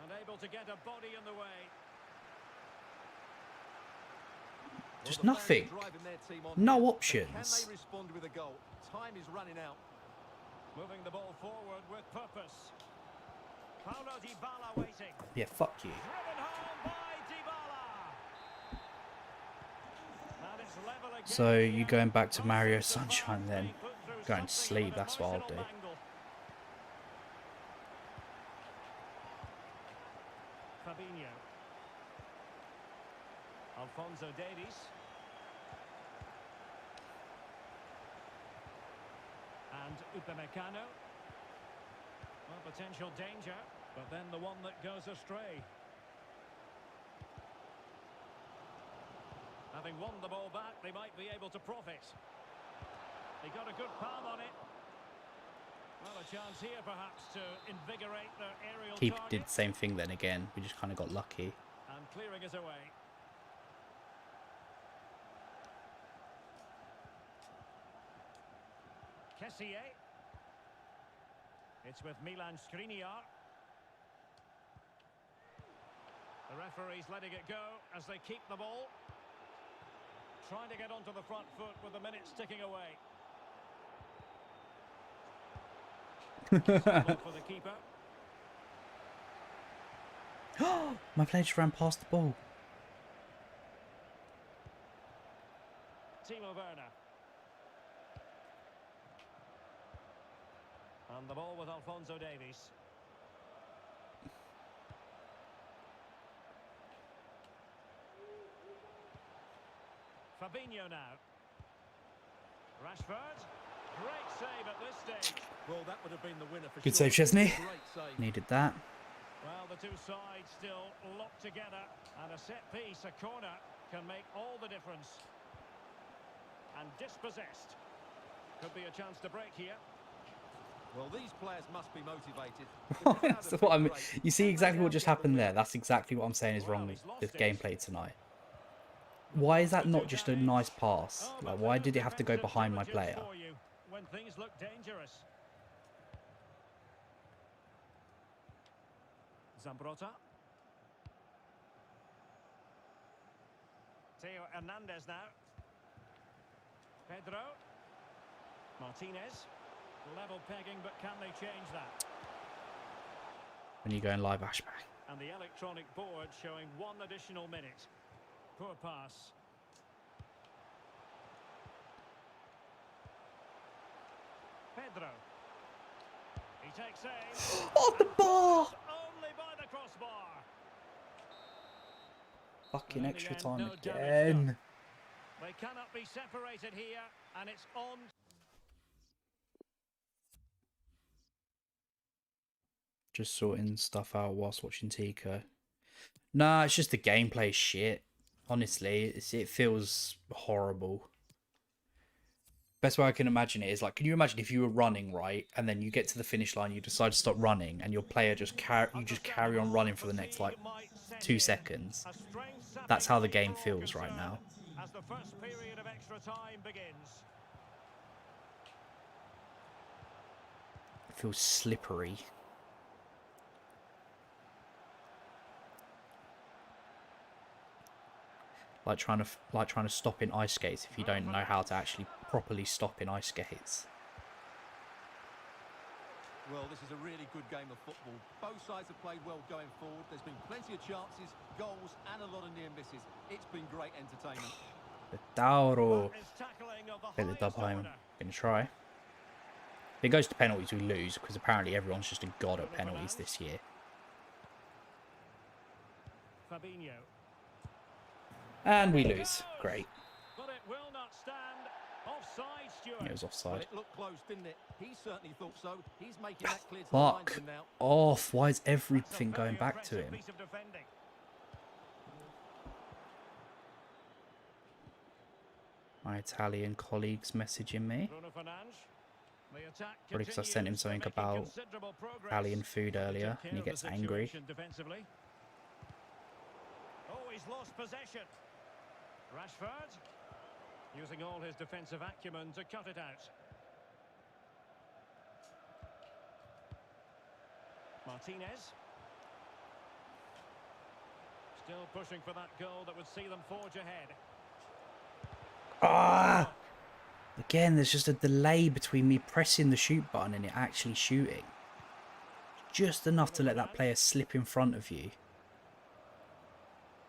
Unable to get a body in the way. Just nothing. No options. Can they respond with a goal? Time is running out. Moving the ball forward with purpose. Paulo Dybala waiting. Yeah, fuck you. Driven home by Dybala. And it's level again. So you going back to Mario Sunshine then? Going to sleep, that's what I'll do. Fabinho. Alphonso Davies. And Upamecano. Well, potential danger, but then the one that goes astray. Having won the ball back, they might be able to profit. They got a good palm on it. Well, a chance here perhaps to invigorate their aerial Keeper target. did the same thing then again. We just kind of got lucky. And clearing is away. Kessier. It's with Milan Skriniar. The referee's letting it go as they keep the ball. Trying to get onto the front foot with the minutes ticking away. For the keeper. My player just ran past the ball. Timo Werner. And the ball with Alphonso Davies. Fabinho now. Rashford. Great save at this stage. Well, that would have been the winner for Good sure. save, Chesney. Great save. Needed that. Well, the two sides still locked together, and a set piece, a corner, can make all the difference. And dispossessed. Could be a chance to break here. Well, these players must be motivated. That's what I mean. You see exactly what just happened there. That's exactly what I'm saying is wrong with gameplay tonight. Why is that not just a nice pass? Like, why did it have to go behind my player? When things look dangerous. Zambrotta. Theo Hernandez now. Pedro. Martinez. Level pegging, but can they change that? When you go in live ashback. And the electronic board showing 1 additional minute. Poor pass. Pedro. He takes aim. Oh, the bar! Only by the crossbar. Fucking In the extra end, time no damage again. done. They cannot be separated here, and it's on. Just sorting stuff out whilst watching Tico. Nah, it's just the gameplay shit. Honestly, it feels horrible. Best way I can imagine it is like, can you imagine if you were running, right, and then you get to the finish line, you decide to stop running, and your player just carry on running for the next like 2 seconds. That's how the game feels right now. As the first period of extra time begins. It feels slippery. Like trying to stop in ice skates if you don't know how to actually properly stop in ice skates. Well, this is a really good game of football. Both sides have played well going forward. There's been plenty of chances, goals, and a lot of near misses. It's been great entertainment. The Tauro. Get the dub home. Gonna try. If it goes to penalties, we lose because apparently everyone's just a god at penalties this year. Fabinho. And we lose. Great. But it will not stand. Offside, Stuart. It was Well, offside. it looked close, didn't it? He certainly thought so. He's making that clear to the Fuck linesman now. off. Why is That's a everything going very back to impressive him? piece of defending. My Italian colleagues messaging me. Bruno Fernandes. The attack Probably because I sent him continues. something They're making about considerable progress. Italian food earlier Took and he care of the gets angry. situation defensively. Oh, he's lost possession. Rashford using all his defensive acumen to cut it out. Martinez. Still pushing for that goal that would see them forge ahead. Ah! Again, there's just a delay between me pressing the shoot button and it actually shooting. Just enough to let that player slip in front of you.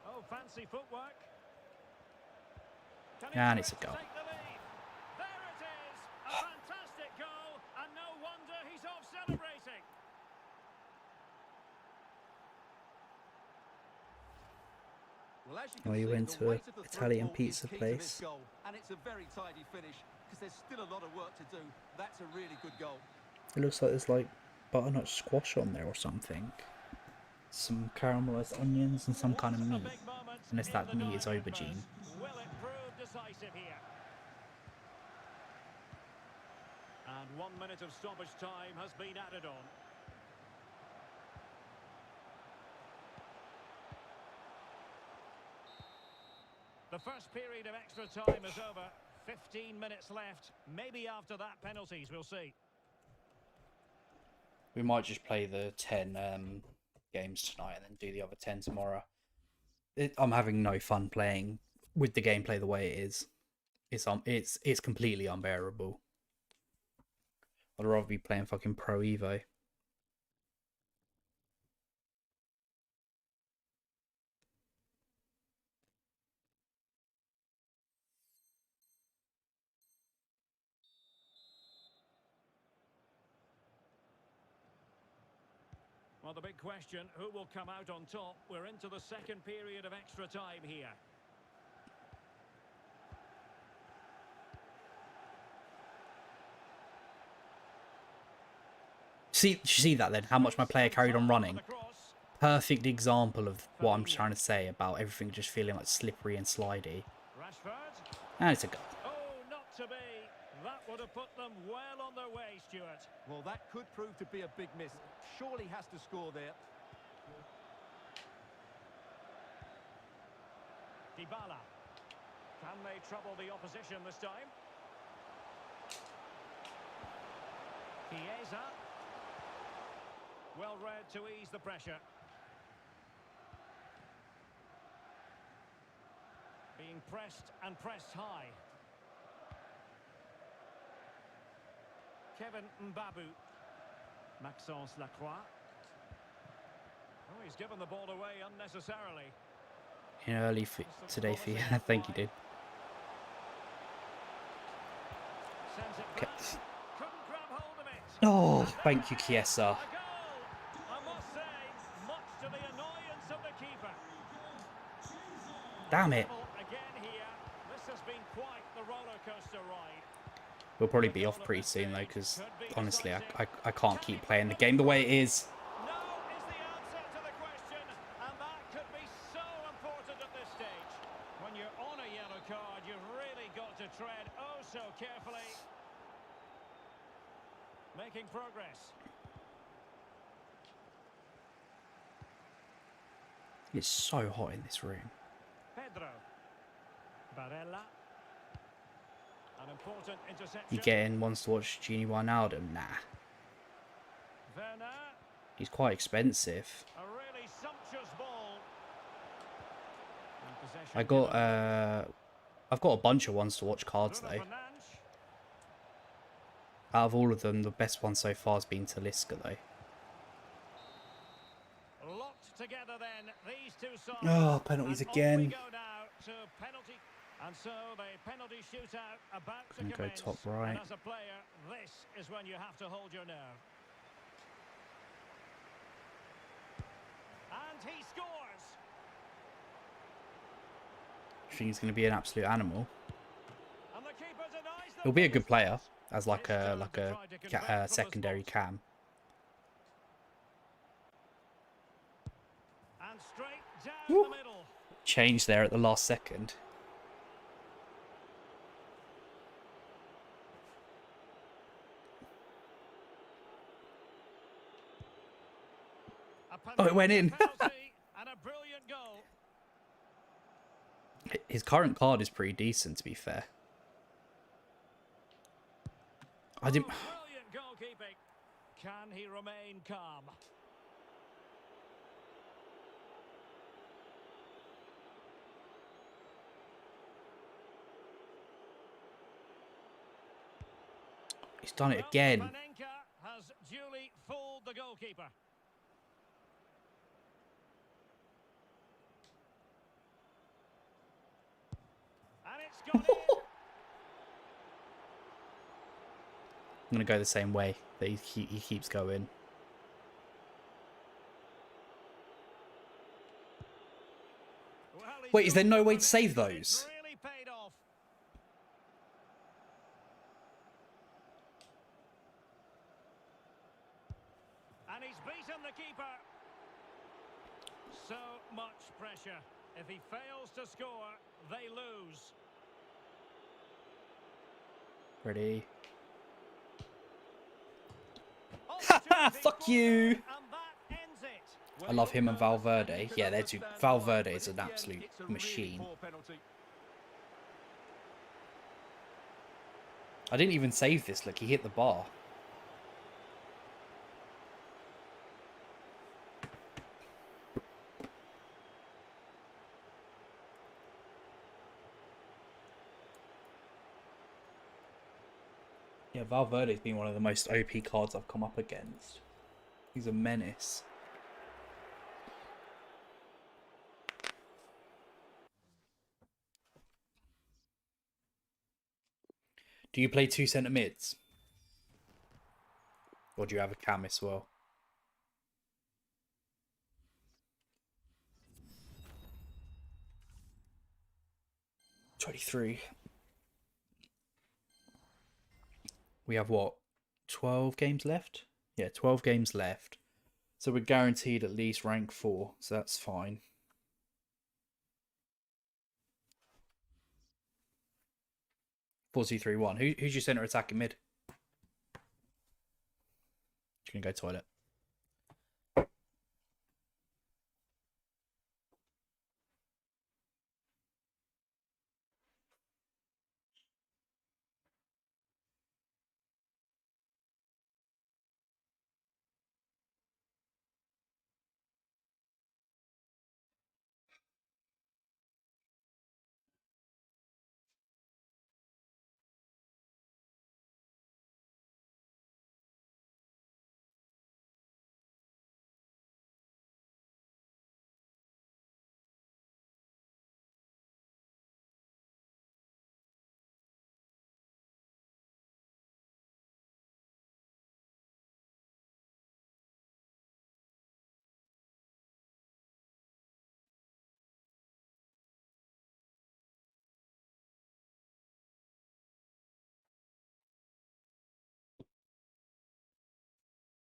Oh, fancy footwork. Can he And do it's a it? goal. Take the lead. There it is. A fantastic goal, and no wonder he's off celebrating. Well, as you can Oh, you see, went the to a weight of the through Italian ball is pizza key to place. this goal, and it's a very tidy finish because there's still a lot of work to do. That's a really good goal. It looks like there's like butternut squash on there or something. Some caramelized onions and some kind of meat. Unless that meat is aubergine. Will it prove decisive here? And 1 minute of stoppage time has been added on. The first period of extra time is over. 15 minutes left. Maybe after that, penalties, we'll see. We might just play the 10 games tonight and then do the other 10 tomorrow. I'm having no fun playing with the gameplay the way it is. It's completely unbearable. I'd rather be playing fucking Pro Evo. Well, the big question, who will come out on top? We're into the second period of extra time here. See that then? How much my player carried on running? Perfect example of what I'm trying to say about everything just feeling like slippery and slidey. And it's a goal. Oh, not to be. That would have put them well on their way, Stuart. Well, that could prove to be a big miss. Surely has to score there. Dybala. Can they trouble the opposition this time? Chiesa. Well read to ease the pressure. Being pressed and pressed high. Kevin Mbabu. Maxence Lacroix. Oh, he's given the ball away unnecessarily. Early today for you. Thank you, dude. Sends it Okay. back. Couldn't grab hold of it. Oh, thank you, Chiesa. A goal. I must say, much to the annoyance of the keeper. Damn it. Again here. This has been quite the roller coaster ride. We'll probably be off pretty soon though, because honestly, I can't keep playing the game the way it is. No is the answer to the question, and that could be so important at this stage. When you're on a yellow card, you've really got to tread oh so carefully. Making progress. It's so hot in this room. Pedro. Barella. An important interception. You getting wants to watch Genie Wijnaldum? Nah. Werner. He's quite expensive. A really sumptuous ball. And possession I got given. I've got a bunch of ones to watch cards Bruno though. Fernandes. Out of all of them, the best one so far has been Talisca though. Locked together then, these two sides. Oh, penalties And again. On we go now to penalty. And so the penalty shootout about to Gonna go commence. top right. And as a player, this is when you have to hold your nerve. And he scores. I think he's going to be an absolute animal. And the keeper denies them. He'll be a good player as like a secondary cam. And straight down Woo. the middle. Change there at the last second. Oh, it went in. Penalty and a brilliant goal. His current card is pretty decent, to be fair. I didn't. Brilliant goalkeeping. Can he remain calm? He's done it again. Panenka has duly fooled the goalkeeper. And it's gone in. I'm gonna go the same way that he keeps going. Well, he's Wait, is there no way to done it. save those? It's really paid off. And he's beaten the keeper. So much pressure. If he fails to score, they lose. Ready? Opportunity Fuck for you. them, and that ends it. I love him and Valverde. Yeah, they're two. Valverde is an absolute machine. I didn't even save this. Look, he hit the bar. Yeah, Valverde's been one of the most OP cards I've come up against. He's a menace. Do you play 2 centre mids? Or do you have a cam as well? 23. We have what? 12 games left? Yeah, 12 games left. So we're guaranteed at least rank 4, so that's fine. 4-2-3-1. Who's your centre attacking mid? Just gonna go toilet.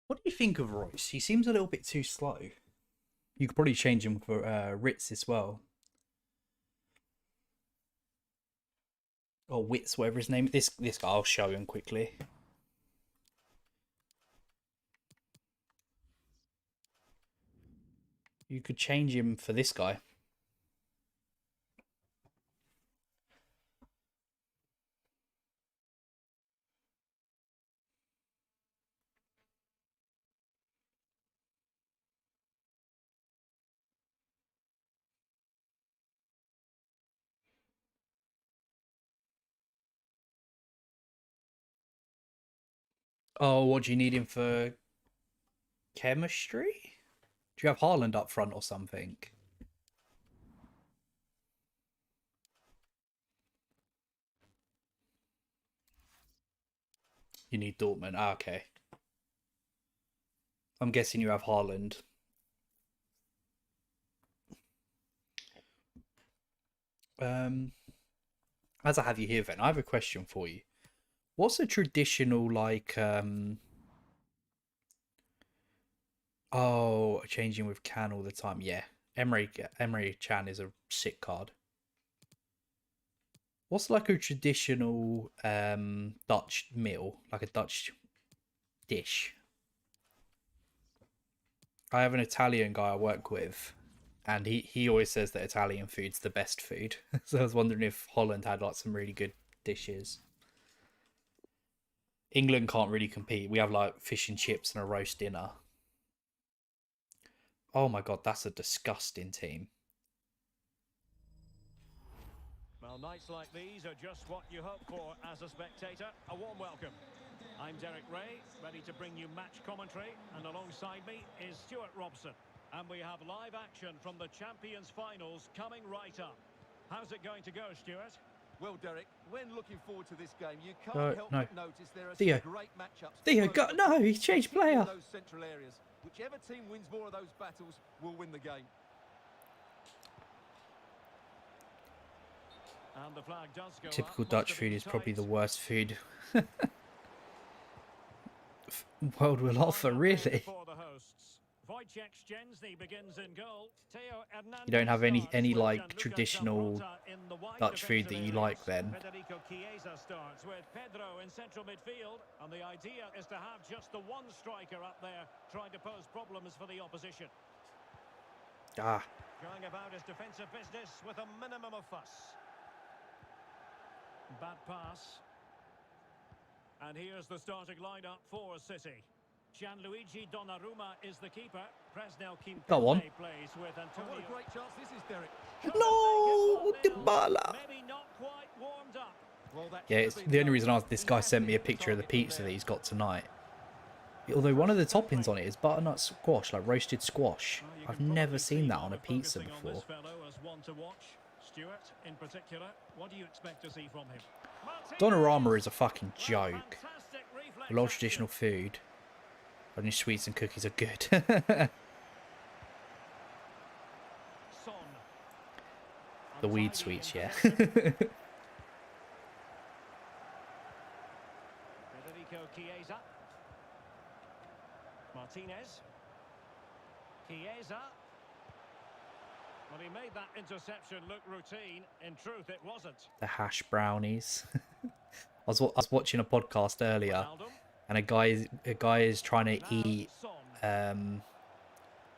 What do you think of Royce? He seems a little bit too slow. You could probably change him for Ritz as well. Or Wits, whatever his name is. This guy, I'll show him quickly. You could change him for this guy. Oh, what do you need him for? Chemistry? Do you have Haaland up front or something? You need Dortmund. Ah, okay. I'm guessing you have Haaland. As I have you here, then I have a question for you. What's a traditional Oh, changing with Can all the time. Yeah, Emery Chan is a sick card. What's like a traditional Dutch meal, like a Dutch dish? I have an Italian guy I work with, and he always says that Italian food's the best food. So I was wondering if Holland had like some really good dishes. England can't really compete. We have like fish and chips and a roast dinner. Oh my god, that's a disgusting team. Well, nights like these are just what you hope for as a spectator. A warm welcome. I'm Derek Ray, ready to bring you match commentary, and alongside me is Stuart Robson. And we have live action from the Champions Finals coming right up. How's it going to go, Stuart? Well, Derek, when looking forward to this game, you can't help No. but notice there are Theo. some great matchups. Theo, no, he's changed player. Those central areas. Whichever team wins more of those battles will win the game. And the flag does go Typical up. Dutch food is probably the worst food world will offer, really. You don't have any like traditional Dutch food that you like then? Federico Chiesa starts with Pedro in central midfield, and the idea is to have just the one striker up there trying to pose problems for the opposition. Ah. Going about his defensive business with a minimum of fuss. Bad pass. And here's the starting lineup for City. Gianluigi Donnarumma is the keeper. Presnel Go on. Kimpembe plays with Oh, Antonio. what a great chance this is, Derek. No, Dybala. Maybe not quite warmed up. Well, that Yeah, should it's have been the only done. reason this He guy has sent me a hit the picture of the target from pizza there. that he's got tonight. Although one of the toppings on it is butternut squash, like roasted squash. Well, you I've can never probably seen see that why on a we're pizza focusing on before. this fellow as one to watch. Stuart, in particular, what do you expect to see from him? Donnarumma is a fucking Well, joke. fantastic reflex A lot of action. traditional food. Only sweets and cookies are good. Son. The weed Untidy sweets, in yeah. possession. Federico Chiesa. Martinez. Chiesa. Well, he made that interception look routine. In truth, it wasn't. The hash brownies. I was watching a podcast earlier, Ronaldo. and a guy is trying to Now eat Son.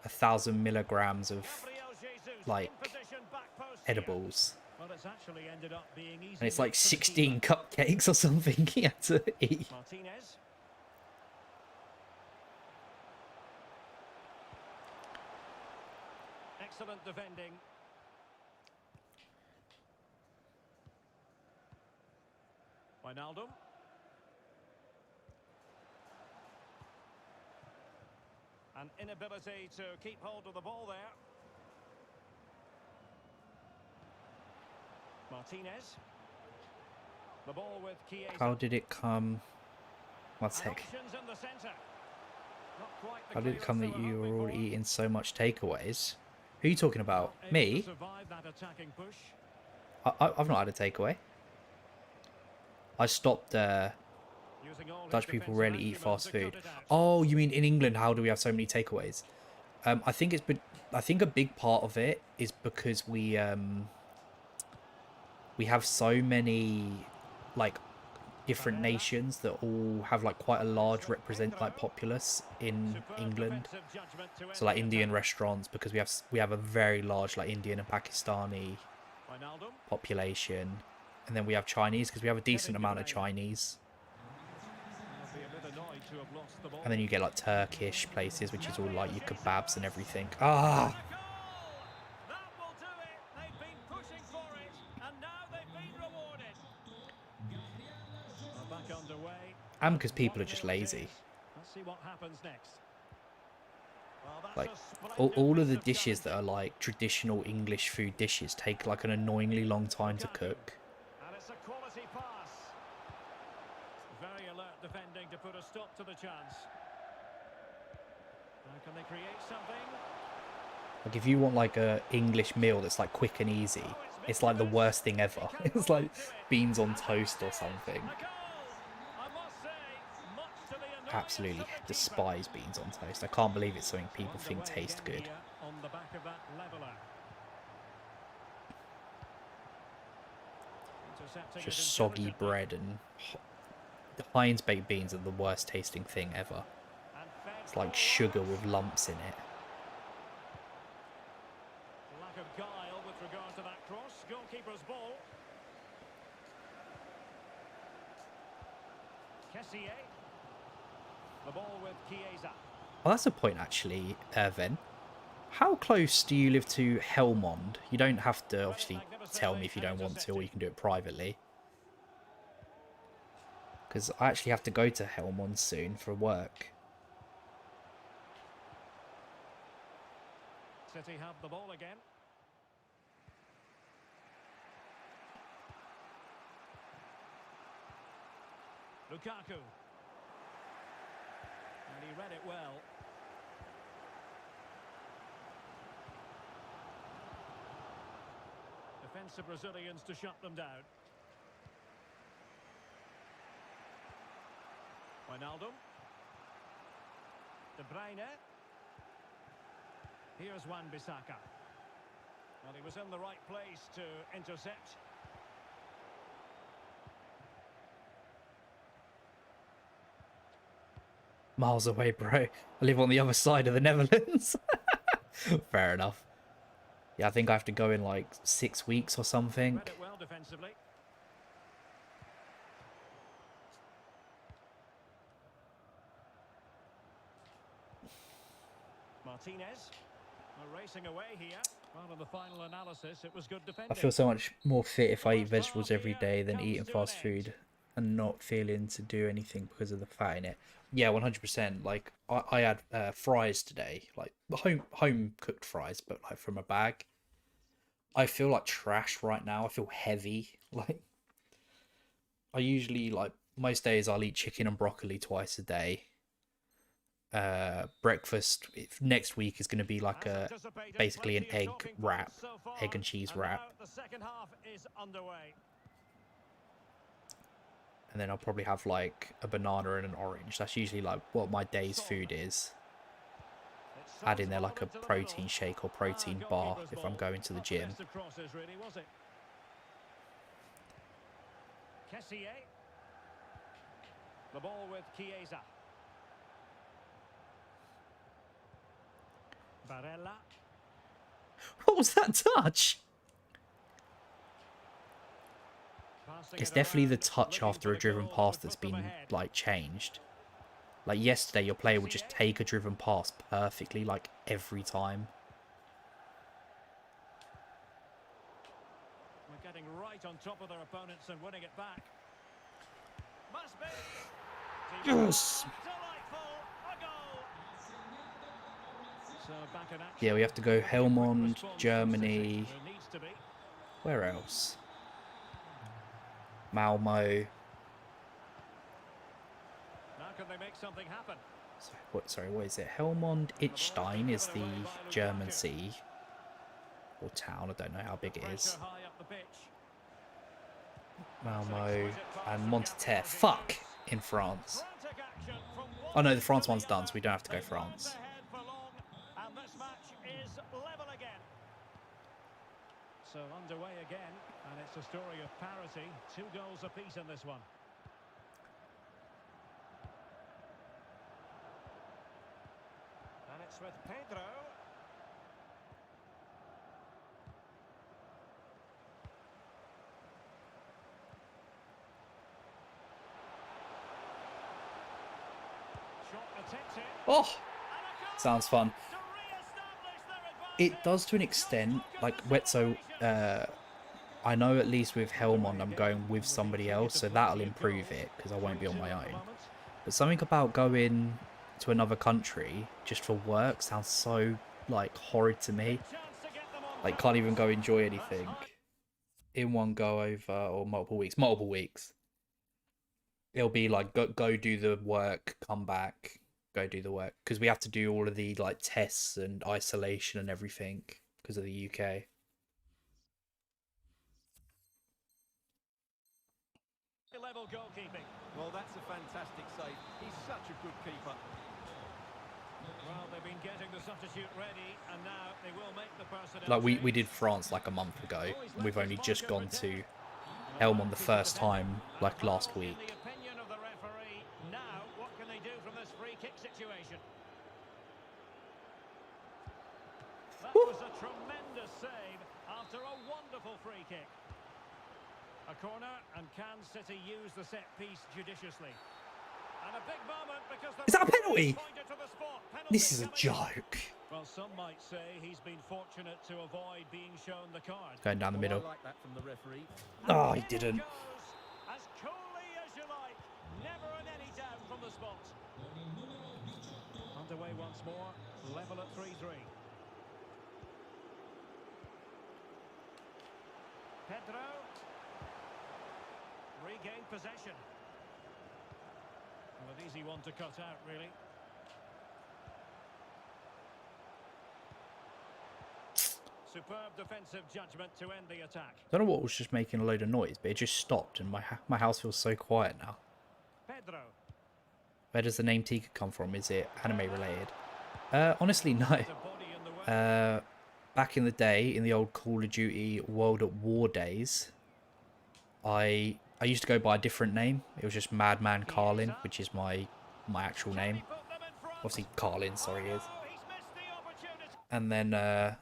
1,000 milligrams of Gabriel Jesus like in position, back post here. edibles, Well, it's actually ended up being easy and it's like work for the 16 keeper. cupcakes or something he had to eat. Martinez. Excellent defending. Wijnaldum. An inability to keep hold of the ball there. Martinez. The ball with Chiesa. How did it come? One And sec. options in the centre. Not quite the How did it come clearance that they were you were hoping already for. eating so much takeaways? Who are you talking about? Not able Me? to survive that attacking push. I've not had a takeaway. I stopped. Using all his Dutch people defensive rarely eat acumen fast to food. cut it out. Oh, you mean in England? How do we have so many takeaways? I think I think a big part of it is because we have so many like different nations that all have like quite a large populace in Superb England. defensive judgment to So end like the Indian attack. restaurants, because we have a very large like Indian and Pakistani Wijnaldum. population, and then we have Chinese because we have a decent amount of Chinese. They'll be a bit annoyed to have lost the ball. And then you get like Turkish places, which is all like your kebabs and everything. Ah, And a goal! That will do it. They've been pushing for it, and now they've been rewarded. Well, back underway. and because people are just 1-0 it lazy. is. Let's see what happens next. Well, that's Like a all splendid of the piece of dishes that are challenging. like traditional English food dishes take like an annoyingly long time to cook. And it's a quality pass. Very alert defending to put a stop to the chance. Now can they create something? Like if you want like a English meal that's like quick and easy, it's like the worst thing ever. It's like beans on toast or something. A goal! I must say, much to the annoyance Absolutely of the keeper. despise beans on toast. I can't believe it's something people think Underway taste again good. here on the back of that leveler. Intercepting Just it soggy intelligently. bread and the Heinz baked beans are the worst tasting thing ever. And fed It's like forward. sugar with lumps in it. Lack of guile with regard to that cross. Goalkeeper's ball. Kessier. The ball with Chiesa. Oh, that's a point actually, Ven. How close do you live to Helmond? You don't have to obviously tell me if you don't want to, or you can do it privately. Because I actually have to go to Helmond soon for work. City have the ball again. Lukaku. And he read it well. Defensive Brazilians to shut them down. Wijnaldum. De Bruyne. Here's Wan-Bissaka. Well, he was in the right place to intercept. Miles away, bro. I live on the other side of the Netherlands. Fair enough. Yeah, I think I have to go in like 6 weeks or something. Read it well defensively. Martinez. We're racing away here. Well, in the final analysis, it was good defending. I feel so much more fit if I eat vegetables every day than eating fast food and not feeling to do anything because of the fat in it. Yeah, 100%. Like I had fries today, like home cooked fries, but like from a bag. I feel like trash right now. I feel heavy. Like I usually like most days I'll eat chicken and broccoli twice a day. Breakfast next week is going to be like basically an egg wrap, egg and cheese wrap. The second half is underway. And then I'll probably have like a banana and an orange. That's usually like what my day's food is. Add in there like a protein shake or protein bar if I'm going to the gym. The ball with Chiesa. Barella. What was that touch? It's definitely the touch after a driven pass that's been like changed. Like yesterday, your player would just take a driven pass perfectly, like every time. We're getting right on top of their opponents and winning it back. Must be. Yes. Yeah, we have to go Helmond, Germany. Where else? Malmo. Now can they make something happen? Sorry, what is it? Helmond Ichstein is the German city. Or town, I don't know how big it is. Malmo and Montterre. Fuck! In France. Oh no, the France one's done, so we don't have to go France. So underway again, and it's a story of parity. 2 goals apiece in this one. And it's with Pedro. Shot attempted. Oh! Sounds fun. It does to an extent, like Wetzo, I know at least with Helmond I'm going with somebody else, so that'll improve it, because I won't be on my own. But something about going to another country just for work sounds so, like, horrid to me. Like, can't even go enjoy anything in one go over, or multiple weeks. Multiple weeks. It'll be like, go do the work, come back, go do the work, because we have to do all of the like tests and isolation and everything because of the UK. Level goalkeeping. Well, that's a fantastic save. He's such a good keeper. Well, they've been getting the substitute ready, and now they will make the personnel. Like we did France like a month ago, and we've only just gone to Helmond the first time like last week. The opinion of the referee. Now, what can they do from this free kick situation? That was a tremendous save after a wonderful free kick. A corner, and can City use the set piece judiciously? And a big moment because Is that a penalty? pointed to the spot. Penalty This is a coming. joke. Well, some might say he's been fortunate to avoid being shown the card. Going down the middle. I like that from the referee. Oh, he didn't. As coolly as you like. Never in any doubt from the spot. Underway once more. Level at 3-3. Pedro. Regained possession. Well, an easy one to cut out, really. Superb defensive judgment to end the attack. I don't know what was just making a load of noise, but it just stopped, and my house feels so quiet now. Pedro. Where does the name Tika come from? Is it anime related? Honestly, no. Back in the day, in the old Call of Duty World at War days, I used to go by a different name. It was just Madman Carlin, which is my actual name. Obviously, Carlin, sorry, is. And then,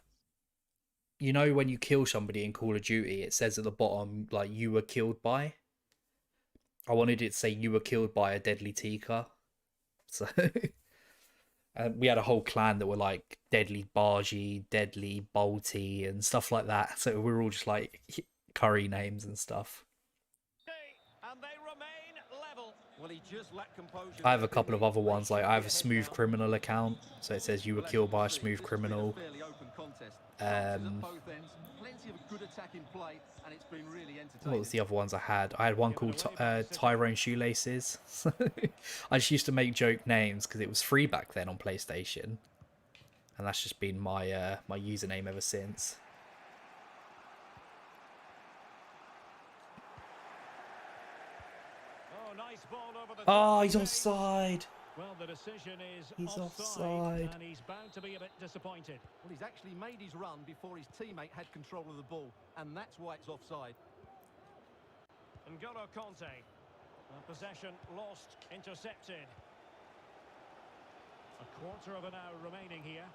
you know, when you kill somebody in Call of Duty, it says at the bottom, like, you were killed by. I wanted it to say you were killed by a deadly Tika. So, We had a whole clan that were like Deadly Bargy, Deadly Bolty, and stuff like that. So we were all just like curry names and stuff. And they remain level. Well, he just lacked composure. I have a couple of other ones. Like I have a Smooth Criminal account, so it says you were killed by a smooth criminal. What was the other ones I had? I had one called Tyrone Shoelaces. I just used to make joke names because it was free back then on PlayStation, and that's just been my my username ever since. Oh, nice ball over the Oh, he's offside. Well, the decision is He's offside, and he's bound to be a bit disappointed. Well, he's actually made his run before his teammate had control of the ball, and that's why it's offside. N'Golo Conte. Possession lost, intercepted. A quarter of an hour remaining here.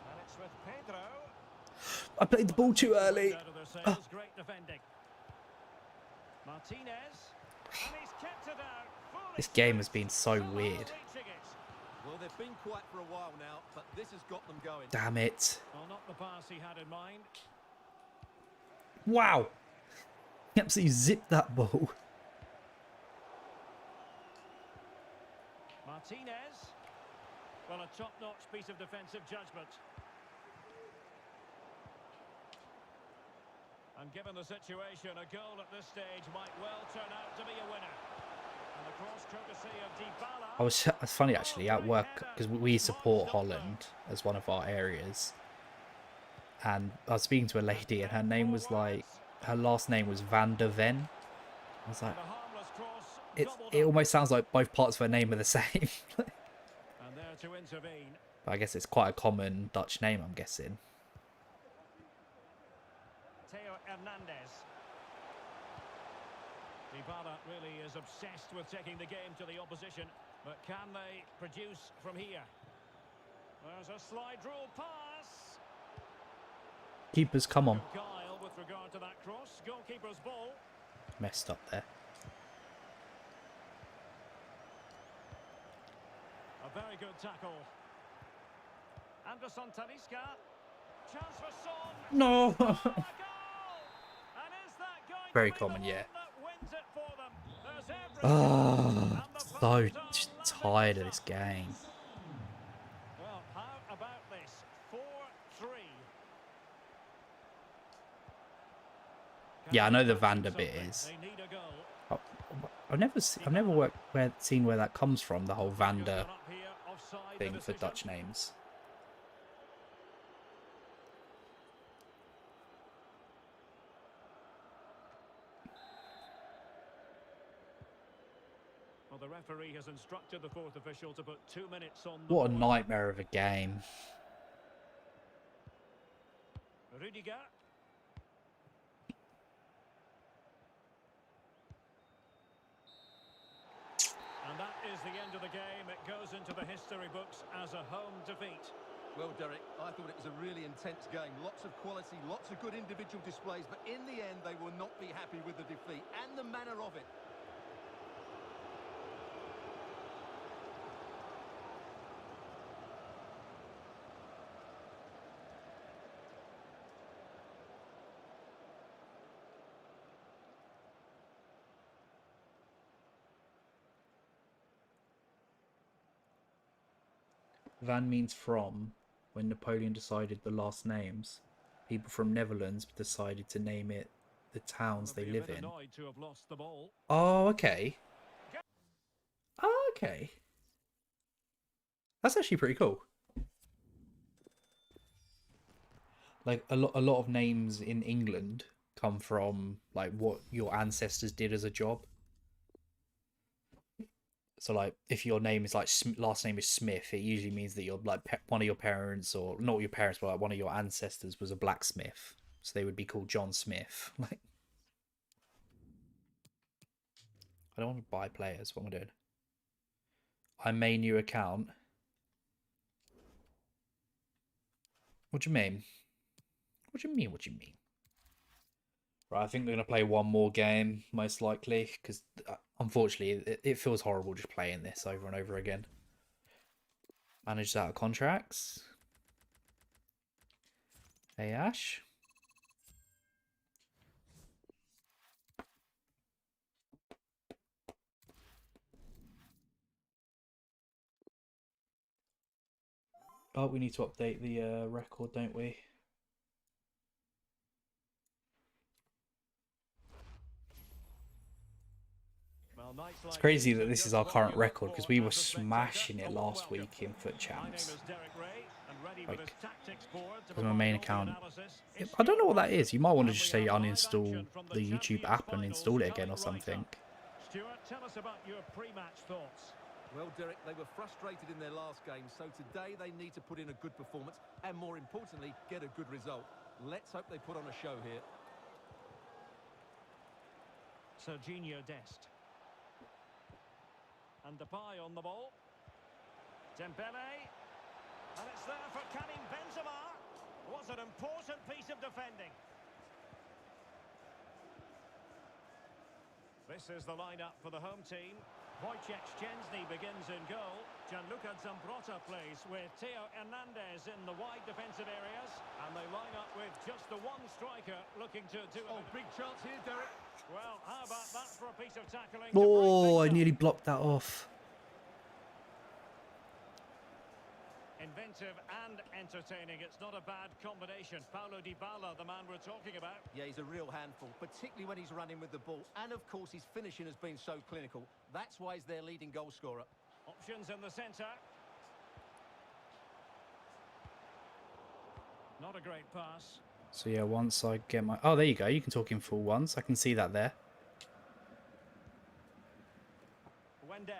And it's with Pedro. I played the ball too early. Out of their sails, great defending. Martinez. And he's kept it out. This game has been so weird. Well, they've been quiet for a while now, but this has got them going. Damn it. Well, not the pass he had in mind. Wow. He absolutely zipped that ball. Martinez. Well, a top-notch piece of defensive judgment. And given the situation, a goal at this stage might well turn out to be a winner. And the cross courtesy of Dybala. It's funny actually at work because we support Holland as one of our areas, and I was speaking to a lady and her name was like, her last name was Van der Ven. I was like, it almost sounds like both parts of her name are the same. And there to intervene. But I guess it's quite a common Dutch name, I'm guessing. Theo Hernandez. Dybala really is obsessed with taking the game to the opposition, but can they produce from here? There's a slide rule pass. Keepers, come on. Guile with regard to that cross. Goalkeeper's ball. Messed up there. A very good tackle. Anderson Talisca. Chance for Son. No. A goal! And is that going Very to be common, the yeah. one that wins it for them? There's everything. Oh, And the so fans are just on the tired of pitch. this game. Well, how about this? 4-3. Yeah, I know the Van der bit is. They need a goal. I've never seen where that comes from. The whole Van der Up here, offside the thing for decision. Dutch names. Well, the referee has instructed the fourth official to put 2 minutes on the What a board. nightmare of a game. Rudiger. And that is the end of the game. It goes into the history books as a home defeat. Well, Derek, I thought it was a really intense game. Lots of quality, lots of good individual displays, but in the end, they will not be happy with the defeat and the manner of it. Van means from. When Napoleon decided the last names, people from Netherlands decided to name it the towns they Will be a live bit in. annoyed to have lost the ball. Oh, okay. Oh, okay. That's actually pretty cool. Like a lot of names in England come from like what your ancestors did as a job. So like if your name is like last name is Smith, it usually means that you're like one of your parents, or not your parents, but like one of your ancestors was a blacksmith. So they would be called John Smith. Like, I don't want to buy players. What am I doing? I made a new account. What do you mean? What do you mean? What do you mean? Right, I think we're going to play one more game, most likely, because unfortunately, it feels horrible just playing this over and over again. Managed out of contracts. Hey, Ash. Oh, we need to update the record, don't we? It's crazy that this is our current record because we were smashing it last week in FUT-CHAMPS. Like, with my main account. I don't know what that is. You might want to just say uninstall the YouTube app and install it again or something. Stuart, tell us about your pre-match thoughts. Well, Derek, they were frustrated in their last game, so today they need to put in a good performance and, more importantly, get a good result. Let's hope they put on a show here. Serginho Dest. And Depay on the ball. Dembele. And it's there for Karim Benzema. Was an important piece of defending. This is the lineup for the home team. Wojciech Szczęsny begins in goal. Gianluca Zambrotta plays with Theo Hernandez in the wide defensive areas. And they line up with just the one striker looking to do a big chance here, Derek. Well, how about that for a piece of tackling? Oh, I nearly blocked that off. Inventive and entertaining. It's not a bad combination. Paulo Dybala, the man we're talking about. Yeah, he's a real handful, particularly when he's running with the ball. And, of course, his finishing has been so clinical. That's why he's their leading goal scorer. Options in the centre. Not a great pass. So, yeah, once I get my... Oh, there you go. You can talk in full once. I can see that there. Wendell.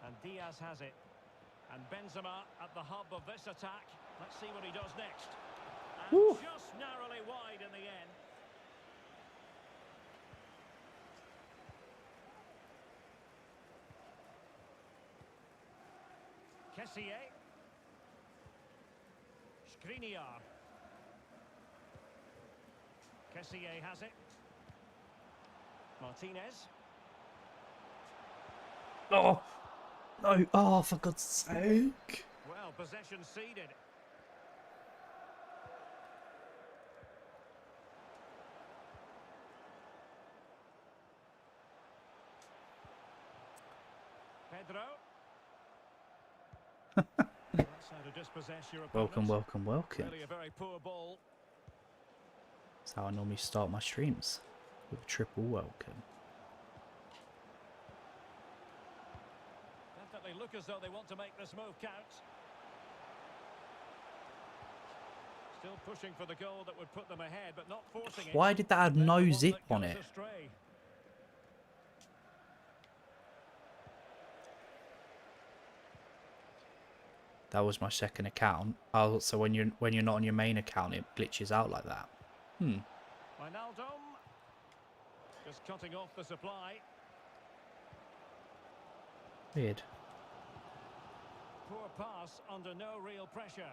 And Diaz has it. And Benzema at the hub of this attack. Let's see what he does next. And Woo. just narrowly wide in the end. Kessié. Skriniar. Kessié has it. Martinez. Oh! No! Oh, for God's sake! Well, possession ceded. Pedro. That's how to dispossess your Welcome, opponent. welcome, welcome. Really a very poor ball. That's how I normally start my streams. With a triple welcome. Definitely look as though they want to make this move count. Still pushing for the goal that would put them ahead, but not forcing it. Why did that have Then the no one zip that on goes it? astray. That was my second account. Oh, so when you're not on your main account, it glitches out like that. Wijnaldum. Just cutting off the supply. Weird. Poor pass under no real pressure.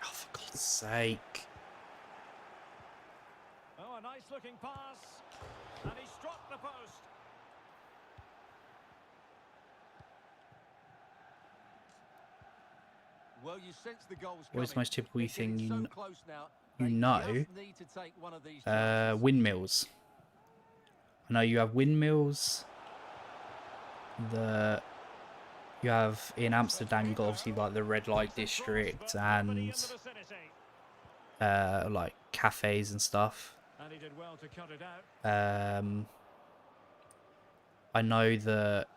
Oh, for God's sake. Oh, a nice looking pass. And he struck the post. Well, you sense the goals What is the coming. most typical They're thing getting you so close now. you They know? just need to take one of these chances. Windmills. I know you have windmills. You have in Amsterdam. You got obviously like the red light district and like cafes and stuff. And he did well to cut it out. I know that.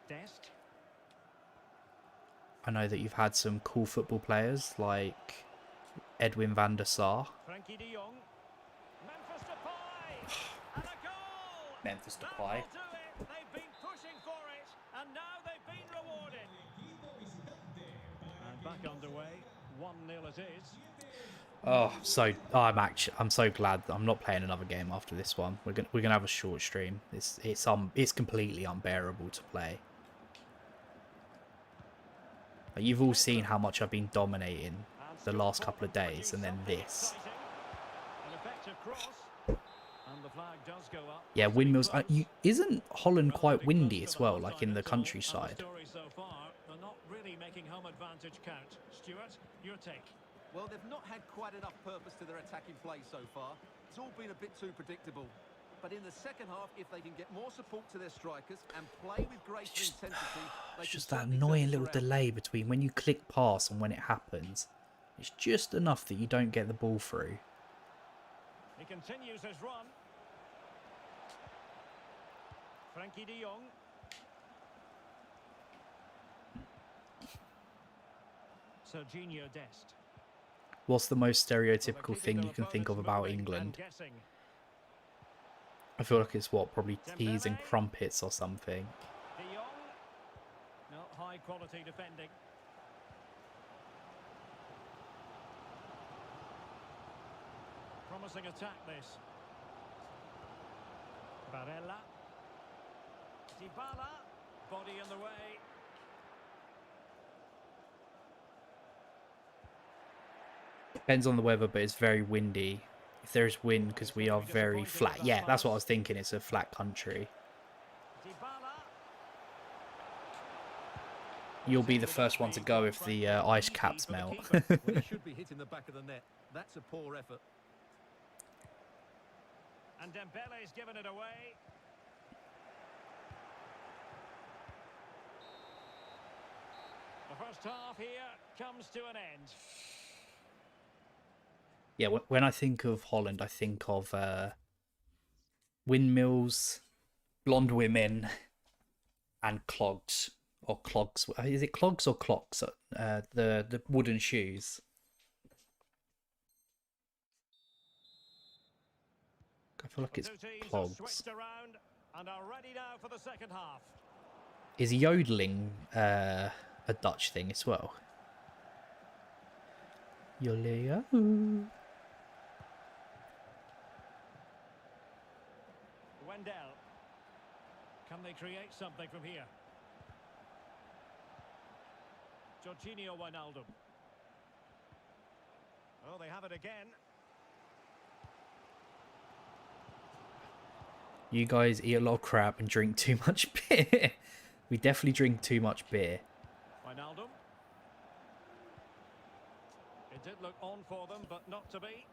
Dest. I know that you've had some cool football players like Edwin van der Sar. Frankie de Jong. Memphis Depay. And a goal. Memphis That Depay. will do it. They've been pushing for it, and now they've been rewarded. And back underway. 1-0 it is. Oh, I'm so glad that I'm not playing another game after this one. We're gonna have a short stream. It's completely unbearable to play. Like, you've all seen how much I've been dominating the last couple of days, and then this. An effective cross. And the flag does go up. Yeah, Must be windmills. close. Isn't Holland quite Relatively close windy to as the well, half like in time the interval, and the countryside? story so far, they're not really making home advantage count. Stuart, your take. Well, they've not had quite enough purpose to their attacking play so far. It's all been a bit too predictable. But in the second half, if they can get more support to their strikers and play with greater intensity, they It's can just that certainly turn annoying this little around. delay between when you click pass and when it happens. It's just enough that you don't get the ball through. He continues his run. Frankie de Jong. Serginho Dest. What's the most Well, they're stereotypical keeping thing their you can think of opponents about moving and England? guessing. I feel like it's what, probably teas and Dembele. crumpets or something. De Jong. No, high quality defending. Promising attack this. Barella. Dybala. Body in the way. Depends on the weather, but it's very windy. If there's wind, because we are very Disappointed with flat. that Yeah, that's what I pass. was thinking. It's a flat country. Dybala. You'll be the Without first one to being go quite if the frankly ice easy caps for the melt. keeper. Well, he should be hitting the back of the net. That's a poor effort. And Dembele's given it away. The first half here comes to an end. Yeah, when I think of Holland, I think of windmills, blonde women, and clogs. Or clogs. Is it clogs or clocks? The wooden shoes. I feel like The it's two teams have clogs. switched around and are ready now for the second half. Is yodeling a Dutch thing as well? Yoleo. Wendell. Can they create something from here? Jorginho Wijnaldum. Oh, they have it again. You guys eat a lot of crap and drink too much beer. We definitely drink too much beer. Wijnaldum. It did look on for them, but not to be.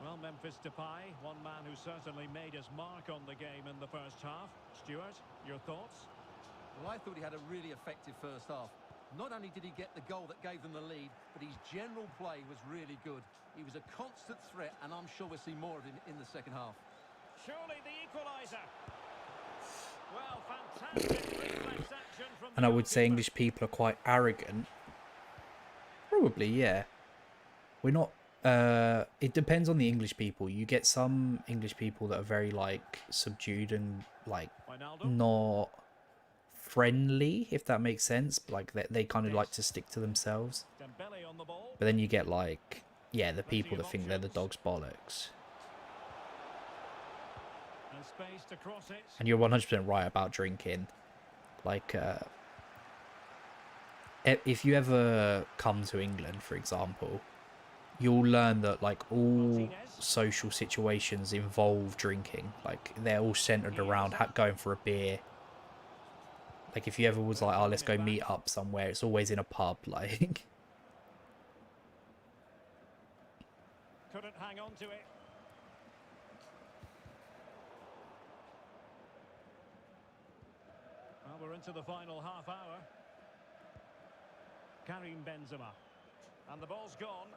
Well, Memphis Depay, one man who certainly made his mark on the game in the first half. Stuart, your thoughts? Well, I thought he had a really effective first half. Not only did he get the goal that gave them the lead, but his general play was really good. He was a constant threat, and I'm sure we'll see more of him in the second half. Surely the equaliser. Well, fantastic reflex action from And the I would say goalkeeper. English people are quite arrogant. Probably, yeah. We're not... it depends on the English people. You get some English people that are very, like, subdued and, like, Wijnaldum. not friendly, if that makes sense. Like, they kind of like to stick to themselves. Dembele on the ball. But then you get, like, yeah, the Plenty people of that think they're the options. dog's bollocks. And space to cross it. And you're 100% right about drinking. Like, if you ever come to England, for example, you'll learn that, like, all Martinez. social situations involve drinking. Like, they're all centered around going for a beer. Like, if you ever was like, oh, let's go meet up somewhere, it's always in a pub, like. Couldn't hang on to it. Well, we're into the final half hour. Karim Benzema. And the ball's gone.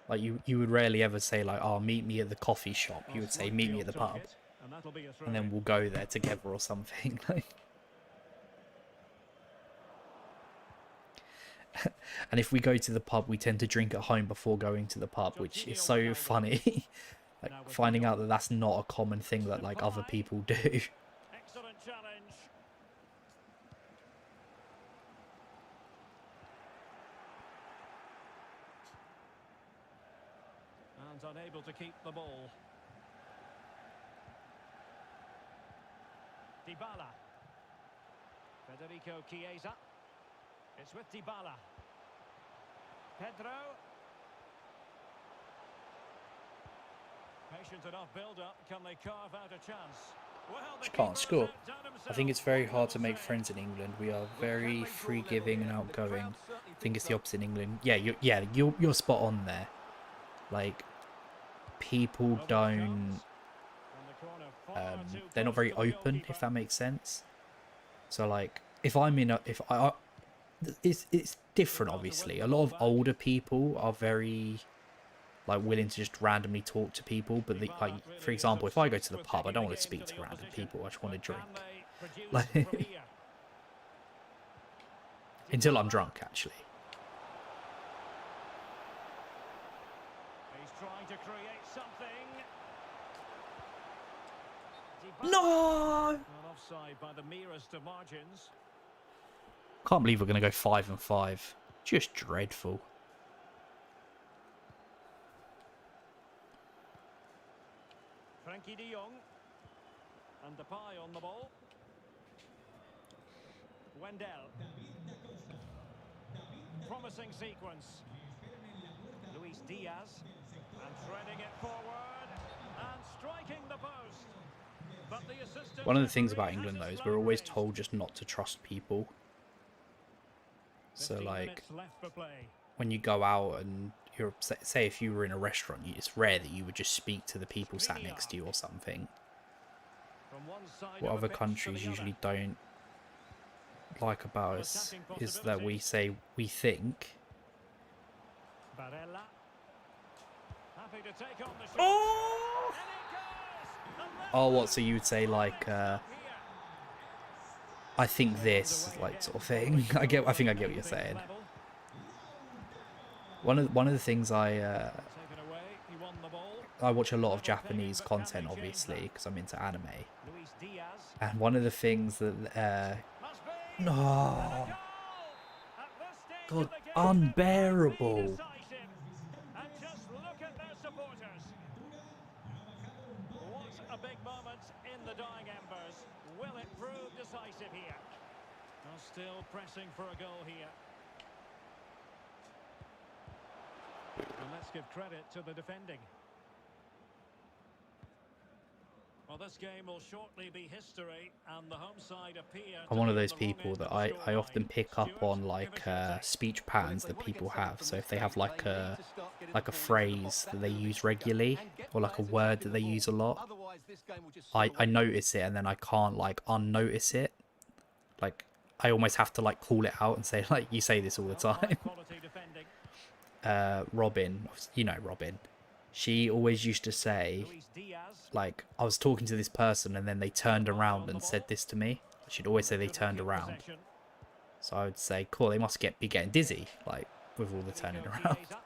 Like, you would rarely ever say, like, oh, meet me at the coffee shop. You would say, meet me at the pub. And that'll be a throw And then in. we'll go there together or something. Like. And if we go to the pub, we tend to drink at home before going to the pub, which is so funny. Like, finding out that that's not a common thing that, like, other people do. Excellent challenge. And unable to keep the ball. Dybala. Federico Chiesa. It's with Dybala. Pedro. Patient enough build-up. Can they carve out a chance? Well, the Can't score. outdone himself. I think it's very What hard can to we make say? friends in England. We are Well, very can they draw level free-giving and here? The outgoing. crowd certainly I think thinks it's the so. opposite in England. Yeah, you're spot on there. Like, people Well, this don't. comes from the corner, far too They're not close very to the open, goalkeeper. if that makes sense. So like, if I'm in a, if I it's different. Got to win Obviously, the a lot ball of back. older people are very like willing to just randomly talk to people. But the, like, Dybala for really is example, if I go obsessed to the with pub, I taking don't the want to game speak to to the random opposition. people. I just want But to drink. can they produce Like, from here? until I'm Dybala. drunk, actually. He's trying to create something. Dybala. No, Well, offside by the merest of margins. can't believe we're gonna go 5-5. Just dreadful. Frankie de Jong. And Depay on the ball. Wendell. Promising sequence. Luis Diaz. And threading it forward. And striking the post. But the assistant One of the things about referee has England, though, his is we're flag always raised. told just not to trust people. So 15 like, minutes left for play. when you go out and you're, say if you were in a restaurant, it's rare that you would just speak to the people sat next to you or something. From one side What of the other pitch to countries the other. usually don't like about Well, us attacking is that we possibilities. say we think. Barella. Happy to take on the shot. Oh! And it goes! A Oh, leveller. what? So you would say like, Up here. I think this, like, sort of thing. I think I get what you're saying. Level. One of the things Taken away. He won the ball. I watch a lot of Level pegging, Japanese but can content, they change obviously, that? because I'm into anime. Luis Diaz. And one of the things that Must be. no, And a goal! At this stage God, of the game, unbearable. it might be decisive. And just look at their supporters. What a big moment in the dying embers. Will it prove decisive here? Well, still pressing for a goal here. And let's give credit to the defending. Well, this game will shortly be history, and the home side appear I'm to one of be those on the wrong people end that of the I scoreline. often pick up Stuart, on give like us your take. speech Well, if patterns they that want to people get something have. from So this if they game, have like they need a to start getting like the a ball into the box phrase that that they little bit use quicker regularly, and get or like a players word attacking that the they ball. use a lot, Otherwise, this game will just I slip away. notice it and then I can't like unnotice it. Like, I almost have to like call it out and say, like, you say this all the Well, high time. quality defending. Robin, you know Robin, she always used to say, Luis Diaz. like, I was talking to this person and then they turned around and said this to me. She'd always say they Couldn't turned keep around. possession. So I would say, cool, they must be getting dizzy, like, with all the turning Nico around. Chiesa.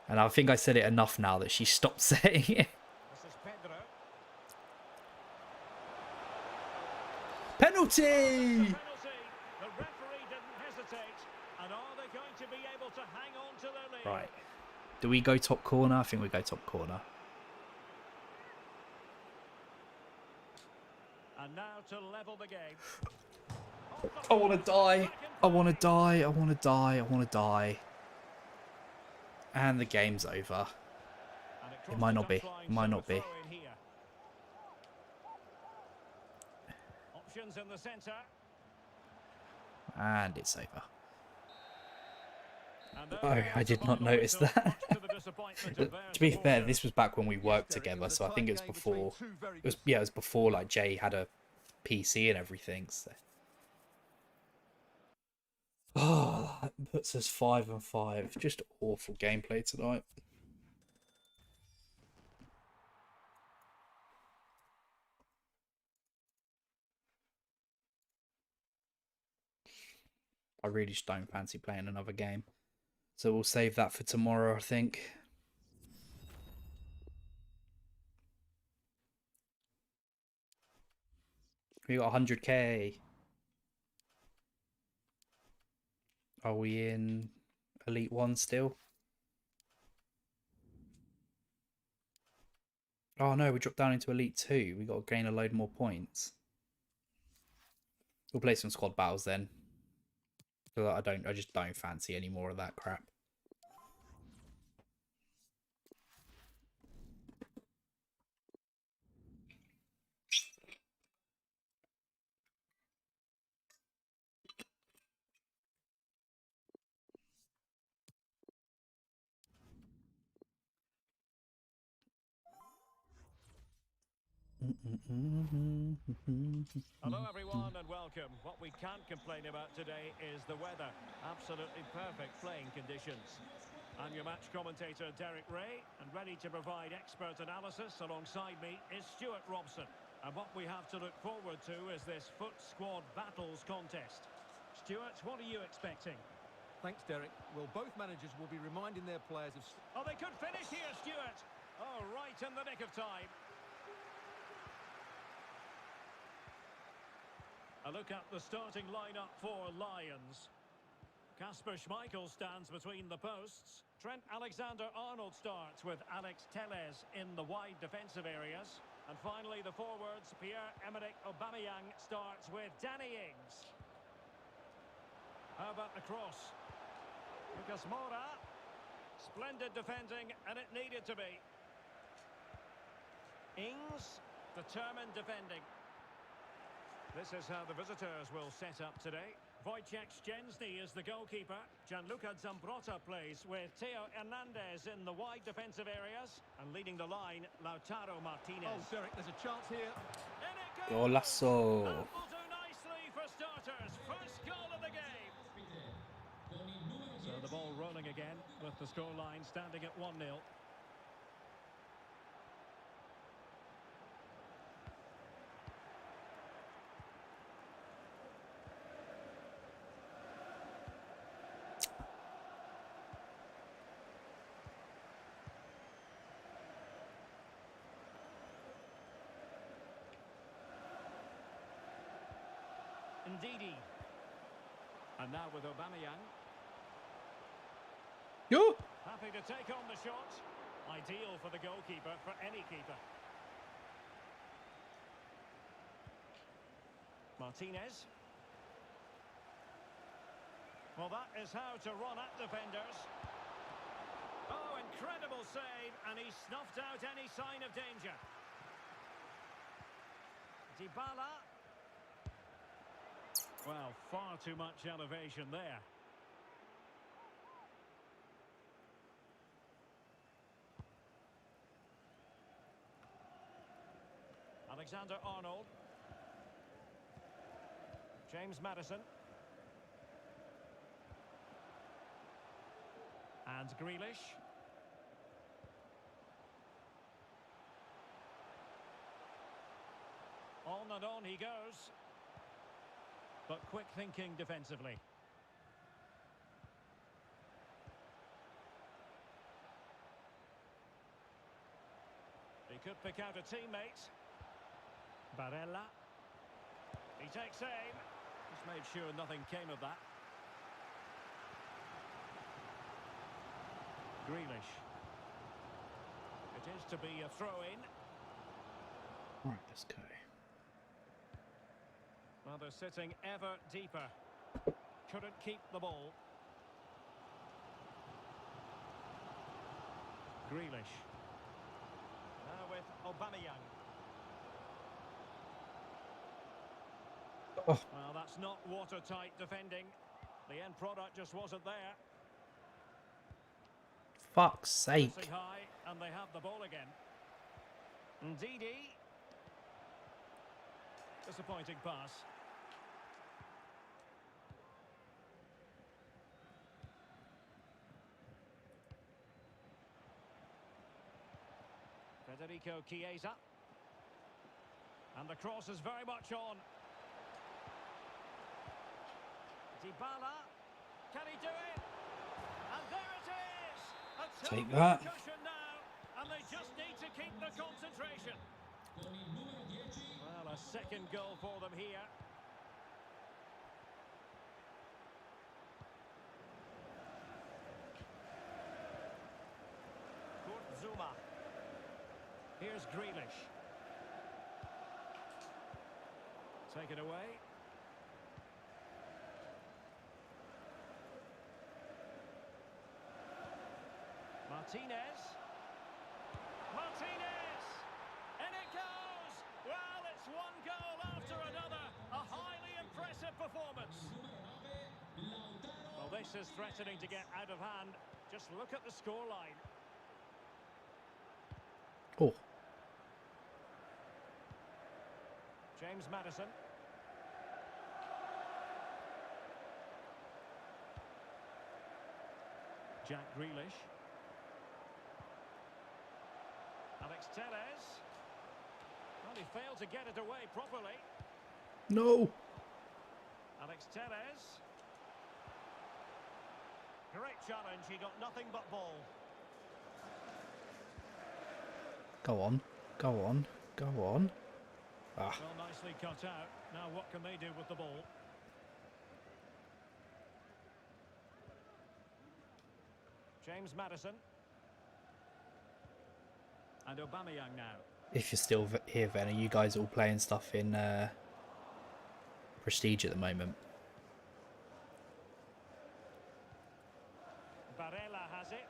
And I think I said it enough now that she stopped saying it. This is Pedro. Penalty! Penalty. The referee didn't hesitate. And are they going to be able to hang on to their lead? Right. Do we go top corner? I think we go top corner. And now to level the game. I want to die. I want to die. I want to die. I want to die. And the game's over. And It might not be. It might not be. Options in the centre. And it's over. And there Oh, goes I the did not final notice whistle, that. much to the disappointment of their To be fair, supporters. this was back when we worked Derek, together, was a so I think it was tight game between before. two very It was, good yeah, it was before like Jay had a PC and everything. So. Oh, that puts us 5-5. Just awful gameplay tonight. I really just don't fancy playing another game. So we'll save that for tomorrow, I think. We got 100k. Are we in Elite 1 still? Oh no, we dropped down into Elite 2. We got to gain a load more points. We'll play some squad battles then. I just don't fancy any more of that crap. Hello everyone and welcome. What we can't complain about today is the weather. Absolutely perfect playing conditions. I'm your match commentator Derek Ray, and ready to provide expert analysis alongside me is Stuart Robson. And what we have to look forward to is this FUT Squad Battles contest. Stuart, what are you expecting? Thanks, Derek. Well, both managers will be reminding their players of... Oh, they could finish here, Stuart. Oh, right in the nick of time. A look at the starting lineup for Lions. Kasper Schmeichel stands between the posts. Trent Alexander-Arnold starts with Alex Telles in the wide defensive areas. And finally, the forwards, Pierre-Emerick Aubameyang starts with Danny Ings. How about the cross? Lucas Moura. Splendid defending, and it needed to be. Ings, determined defending. This is how the visitors will set up today. Wojciech Szczęsny is the goalkeeper. Gianluca Zambrotta plays with Theo Hernandez in the wide defensive areas. And leading the line, Lautaro Martinez. Oh, Derek, there's a chance here. In it goes! Golazo. That will do nicely for starters. First goal of the game. So the ball rolling again with the scoreline standing at 1-0. Ndidi. And now with Aubameyang. Yo! Happy to take on the shot. Ideal for the goalkeeper, for any keeper. Martinez. Well, that is how to run at defenders. Oh, incredible save, and he snuffed out any sign of danger. Dybala. Well, far too much elevation there. Alexander-Arnold. James Maddison. And Grealish. On and on he goes. But quick thinking defensively. He could pick out a teammate. Barella. He takes aim. Just made sure nothing came of that. Grealish. It is to be a throw-in. Right, let's go. Well, they're sitting ever deeper. Couldn't keep the ball. Grealish. Now with Aubameyang. Oh. Well, that's not watertight defending. The end product just wasn't there. Fuck's sake. Pressing high, and they have the ball again. Ndidi. Disappointing pass. Federico Chiesa. And the cross is very much on. Dybala. Can he do it? And there it is! A Take that. cushion now, and they just need to keep the concentration. Well, a second goal for them here. Kurt Zouma. Here's Grealish. Take it away. Martinez. Martinez! And it goes! Well, it's one goal after another. A highly impressive performance. Well, this is threatening to get out of hand. Just look at the scoreline. Oh. James Maddison. Jack Grealish. Alex Telles. Well, he failed to get it away properly. No. Alex Telles. Great challenge, he got nothing but ball. Go on. Go on. Go on. Ah. Well, nicely cut out. Now what can they do with the ball? James Maddison. And Aubameyang now. If you're still here, then, are you guys all playing stuff in Prestige at the moment? Barella has it.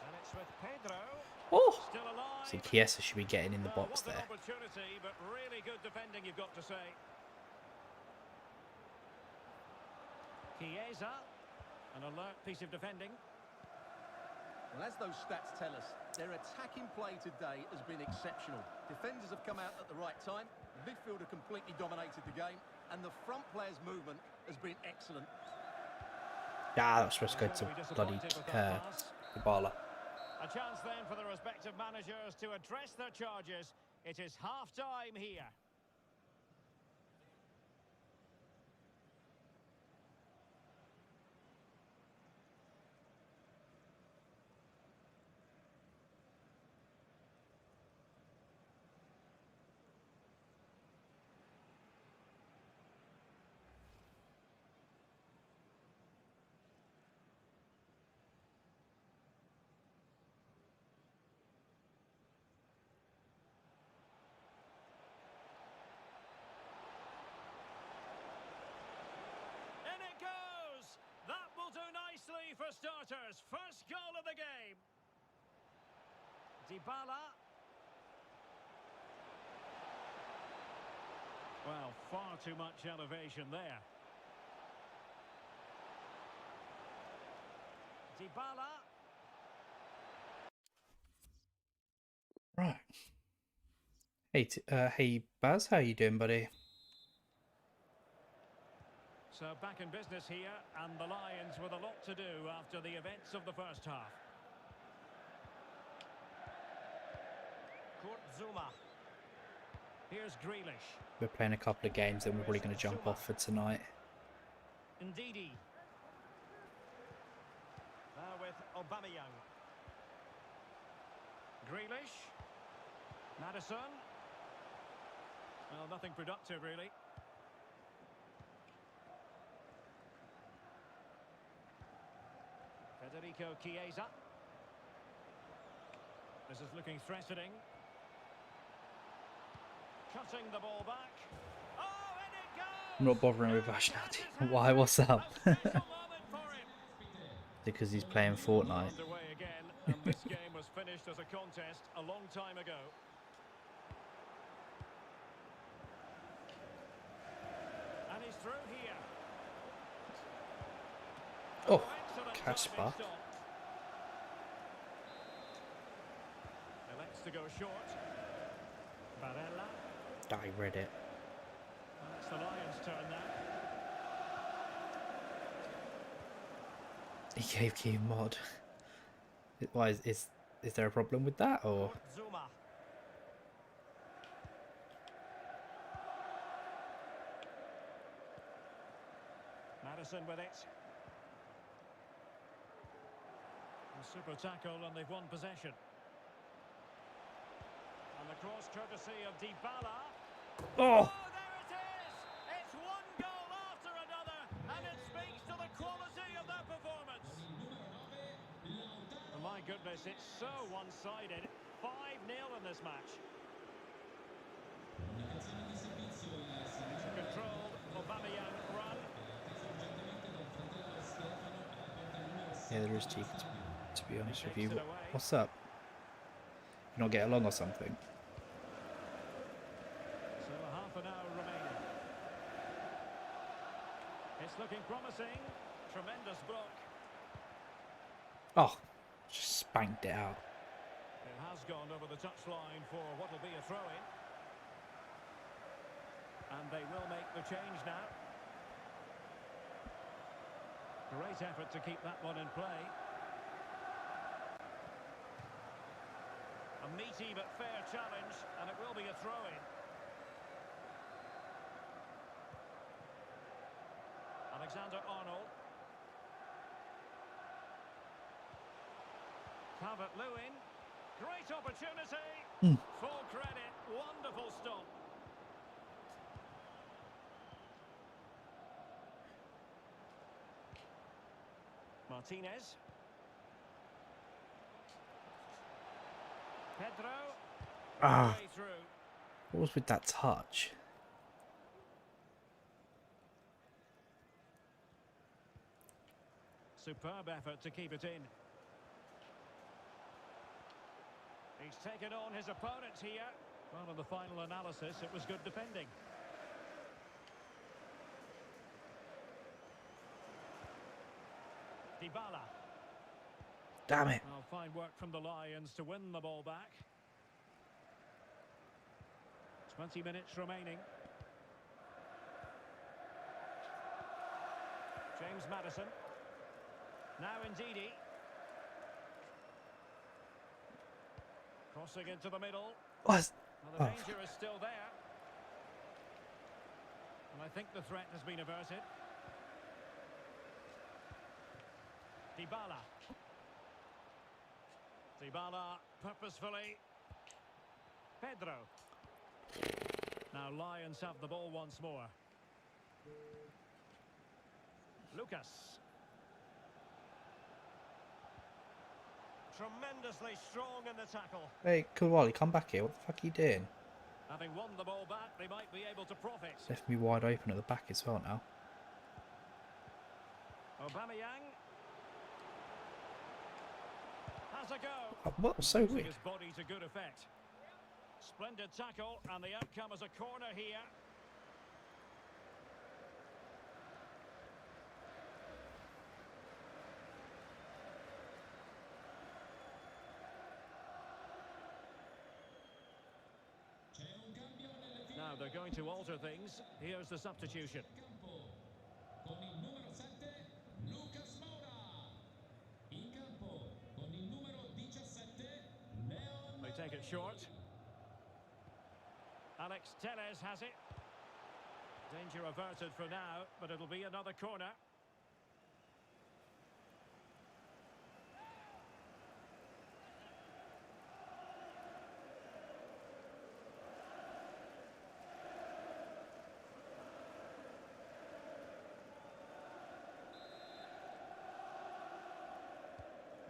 And it's with Pedro. Oh! Still alive. So Chiesa should be getting in the box What an there. opportunity, but really good defending, you've got to say. Chiesa. An alert piece of defending. Well, as those stats tell us, their attacking play today has been exceptional. Defenders have come out at the right time, midfield have completely dominated the game, and the front players' movement has been excellent. Yeah, that was supposed to go to bloody Dybala. A chance then for the respective managers to address their charges. It is half-time here. For starters, first goal of the game. Dybala. Well, far too much elevation there. Dybala. Right. Hey, hey, Baz, how you doing, buddy? So back in business here, and the Lions with a lot to do after the events of the first half. Zuma. Here's Grealish. We're playing a couple of games, then we're probably going to jump off for tonight. Ndidi. Now with Aubameyang. Grealish. Maddison. Well, nothing productive, really. Federico Chiesa. This is looking threatening. Cutting the ball back. Oh, and it goes! I'm not bothering with nationality. Why? What's up? Because he's playing Fortnite. Underway again, and this game was finished as a contest a long time ago. And he's through here. Oh, Casper. Elects to go short. Barella. I read it. And it's the Lions' turn now. He gave Key mod. Why is there a problem with that, or? Zuma. Maddison with it. A super tackle, and they've won possession. And the cross courtesy of Dybala. Oh! There it is! It's one goal after another, and it speaks to the quality of their performance. Oh my goodness, it's so one-sided. 5-0 in this match. It's a controlled Aubameyang run. Yeah, there is cheek, to be honest with you. What's up? You not get along or something? So half an hour remaining. It's looking promising. Tremendous block. Oh, just spanked it out. It has gone over the touchline for what will be a throw-in. And they will make the change now. Great effort to keep that one in play. A meaty but fair challenge, and it will be a throw-in. Alexander-Arnold. Calvert-Lewin. Great opportunity. Full credit. Wonderful stop. Martinez. Pedro. Ah, Way through. what was with that touch? Superb effort to keep it in. He's taken on his opponents here. Well, in the final analysis, it was good defending. Dybala. Damn it. Well, fine work from the Lions to win the ball back. 20 minutes remaining. James Maddison. Now Ndidi. Crossing into the middle. What? Well, the danger is still there. And I think the threat has been averted. Dybala. Dybala purposefully. Pedro. Now Lions have the ball once more. Lucas. Tremendously strong in the tackle. Hey, Koulibaly, come back here. What the fuck are you doing? Having won the ball back, they might be able to profit. Left me wide open at the back as well now. Aubameyang has a go. Oh, what? So Using weird. his body to good effect. Splendid tackle, and the outcome is a corner here. Now they're going to alter things. Here's the substitution. Con il numero 7 Lucas Moura. In campo con il numero 17 Leon. They take it short. Alex Telles has it. Danger averted for now, but it'll be another corner.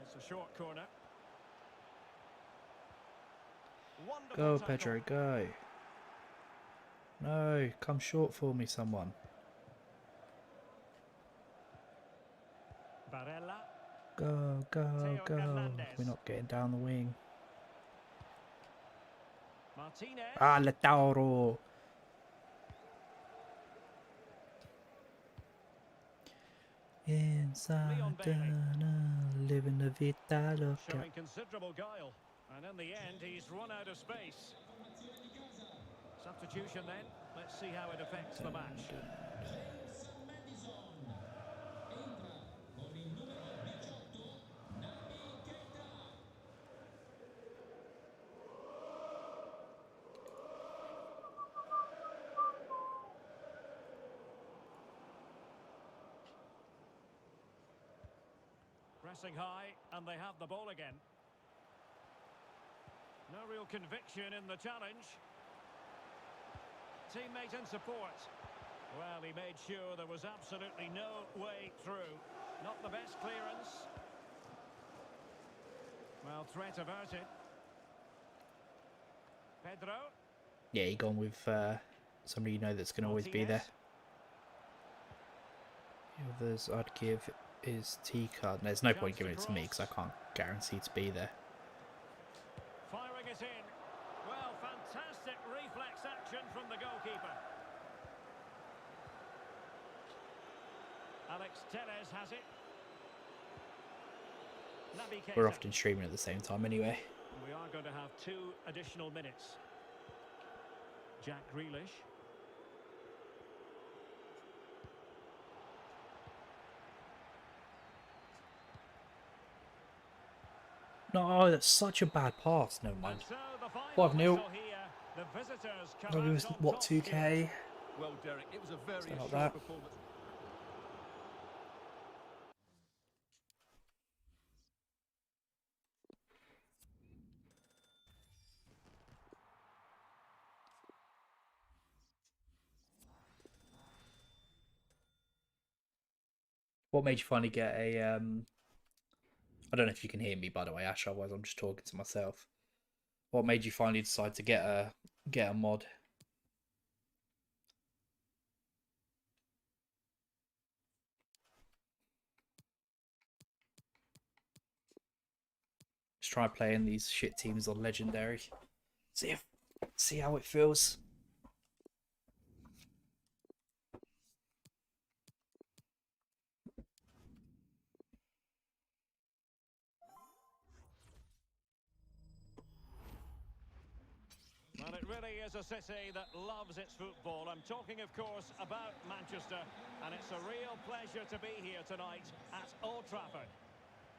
It's a short corner. Wonderful Go, tackle. Pedro, go. No, come short for me, someone. Barella. Go, go, Theo go. Hernandez. We're not getting down the wing. Martinez. Ah, Lautaro. Inside Leon Bailey. living the vita loca. Showing considerable guile. And in the end, he's run out of space. Substitution then. Let's see how it affects the match. Pressing high, and they have the ball again. No real conviction in the challenge. Teammate in support. Well, he made sure there was absolutely no way through. Not the best clearance. Well, threat averted. Pedro. Yeah, you gone with somebody you know that's going to always be there. The others I'd give is T-card. There's no point giving it to me because I can't guarantee to be there. Firing it in. Well, fantastic reflex action from the goalkeeper. Alex Telles has it. Naby Keita. We're often streaming at the same time anyway. We are going to have 2 additional minutes. Jack Grealish. No, that's such a bad pass. Never mind. And so the final 5-0. whistle here. The visitors come Maybe it was, out on what, top, 2K? Well, Derek, it was a very Something like assured that. performance. What made you finally get a, I don't know if you can hear me, by the way, Ash, otherwise I'm just talking to myself. What made you finally decide to get a mod? Just try playing these shit teams on Legendary. See how it feels. Well, it really is a city that loves its football. I'm talking, of course, about Manchester, and it's a real pleasure to be here tonight at Old Trafford.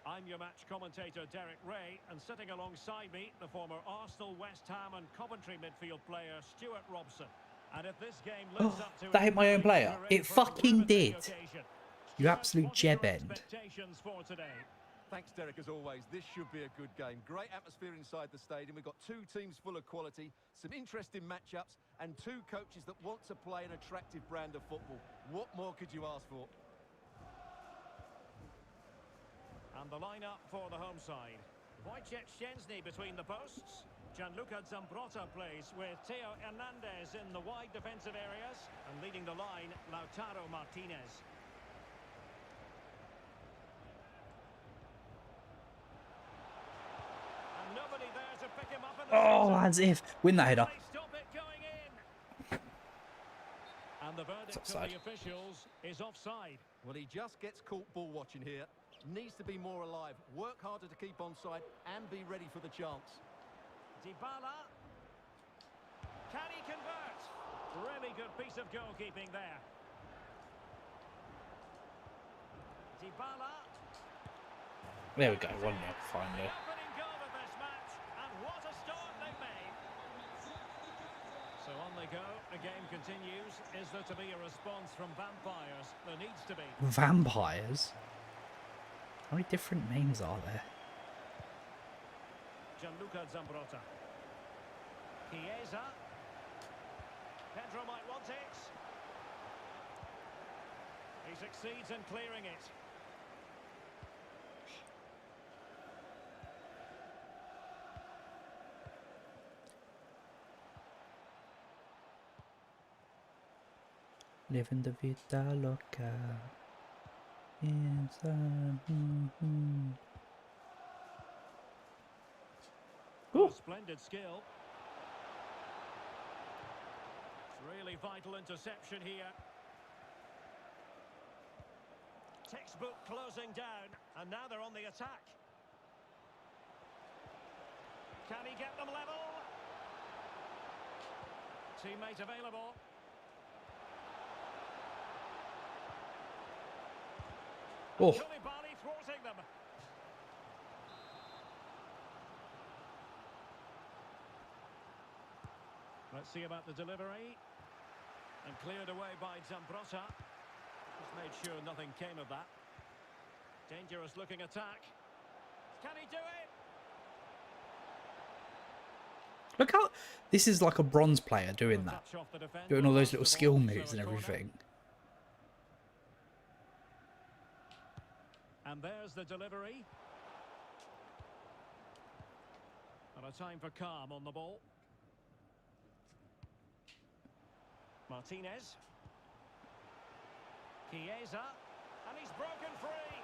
I'm your match commentator, Derek Ray, and sitting alongside me, the former Arsenal, West Ham and Coventry midfield player, Stuart Robson. And if this game lives up to That hit my own its player. billings, we're in It for a fucking riveting did. occasion. You Stuart, absolute what are your jeb-end. expectations for today? Thanks, Derek, as always. This should be a good game. Great atmosphere inside the stadium. We've got two teams full of quality, some interesting matchups, and two coaches that want to play an attractive brand of football. What more could you ask for? And the lineup for the home side. Wojciech Szczęsny between the posts. Gianluca Zambrotta plays with Theo Hernandez in the wide defensive areas. And leading the line, Lautaro Martinez. And nobody there to pick him up in the Oh, centre. as if. Win that header. Can they stop it going in? And the verdict of offside. the officials is offside. Well, he just gets caught ball watching here. Needs to be more alive, work harder to keep onside, and be ready for the chance. Dybala. Can he convert? Really good piece of goalkeeping there. Dybala. There we go. 1-0 finally. The opening goal of this match, and what a start they've made. So on they go. The game continues. Is there to be a response from Vampires? There needs to be. Vampires? How many different names are there? Gianluca Zambrotta. Chiesa. Pedro might want it. He succeeds in clearing it. Living the vida loca. Oh, splendid skill. Really vital interception here. Textbook closing down, and now they're on the attack. Can he get them level? Teammate available. Oh. Koulibaly thwarting them. Let's see about the delivery. And cleared away by Zambrotta. Just made sure nothing came of that. Dangerous looking attack. Can he do it? Look how... This is like a bronze player doing that. Touch off the defender, Doing all those lost little the skill ball, moves so and a corner. everything. And there's the delivery. And a time for calm on the ball. Martinez. Chiesa. And he's broken free.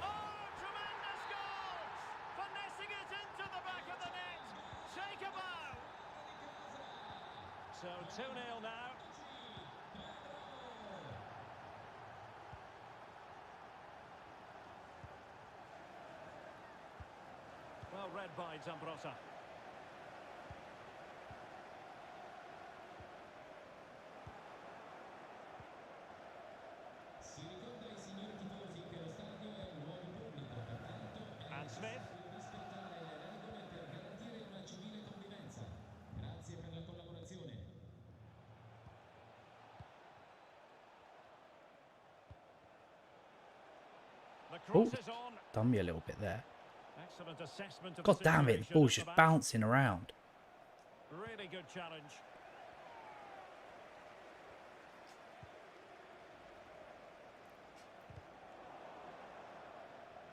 Oh, tremendous goal! Finessing it into the back of the net. Take a bow. So 2-0 now. Well read by Zambrotta. Si ricorda ai signori tifosi che lo stadio è un luogo pubblico, pertanto è And Smith. Oh, cross is on. done me a little bit there. Excellent assessment of God the damn it, the situation ball's at just the back. bouncing around. Really good challenge.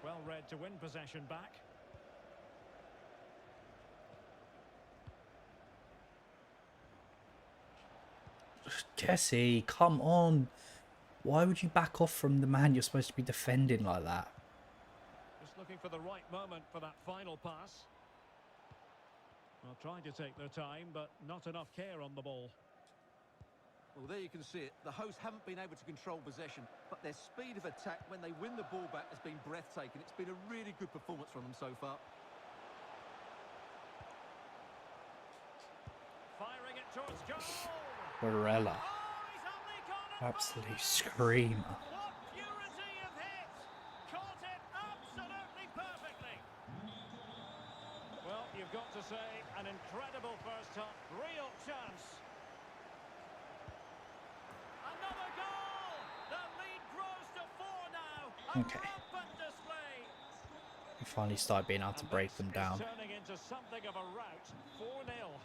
Well read to win possession back. Jesse, come on. Why would you back off from the man you're supposed to be defending like that? Just looking for the right moment for that final pass. Well, trying to take their time, but not enough care on the ball. Well, there you can see it. The hosts haven't been able to control possession, but their speed of attack when they win the ball back has been breathtaking. It's been a really good performance from them so far. Firing it towards goal. Barella. Oh, he's on the corner. Absolute screamer. What purity of hit! Caught it absolutely perfectly. Well, you've got to say, an incredible first half. Real chance. Another goal! The lead grows to 4 now. A Okay. rampant display. We finally start being able to And break this them is down. turning into something of a rout. 4-0.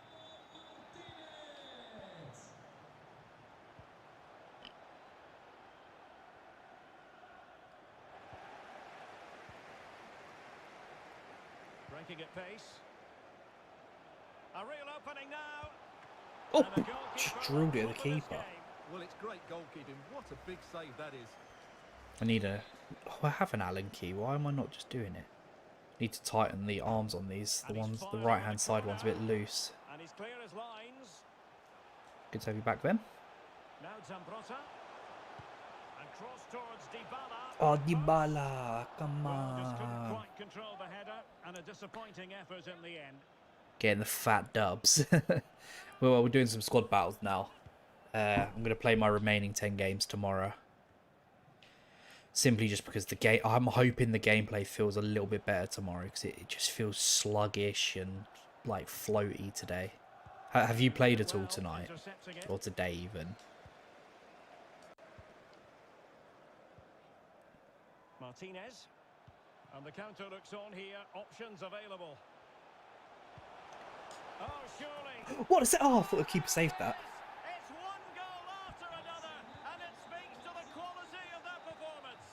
Breaking at pace. A real opening now. Oh, And a goalkeeper just drilled it at the on top of this keeper. game. Well, it's great goalkeeping. What a big save that is. I need a... Oh, I have an Allen key. Why am I not just doing it? Need to tighten the arms on these. The And he's ones, the firing right with hand a side one's a bit corner. loose. And he's clear as lines. Good to have you back then. Now Zambrota. And cross towards Dybala. Oh, Dybala, come Well, just couldn't on. quite control the header. And a disappointing effort in the end. Getting the fat dubs. Well, we're doing some squad battles now. I'm going to play my remaining 10 games tomorrow. Simply just because the game, I'm hoping the gameplay feels a little bit better tomorrow, because it just feels sluggish and like floaty today. Have you played at all Well, tonight? intercepting it. Or today even? Martinez. And the counter looks on here. Options available. Oh, surely. What is it? Oh, I thought the keeper saved that. It's one goal after another, and it speaks to the quality of that performance.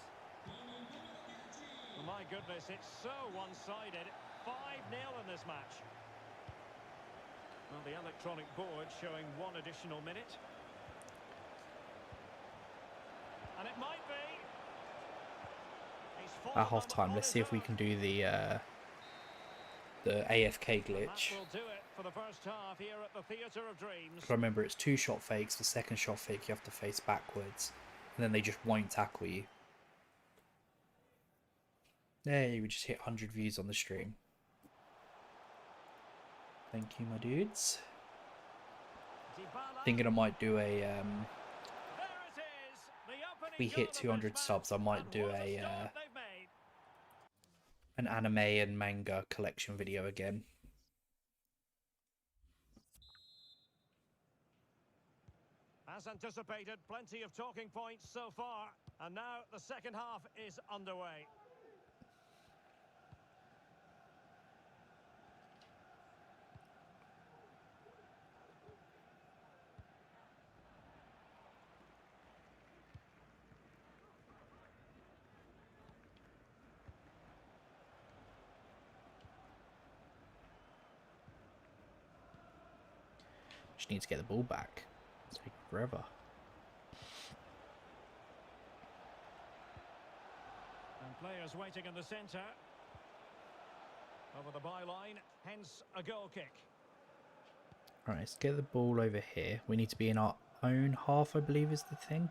Oh, my goodness, it's so one-sided. 5-0 in this match. Well, the electronic board showing 1 additional minute. And it might be. At half time, let's see if we can do the AFK glitch. That will do it for the first half here at the Theatre of Dreams. Remember, it's 2 shot fakes. The second shot fake you have to face backwards, and then they just won't tackle you. There, we just hit 100 views on the stream. Thank you, my dudes. Dybala. Thinking I might do a There it is. The opening we goal hit of this 200 match, subs, I might and do what a start they've made. an anime and manga collection video again. As anticipated, plenty of talking points so far. And now the second half is underway. Just need to get the ball back. It's taking forever. And players waiting in the centre. Over the byline, hence a goal kick. Alright, let's get the ball over here. We need to be in our own half, I believe is the thing.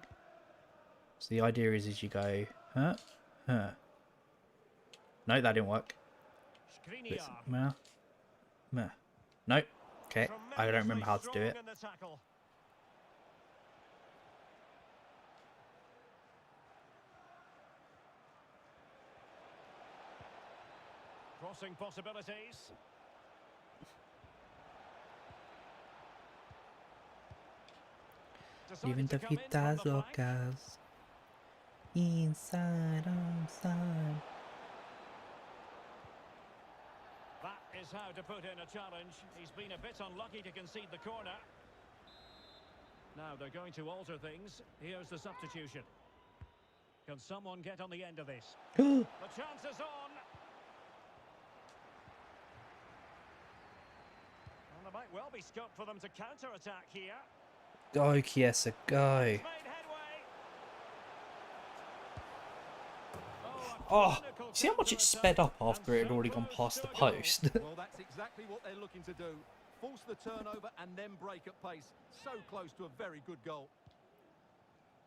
So the idea is you go, huh? No, that didn't work. Skriniar. No. Okay, I don't remember how to do it. Tremendously strong in the tackle. Crossing possibilities. Even Decided to the come in from Vitas the flank. locas. Inside, outside. That is how to put in a challenge. He's been a bit unlucky to concede the corner. Now they're going to alter things. Here's the substitution. Can someone get on the end of this? The chance is on. And there might well be scope for them to counter-attack here. Go, Chiesa, go. He's made headway. Oh, see how much it sped up after it had already gone past the post? Well, that's exactly what they're looking to do. Force the turnover and then break at pace. So close to a very good goal.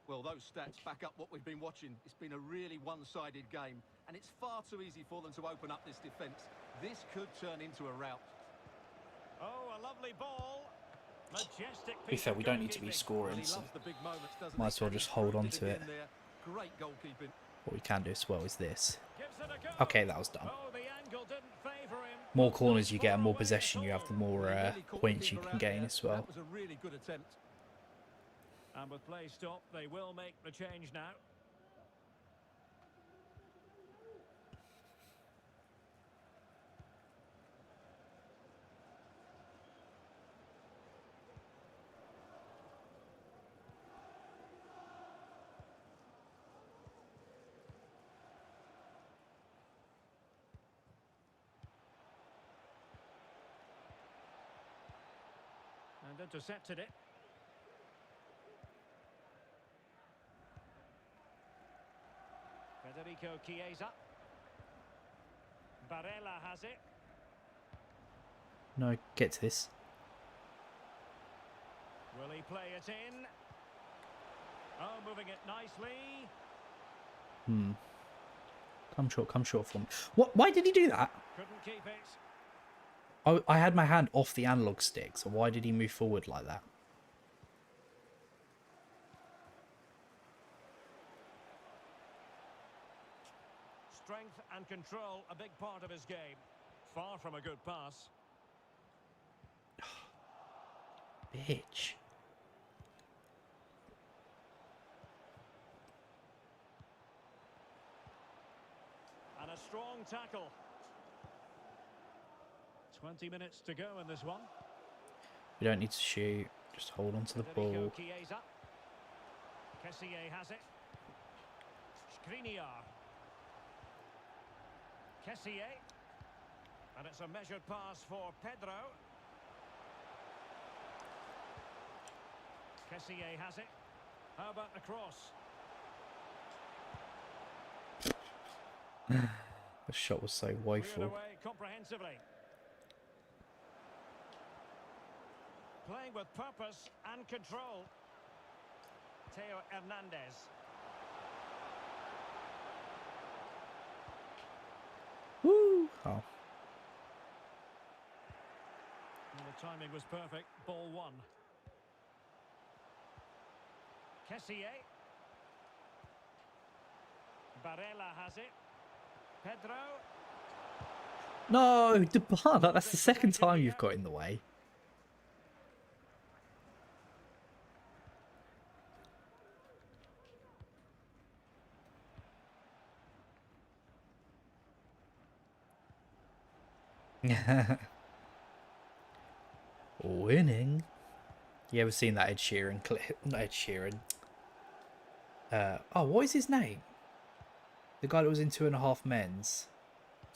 Well, those stats back up what we've been watching. It's been a really one-sided game, and it's far too easy for them to open up this defence. This could turn into a rout. Oh, a lovely ball. Majestic. To be fair, we don't need to be scoring, so might as well just hold on to it. Great goalkeeping. What we can do as well is this. Okay, that was done. Oh, the angle didn't favour him. More corners you get and more possession you have, the more points you can gain as well. That was a really good attempt. And with play stopped, they will make the change now. And intercepted it. Federico Chiesa. Barella has it. No, get to this. Will he play it in? Oh, moving it nicely. Come short for me. What? Why did he do that? Couldn't keep it. I had my hand off the analog stick, so why did he move forward like that? Strength and control, a big part of his game. Far from a good pass. Bitch. And a strong tackle. 20 minutes to go in this one. We don't need to shoot. Just hold on to the Federico ball. Chiesa. Kessié has it. Skriniar. Kessié. And it's a measured pass for Pedro. Kessié has it. How about the cross? The shot was so Cleared woeful. away comprehensively. Playing with purpose and control. Theo Hernandez. Woo! Oh. Well, the timing was perfect. Ball one. Kessié. Barella has it. Pedro. No, Depart. That's the second time you've got in the way. Winning. You ever seen that Ed Sheeran clip? Not Ed Sheeran. Oh, what is his name? The guy that was in 2.5 Men's.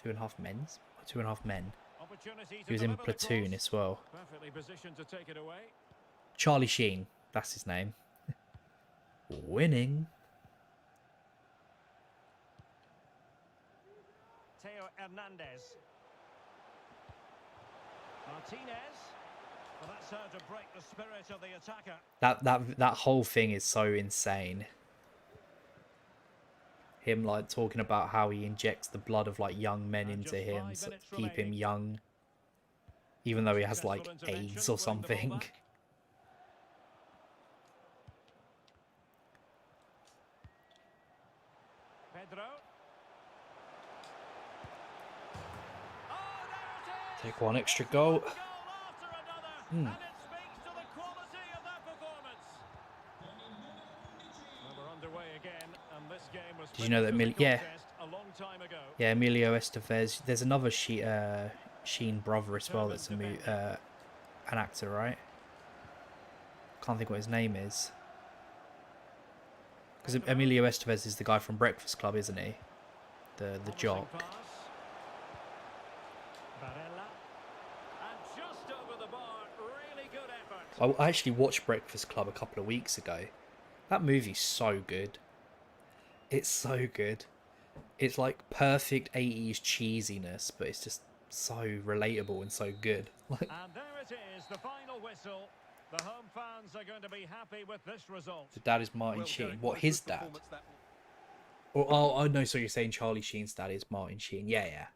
2.5 Men's? Or 2.5 Men. Opportunity He was in Platoon as well. Perfectly positioned to take it away. Charlie Sheen. That's his name. Winning. Theo Hernandez. Martinez. Well, that's how to break the spirit of the attacker. That whole thing is so insane. Him like talking about how he injects the blood of like young men And into just him 5 to minutes keep him remaining. young, even though he has like Successful intervention, AIDS or winning the ball something. back. Pedro. Oh, there it is! Take one extra goal. Goal after another, Hmm. and it speaks to the quality of that performance. Well, we're underway again, and this game Did you know that? Yeah, Emilio Estevez. There's another Sheen brother as well. That's an actor, right? Can't think what his name is. Because Emilio Estevez is the guy from Breakfast Club, isn't he? The jock. I actually watched Breakfast Club a couple of weeks ago. That movie's so good. It's so good. It's like perfect 80s cheesiness, but it's just so relatable and so good. And there it is, the final whistle. The home fans are going to be happy with this result. The dad is Martin Sheen. What, his dad? Oh, no, so you're saying Charlie Sheen's dad is Martin Sheen. Yeah, yeah.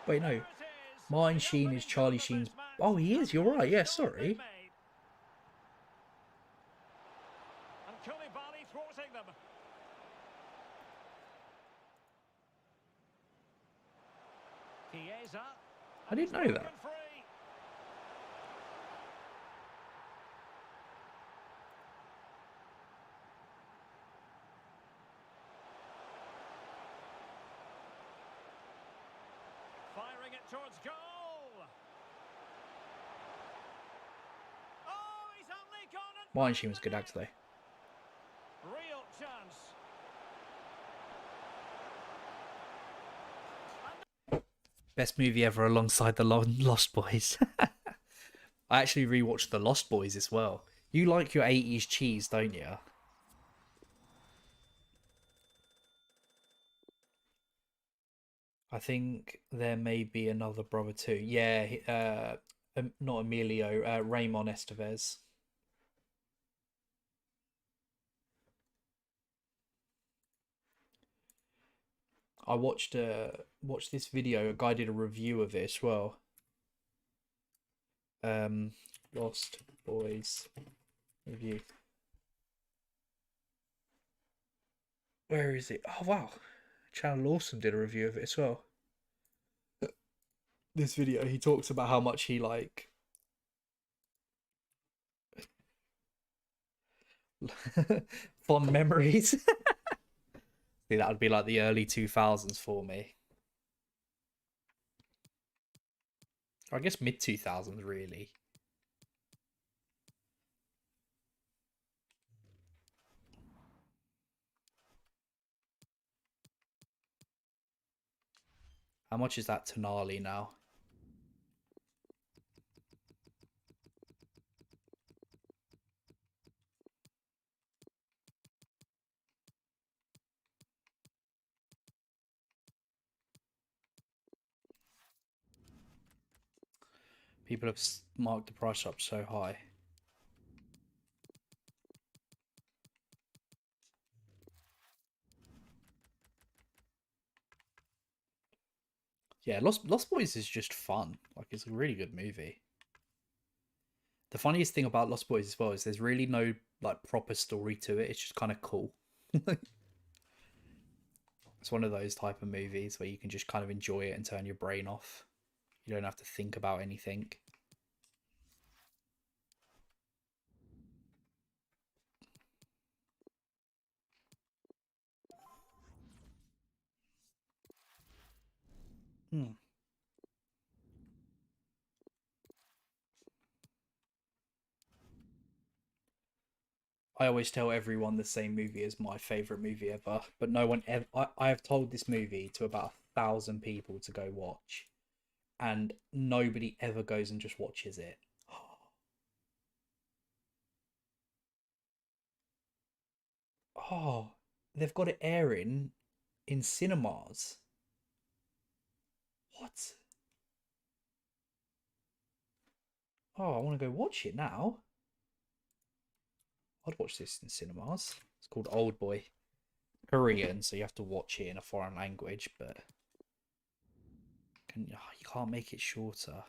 Wait, no. Martin Sheen is Charlie Sheen's... Oh, he is. You're right. Yeah, sorry. I didn't know that. Firing it towards goal. Oh, he's only gone and Martin Sheen was a good actor, though. Real chance. Best movie ever alongside The Lost Boys. I actually rewatched The Lost Boys as well. You like your 80s cheese, don't you? I think there may be another brother too. Yeah, not Emilio, Raymond Estevez. I watched this video. A guy did a review of it as well. Lost Boys review. Where is it? Oh wow, Channel Awesome did a review of it as well. This video, he talks about how much he like. Fond memories. See, that would be like the early 2000s for me. Or I guess mid 2000s, really. How much is that Tonali now? People have marked the price up so high. Yeah, Lost Boys is just fun. Like, it's a really good movie. The funniest thing about Lost Boys as well is there's really no like proper story to it. It's just kind of cool. It's one of those type of movies where you can just kind of enjoy it and turn your brain off. You don't have to think about anything. I always tell everyone the same movie is my favorite movie ever, but no one ever. I have told this movie to about 1,000 people to go watch, and nobody ever goes and just watches it. Oh, they've got it airing in cinemas. What? Oh, I want to go watch it now. I'd watch this in cinemas. It's called Old Boy. Korean, so you have to watch it in a foreign language, but you can't make it shorter.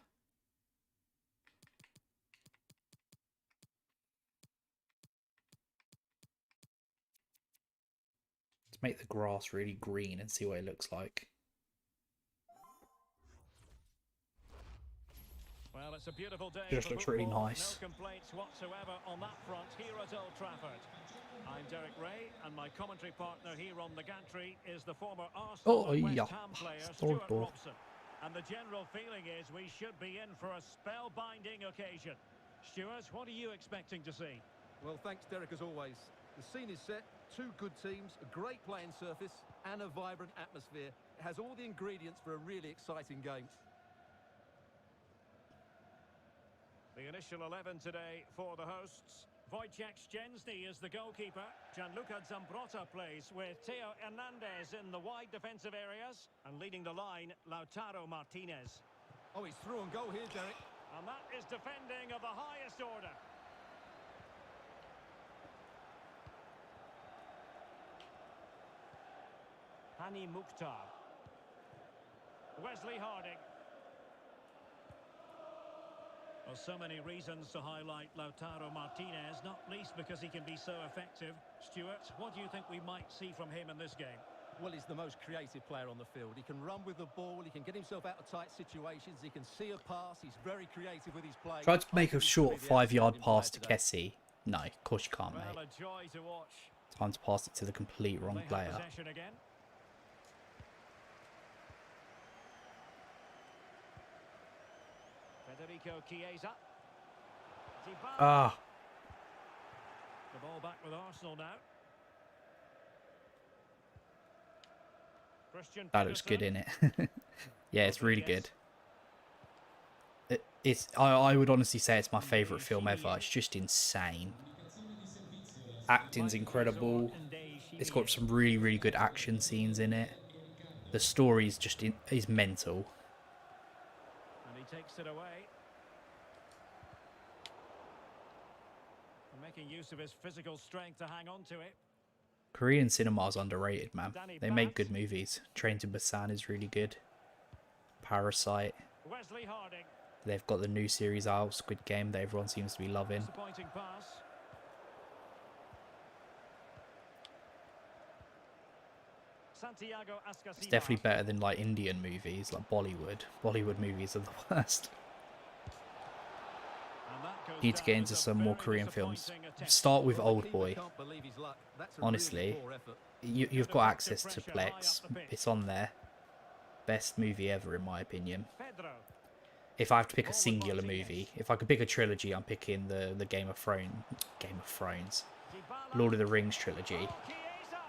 Let's make the grass really green and see what it looks like. it's a beautiful day. Just for looks really football. nice. No complaints whatsoever on that front here at Old Trafford. I'm Derek Ray, and my commentary partner here on the gantry is the former Arsenal and West Ham player Stuart Robson. And the general feeling is we should be in for a spellbinding occasion. Stuart, what are you expecting to see? Well, thanks, Derek, as always. The scene is set, two good teams, a great playing surface, and a vibrant atmosphere. It has all the ingredients for a really exciting game. The initial 11 today for the hosts. Wojciech Szczęsny is the goalkeeper. Gianluca Zambrotta plays with Theo Hernandez in the wide defensive areas. And leading the line, Lautaro Martinez. Oh, he's through on goal here, Derek. And that is defending of the highest order. Hani Mukhtar. Wesley Harding. Well, so many reasons to highlight Lautaro Martinez, not least because he can be so effective. Stuart, what do you think we might see from him in this game? Well, he's the most creative player on the field. He can run with the ball, he can get himself out of tight situations, he can see a pass, he's very creative with his play. Tried to make a short 5-yard pass to Kessie. No, of course you can't, Well, mate. a joy to watch. Time to pass it to the complete wrong They have player. possession again. Federico Chiesa. Dybala. Ah, The ball back with Arsenal now. Christian that looks good Peterson. in it. Yeah, it's really good. I would honestly say it's my favourite film ever. It's just insane. Acting's incredible. It's got some really, really good action scenes in it. The story is just is mental. And he takes it away. And making use of his physical strength to hang on to it. Korean cinema is underrated, man. They make good movies. Train to Busan is really good. Parasite. Wesley Harding. They've got the new series out, Squid Game, that everyone seems to be loving. Disappointing pass. Santiago Ascasiba. It's definitely better than like Indian movies, like Bollywood. Bollywood movies are the worst. And that goes Need to down get as into a some more very Korean films. disappointing attempt. Start with Well, the Old keeper Boy. can't believe his luck. That's a Honestly, really poor effort. You've got access to Plex. It's on there. Best movie ever, in my opinion. Pedro. If I have to pick a singular movie, if I could pick a trilogy, I'm picking the Game of Thrones, Dybala. Lord of the Rings trilogy. Oh, Chiesa.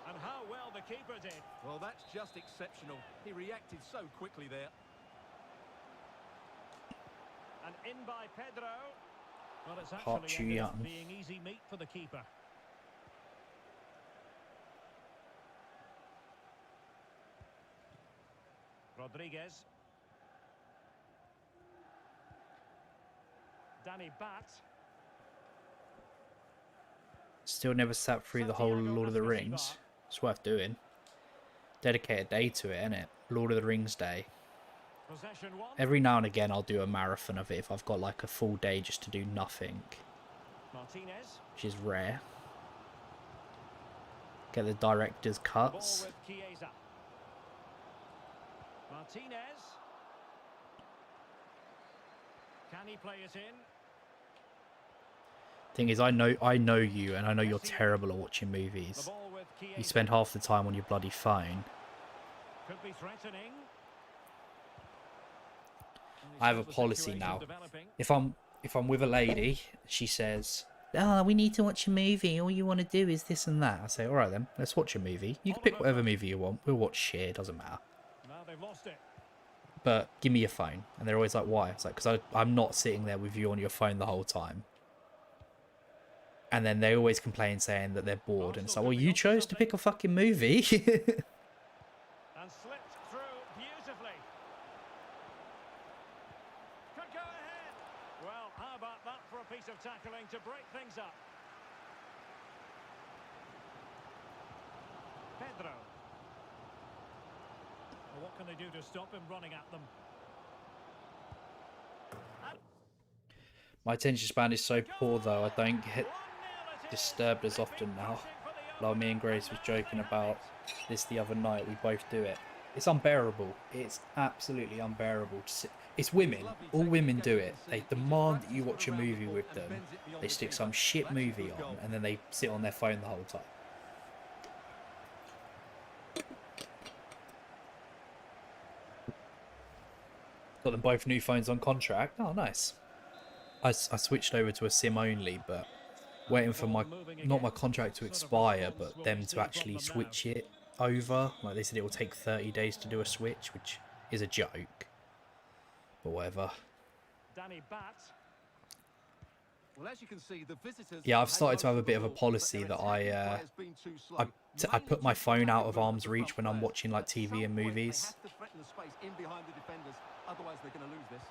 And how well the keeper did. Well, that's just exceptional. He reacted so quickly there. And in by Pedro. Well, it's Park actually ended up Ji-young. being easy meat for the keeper. Rodriguez. Danny Bat. Still never sat through the whole Lord of the Rings. It's worth doing. Dedicate a day to it, innit? Lord of the Rings Day. Possession one. Every now and again I'll do a marathon of it if I've got like a full day just to do nothing, Martinez. which is rare. Get the director's Ball cuts. with Chiesa. Martinez. Can he play it in? Thing is, I know you, and I know you're terrible at watching The movies. ball with Chiesa. You spend half the time on your bloody phone. Could be threatening. I have a policy now. If I'm with a lady, she says, "Oh, we need to watch a movie. All you want to do is this and that." I say, "All right then, let's watch a movie. You can pick whatever movie you want. We'll watch shit. It doesn't matter. Now they've lost it. But give me your phone." And they're always like, "Why?" It's like, "Because I'm not sitting there with you on your phone the whole time." And then they always complain saying that they're bored. And it's like, well, you chose to pick a fucking movie. And slipped through beautifully. Could go ahead. Well, how about that for a piece of tackling to break things up? Pedro. Well, what can they do to stop him running at them? My attention span is so poor, though. I don't get disturbed as often now. Like me and Grace was joking about this the other night. We both do it. It's unbearable. It's absolutely unbearable. It's women. All women do it. They demand that you watch a movie with them. They stick some shit movie on, and then they sit on their phone the whole time. Got them both new phones on contract. Oh, nice. I switched over to a SIM only, but waiting for not my contract to expire, but them to actually switch it over. Like they said, it will take 30 days to do a switch, which is a joke. But whatever. Yeah, I've started to have a bit of a policy that I put my phone out of arm's reach when I'm watching like TV and movies. Otherwise, they're going to lose this.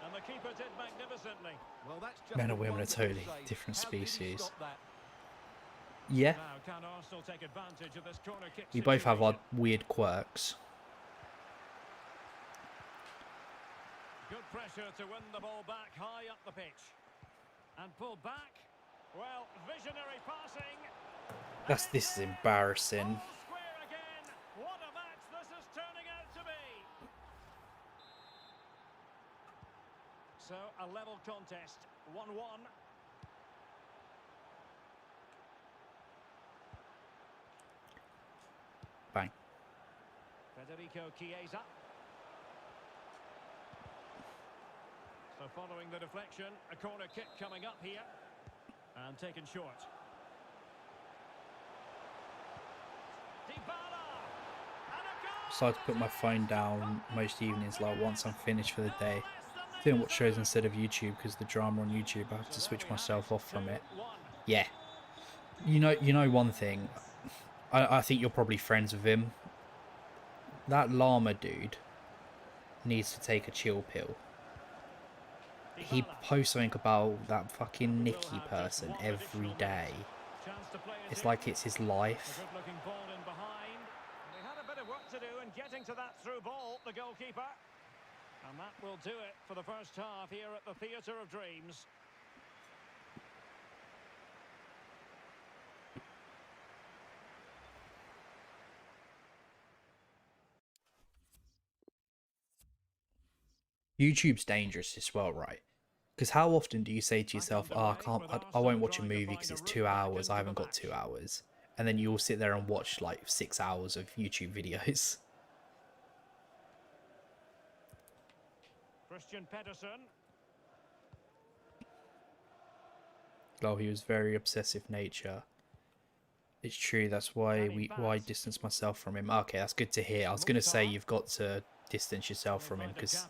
And the keeper did magnificently. Well, that's just Men and women are totally different species. Yeah. Now, can Arsenal take advantage of this corner kick We both have our situation? weird quirks. Good pressure to win the ball back high up the pitch. And pull back. Well, visionary passing. This is embarrassing. Ball square again. What a match this is turning out to be. So, a level contest. 1-1. Bang. Federico Chiesa. So following the deflection, a corner kick coming up here. And taken short. Dybala! And a goal! Decided to put my phone down most evenings, like once I'm finished for the day. Didn't watch shows instead of YouTube because the drama on YouTube, I have to switch myself off from it. Yeah. You know one thing. I think you're probably friends with him. That llama dude needs to take a chill pill. He posts something about that fucking Nicky person every day. It's like it's his life. A good-looking ball in behind. They had a bit of work to do in getting to that through ball, the goalkeeper. And that will do it for the first half here at the Theatre of Dreams. YouTube's dangerous as well, right? Because how often do you say to yourself, "Oh, I won't watch a movie because it's 2 hours. I haven't got 2 hours," and then you all sit there and watch like 6 hours of YouTube videos. Christian Pedersen. Oh, he was very obsessive nature. It's true. That's why I distanced myself from him. Okay, that's good to hear. I was gonna say you've got to distance yourself from him because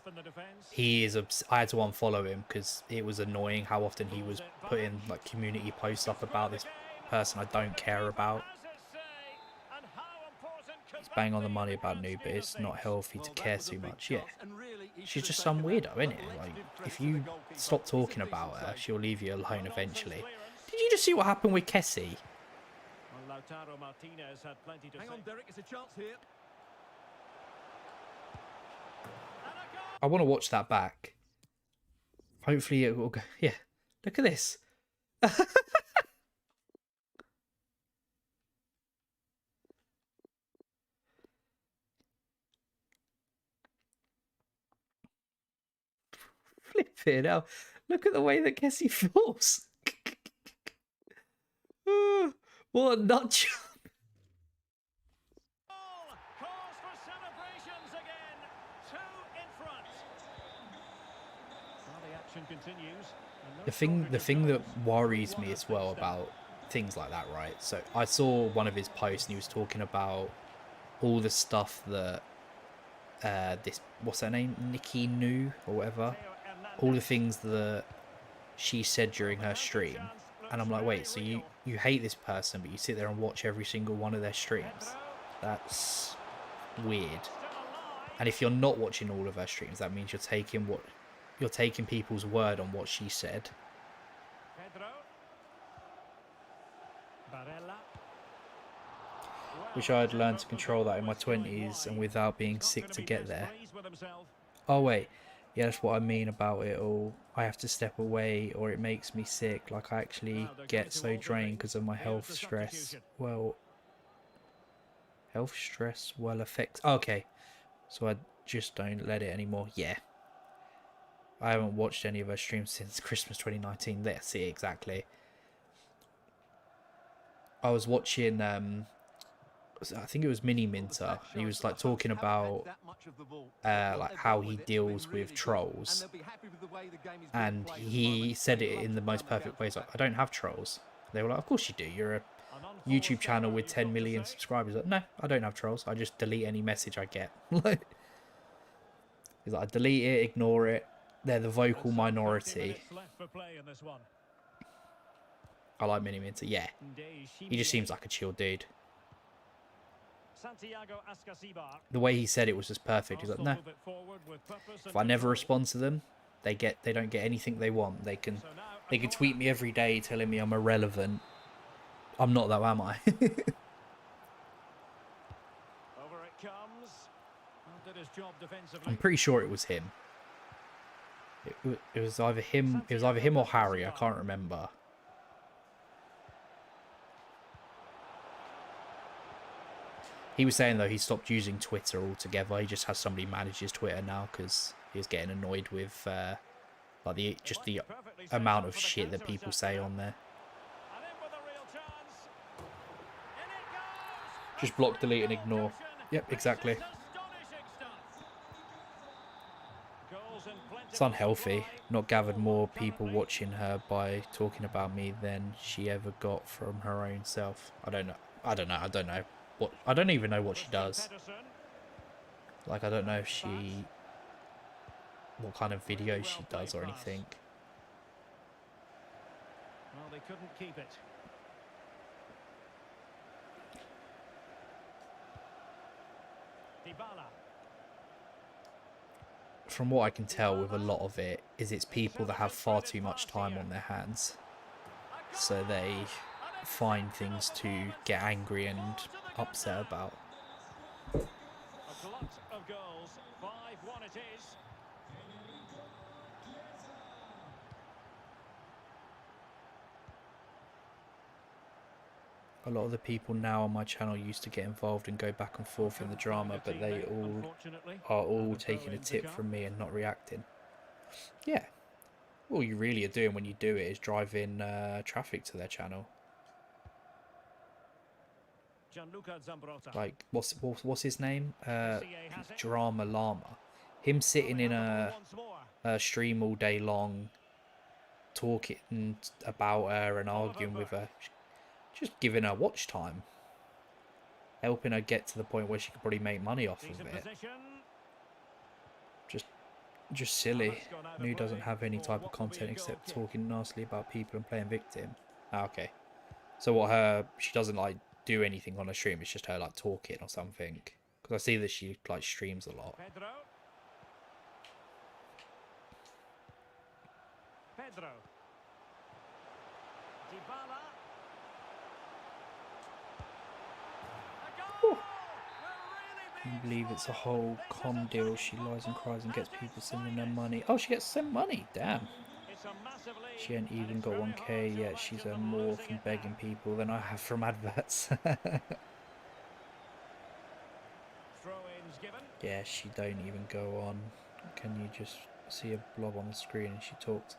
he is. I had to unfollow him because it was annoying how often he was putting like community posts up about this person I don't care about. He's bang on the money about Noob, but it's not healthy to care too much. Yeah, she's just some weirdo, isn't it? Like, if you stop talking about her, she'll leave you alone eventually. Did you just see what happened with Kessie? Lautaro Martinez had plenty to Hang on, Derek, it's a chance here. I want to watch that back. Hopefully it will go. Yeah, look at this. Flip it now. Look at the way that Kessie falls. What a nut job. Calls for celebrations again. 2 in front. Well, the action continues. The thing that worries me as well about things like that, right? So I saw one of his posts and he was talking about all the stuff that this, what's her name, Nikki New or whatever, all the things that she said during her stream, and I'm like, wait, so you hate this person but you sit there and watch every single one of their streams? That's weird. And if you're not watching all of her streams, that means you're taking people's word on what she said. Wish I had learned to control that in my 20s and without being sick to get there. Oh wait, yeah, that's what I mean about it all. I have to step away or it makes me sick. Like I actually get so drained because of my health stress. Well, Health stress well affects. Okay, so I just don't let it anymore. Yeah. I haven't watched any of her streams since Christmas 2019. That's it, exactly. I was watching, I think it was Mini Minter. And he was like talking about like how he deals with trolls. And he said it in the most perfect way. He's like, I don't have trolls. They were like, of course you do. You're a YouTube channel with 10 million subscribers. Like, no, I don't have trolls. I just delete any message I get. He's like, I delete it, ignore it. They're the vocal minority. I like Mini Minter. Yeah, he just seems like a chill dude. The way he said it was just perfect. He's like, no, if I never respond to them, they don't get anything they want. They can tweet me every day telling me I'm irrelevant. I'm not though, am I? I'm pretty sure it was him. It was either him. It was either him or Harry. I can't remember. He was saying though he stopped using Twitter altogether. He just has somebody manage his Twitter now because he was getting annoyed with like the amount of shit that people say on there. Just block, delete, and ignore. Yep, exactly. It's unhealthy. Not gathered more people watching her by talking about me than she ever got from her own self. I don't know. I don't know. I don't even know what she does. Like, I don't know if what kind of videos she does or anything. Well, they couldn't keep it. From what I can tell with a lot of it, is it's people that have far too much time on their hands. So they find things to get angry and upset about. A glut of goals. 5-1 it is. A lot of the people now on my channel used to get involved and go back and forth in the drama, but they are all taking a tip from me and not reacting. Yeah. All you really are doing when you do it is driving traffic to their channel. Like, what's his name? Drama Llama. Him sitting in a stream all day long, talking about her and arguing with her. Just giving her watch time. Helping her get to the point where she could probably make money off of it. Just silly. Who doesn't have any type of content except talking nicely about people and playing victim. Ah, okay. So what, she doesn't like do anything on her stream, it's just her like talking or something. Because I see that she like streams a lot. Pedro. I can't believe it's a whole con deal. She lies and cries and gets people sending her money. Oh, she gets sent money. Damn. She ain't even got 1k yet. She's earned more from begging people than I have from adverts. Yeah, she don't even go on. Can you just see a blob on the screen and she talks?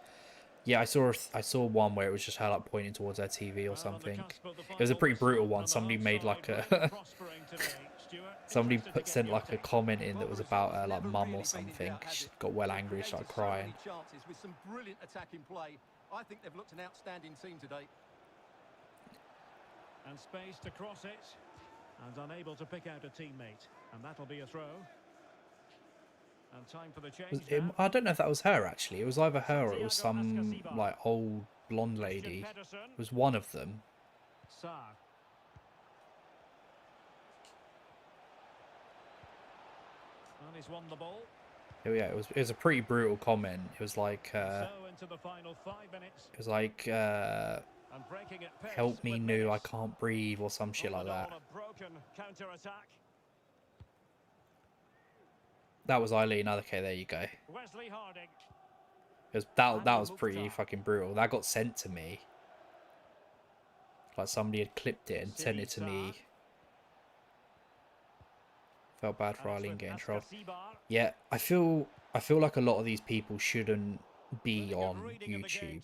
Yeah, I saw one where it was just her like pointing towards her TV or something. It was a pretty brutal one. Somebody made like a sent like a comment in that was about her like mum or something. She got well angry, started crying. With some brilliant attacking play. I think they've looked an outstanding team today. And space to cross it, and unable to pick out a teammate, and that'll be a throw. And time for the change. I don't know if that was her actually. It was either her or it was some like old blonde lady. It was one of them. And he's won the ball. Oh yeah, it was a pretty brutal comment. It was like Into the final 5 minutes. it was like help me new, I can't breathe or some shit like that. That was Eileen. Okay, there you go. Wesley Harding. That was pretty fucking brutal. That got sent to me. Like somebody had clipped it and sent it to me. Felt bad for Eileen getting trolled. Yeah, I feel like a lot of these people shouldn't be on YouTube.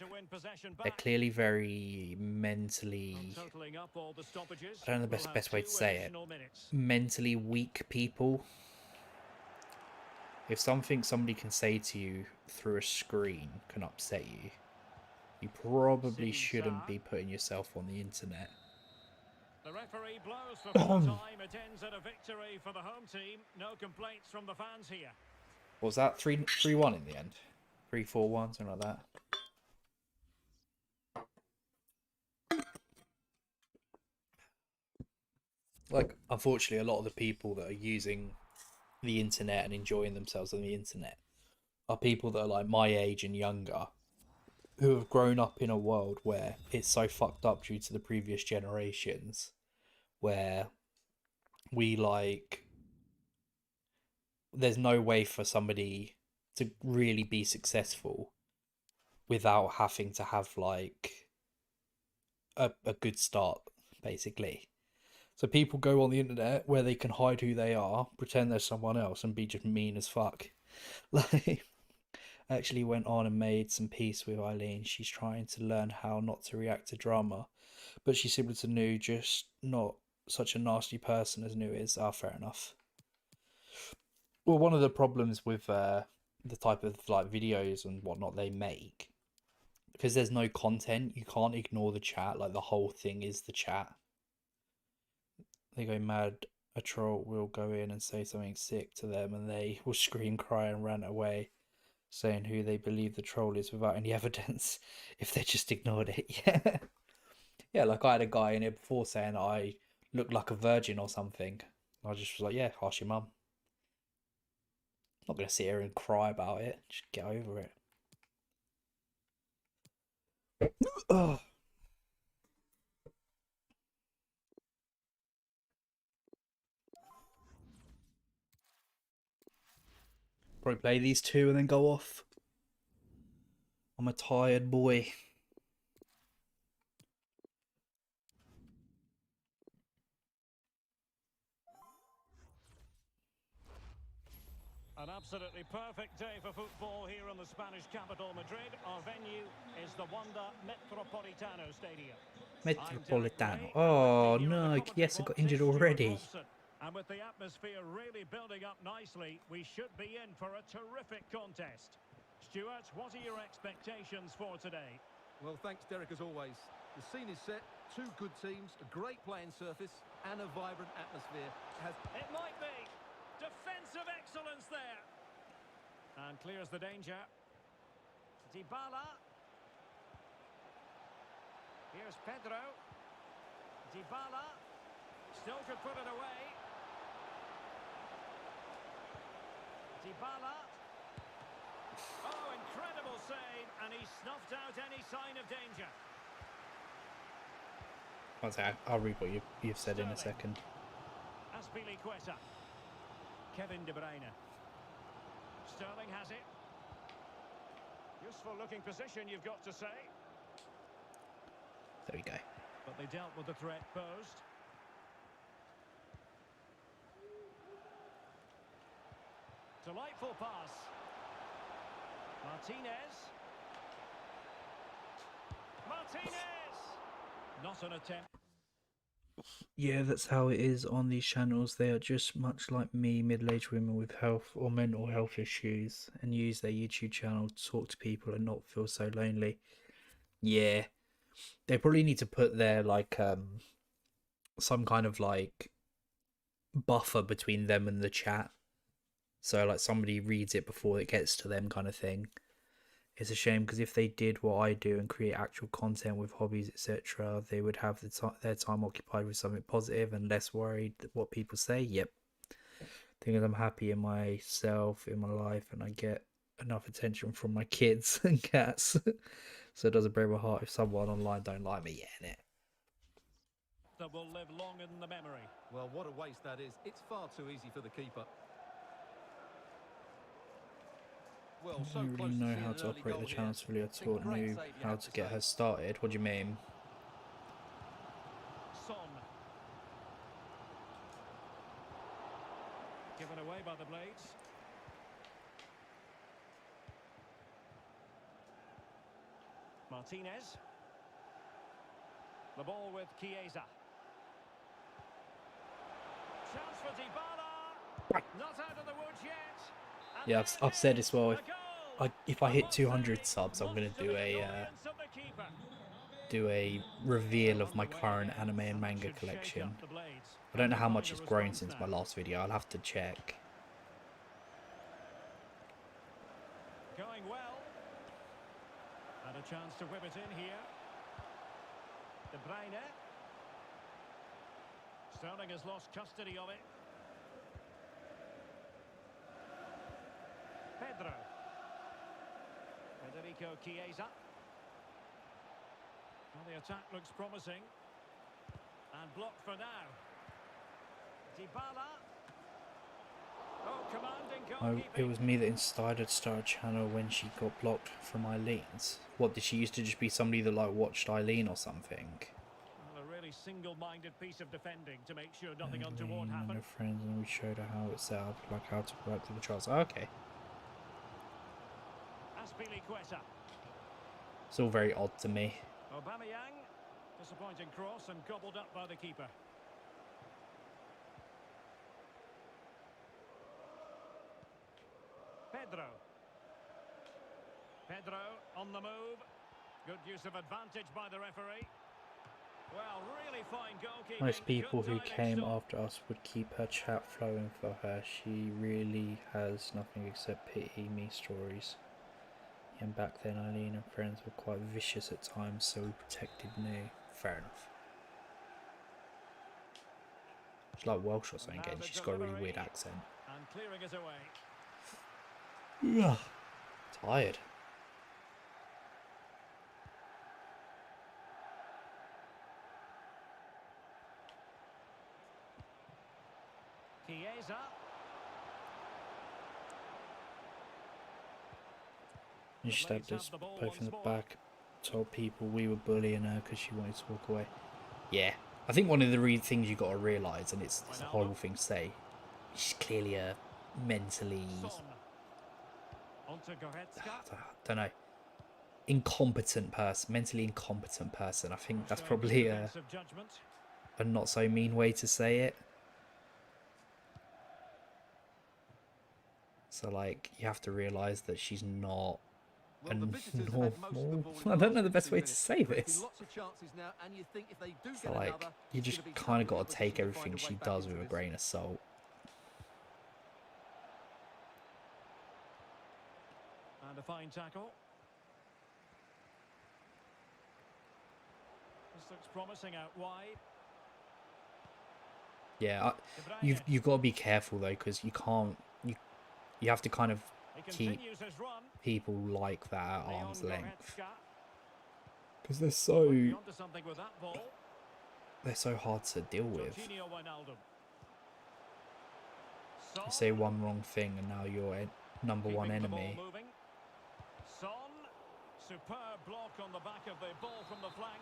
They're clearly very mentally, I don't know the best way to say it, mentally weak people. If something somebody can say to you through a screen can upset you, you probably shouldn't be putting yourself on the internet. The referee blows for full time. It ends at a victory for the home team. No complaints from the fans here. What was that? 3-1 in the end? 3-4-1, something like that. Like, unfortunately, a lot of the people that are using the internet and enjoying themselves on the internet are people that are like my age and younger, who have grown up in a world where it's so fucked up due to the previous generations, where we like, there's no way for somebody to really be successful without having to have like a good start, basically. So people go on the internet where they can hide who they are, pretend they're someone else, and be just mean as fuck. Like, I actually went on and made some peace with Eileen. She's trying to learn how not to react to drama, but she's similar to Nu, just not such a nasty person as Nu is. Ah, fair enough. Well, one of the problems with the type of like videos and whatnot they make, because there's no content, you can't ignore the chat. Like, the whole thing is the chat. They go mad, a troll will go in and say something sick to them, and they will scream, cry, and rant away, saying who they believe the troll is without any evidence, if they just ignored it. Yeah. Yeah, like I had a guy in here before saying I looked like a virgin or something. I just was like, yeah, ask your mum. I'm not going to sit here and cry about it. Just get over it. Ugh. Probably play these two and then go off. I'm a tired boy. An absolutely perfect day for football here in the Spanish capital, Madrid. Our venue is the Wanda Metropolitano Stadium. Metropolitano. Oh no, Chiesa got injured already. And with the atmosphere really building up nicely, we should be in for a terrific contest. Stuart, what are your expectations for today? Well, thanks, Derek, as always. The scene is set, two good teams, a great playing surface, and a vibrant atmosphere. It might be. Defensive excellence there. And clears the danger. Dybala. Here's Pedro. Dybala. Still could put it away. Dybala. Oh, incredible save. And he snuffed out any sign of danger. I'll read what you've said in a second. Azpilicueta. Kevin De Bruyne. Sterling has it. Useful looking position, you've got to say. There we go. But they dealt with the threat posed. Delightful pass. Martinez. Martinez! Not an attempt. Yeah, that's how it is on these channels. They are just much like me, middle-aged women with health or mental health issues, and use their YouTube channel to talk to people and not feel so lonely. Yeah, they probably need to put their like some kind of like buffer between them and the chat, so like somebody reads it before it gets to them, kind of thing. It's a shame, because if they did what I do and create actual content with hobbies, etc., they would have their time occupied with something positive and less worried what people say. Yep. Thing is, I'm happy in myself, in my life, and I get enough attention from my kids and cats. So it doesn't break my heart if someone online don't like me yet, innit? That will live long in the memory. Well, what a waste that is. It's far too easy for the keeper. Well, I don't really know how to operate the channels fully. I taught Nu how to get her started. What do you mean? Son. Martinez. The ball with Chiesa. Chance for Dybala. Not out of the woods yet. And Yeah, I've said as well. a goal. If I hit 200 subs, I'm gonna do a reveal of my current anime and manga collection. I don't know how much it's grown since my last video. I'll have to check. Going well. And a chance to whip it in here. De Bruyne. Sterling has lost custody of it. Pedro. Federico Chiesa. Well, the attack looks promising. And blocked for now. Dybala. Oh, commanding goalkeeping. It was me that inspired her to start a channel when she got blocked from Eileen's. What, did she used to just be somebody that like watched Eileen or something? Well, a really single-minded piece of defending to make sure nothing untoward And happened. her friends, and we showed her how it's set up, like how to work through the trials. Oh, okay. Aspilicueta. It's all very odd to me. Aubameyang. Disappointing cross and gobbled up by the keeper. Pedro on the move. Good use of advantage by the referee. Well, really fine goalkeeping. Most people who Good came diving after us would keep her chat flowing for her. She really has nothing except pity me stories. And back then Eileen and friends were quite vicious at times, so we protected me. Fair enough. She's like Welsh or something again. She's got a really weird accent. and clearing it away. Yeah. Tired. Chiesa. And she stabbed us both in the back. Told people we were bullying her because she wanted to walk away. Yeah. I think one of the things you got to realise, and it's a horrible thing to say, she's clearly a mentally... I don't know. Incompetent person. Mentally incompetent person. I think that's probably a not so mean way to say it. So, like, you have to realise that she's not a normal... I don't know the best way to say this. So, like, you just kind of got to take everything she does with a grain of salt. And a fine tackle. This looks promising out wide. Yeah, you've got to be careful though, because you can't... You have to kind of keep people like that at arm's length, because they're so hard to deal with. You say one wrong thing and now you're number one enemy. Son, superb block on the back of the ball from the flank.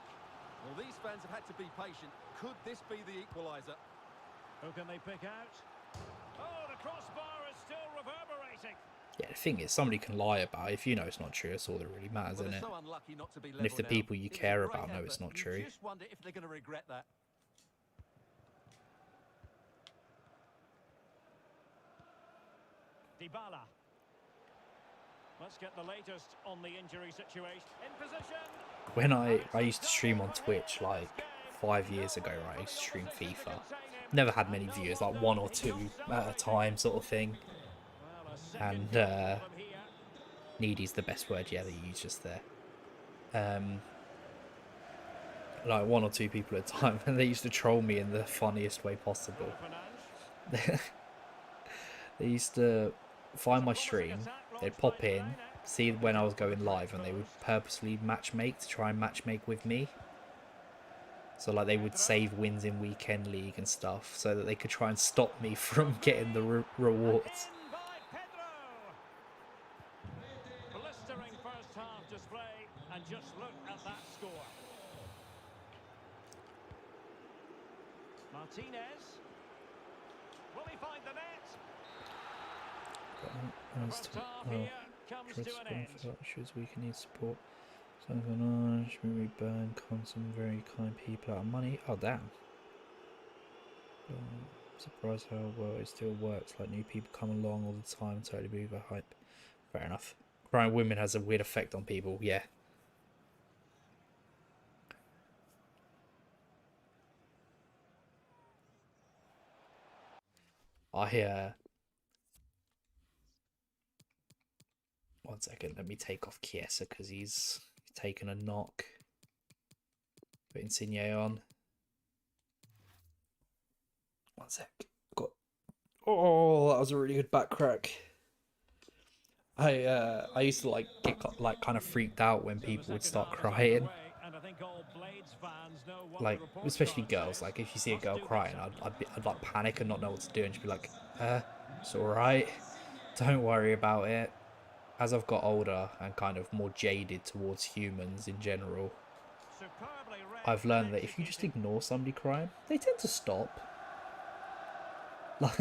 Well, these fans have had to be patient. Could this be the equaliser? Who can they pick out? Oh, the crossbar is still reverberating. Yeah, the thing is, somebody can lie about it. If you know it's not true, it's all that really matters, isn't it? So unlucky not to be And if the level people now. you It was a care great about know effort. it's not You true. just wonder if they're going to regret that. Dybala. Let's get the latest on the injury situation. In position. When I used to stream on Twitch like 5 years ago, right? I used to stream FIFA. Never had many viewers, like 1 or 2 at a time sort of thing. And needy's the best word you ever use just there. Like 1 or 2 people at a time, and they used to troll me in the funniest way possible. They used to find my stream, they'd pop in, see when I was going live, and they would purposely matchmake to try and matchmake with me. So like they would save wins in weekend league and stuff so that they could try and stop me from getting the rewards. Blistering first half display, and just look at that score. Martinez. Will he find the net? First half here comes to an end. Shoes we can need support. Something on, should we burn con some very kind people out of money? Oh damn. Surprised how well it still works, like new people come along all the time and totally move a hype. Fair enough. Crying women has a weird effect on people, yeah. One second, let me take off Chiesa because he's taken a knock. Put Insigne on. One sec. Oh, that was a really good back crack. I used to get kind of freaked out when people would start crying. Like, especially girls. Like, if you see a girl crying, I'd like panic and not know what to do, and she'd be like, it's alright. Don't worry about it. As I've got older and kind of more jaded towards humans in general, I've learned that if you just ignore somebody crying, they tend to stop. Like,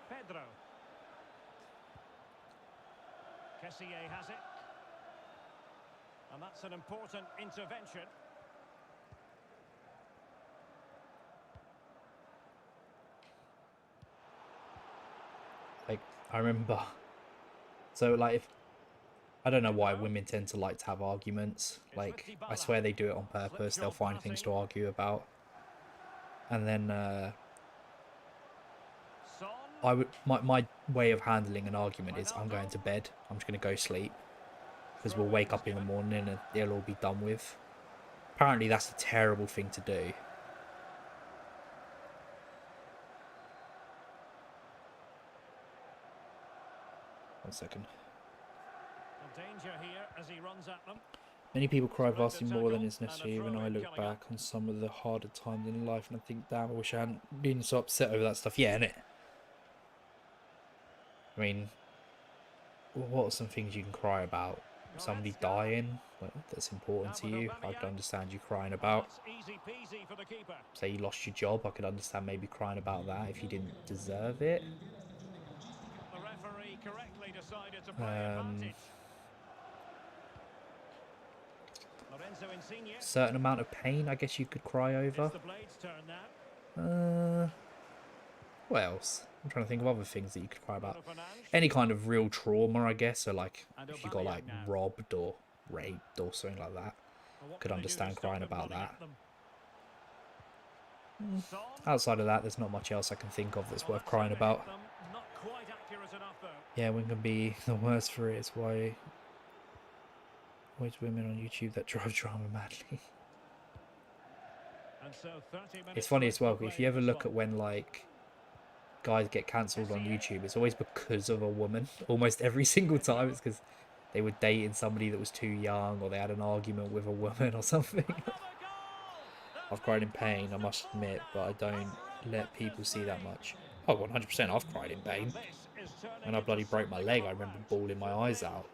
Pedro. Kessié has it. And that's an important intervention. like I remember. So like, if I don't know why women tend to like to have arguments. Like, I swear they do it on purpose. They'll find things to argue about. And then my way of handling an argument is I'm going to bed. I'm just going to go sleep. Because we'll wake up in the morning and it'll all be done with. Apparently that's a terrible thing to do. One second. Danger here as he runs at them. Many people cry vastly more than is necessary. Even I look back on some of the harder times in life and I think, damn, I wish I hadn't been so upset over that stuff. Yeah, innit? I mean, what are some things you can cry about? Somebody dying, well, that's important to you. I could understand you crying about. Say you lost your job, I could understand maybe crying about that if you didn't deserve it. The referee correctly decided to play advantage. Certain amount of pain, I guess you could cry over. What else? I'm trying to think of other things that you could cry about. Any kind of real trauma, I guess. So like, if you got like robbed or raped or something like that, could understand crying about that. Outside of that, there's not much else I can think of that's worth crying about. Yeah, women can be the worst for it. It's why women on YouTube that drive drama madly. It's funny as well, if you ever look at when like guys get cancelled on YouTube, it's always because of a woman. Almost every single time it's because they were dating somebody that was too young, or they had an argument with a woman or something. I've cried in pain, I must admit, but I don't let people see that much. Oh, 100% I've cried in pain. When I bloody broke my leg, I remember bawling my eyes out.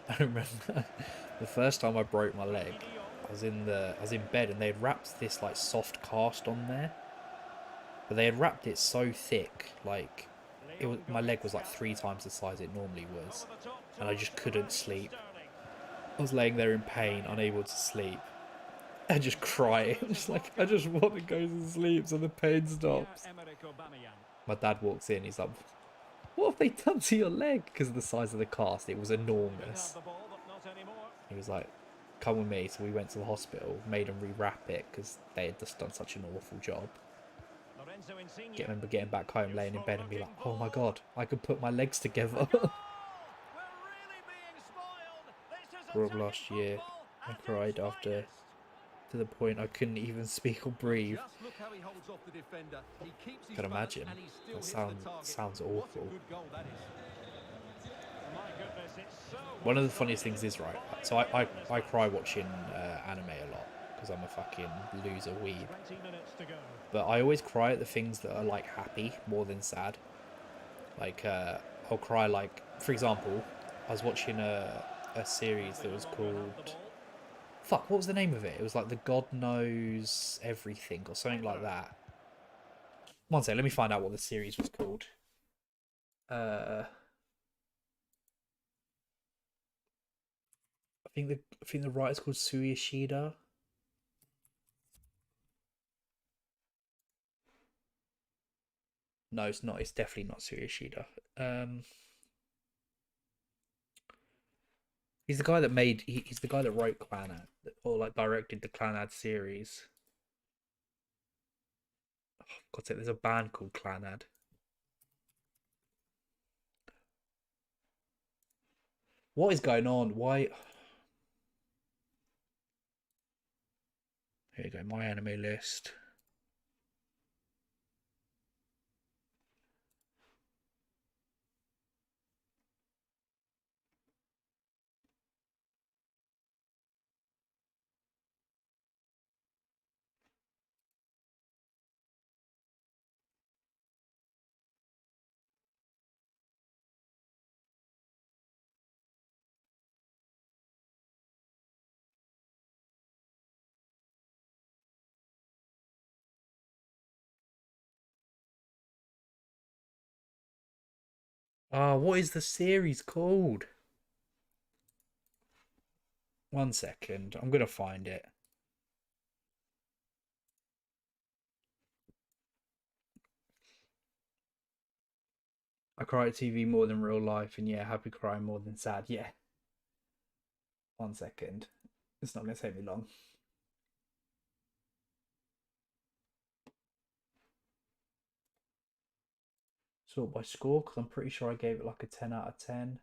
I remember the first time I broke my leg, I was in bed and they had wrapped this like soft cast on there, but they had wrapped it so thick, like my leg was like 3 times the size it normally was, and I just couldn't sleep. I was laying there in pain, unable to sleep, and just crying. Just like, I just want to go to sleep so the pain stops. My dad walks in, he's like, what have they done to your leg? Because of the size of the cast, it was enormous. He was like, come with me. So we went to the hospital, made them rewrap it because they had just done such an awful job. I remember getting back home, laying in bed and be like, oh my god, I could put my legs together. Rob last year, I cried after, to the point I couldn't even speak or breathe. Can imagine. That sounds awful. One of the funniest things is, right, so I cry watching anime a lot because I'm a fucking loser weeb. But I always cry at the things that are like happy more than sad. Like I'll cry, like, for example, I was watching a series that was called, fuck, what was the name of it? It was like The God Knows Everything or something like that. One second, let me find out what the series was called. I think the writer's called Sui Ishida. No, it's not. It's definitely not Sui Ishida. He's the guy that made. He's the guy that wrote Clanad or like directed the Clanad series. Oh, God's sake, there's a band called Clanad. What is going on? Why? Here you go. My anime list. What is the series called? One second. I'm gonna find it. I cry at TV more than real life, and yeah, happy crying more than sad. Yeah. One second. It's not gonna take me long. Sort by score, because I'm pretty sure I gave it like a 10 out of 10.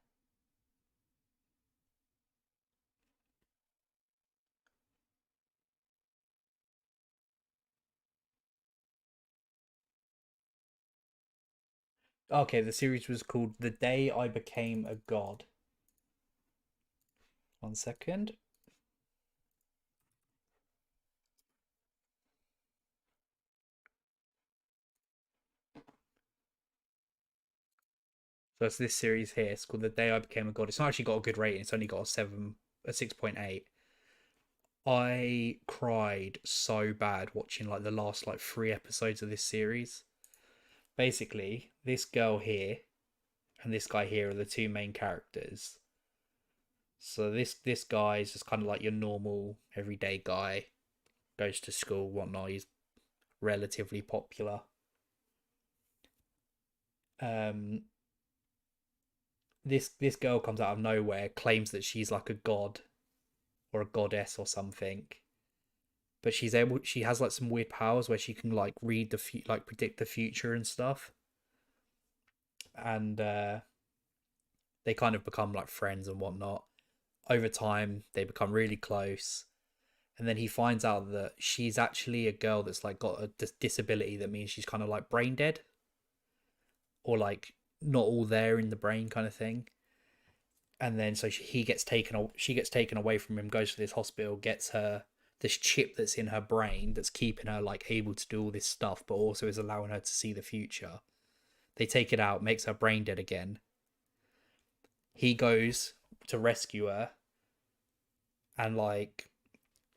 Okay, the series was called The Day I Became a God. One second. So it's this series here. It's called The Day I Became a God. It's not actually got a good rating. It's only got a 6.8. I cried so bad watching like the last like 3 episodes of this series. Basically, this girl here and this guy here are the two main characters. So this guy is just kind of like your normal everyday guy, goes to school, whatnot. He's relatively popular. Um, this girl comes out of nowhere, claims that she's like a god or a goddess or something, but she has like some weird powers where she can like read like predict the future and stuff, and they kind of become like friends and whatnot. Over time, they become really close, and then he finds out that she's actually a girl that's like got a disability that means she's kind of like brain dead, or like not all there in the brain kind of thing. And then so she gets taken away from him, goes to this hospital, gets her this chip that's in her brain that's keeping her like able to do all this stuff, but also is allowing her to see the future. They take it out, makes her brain dead again. He goes to rescue her, and like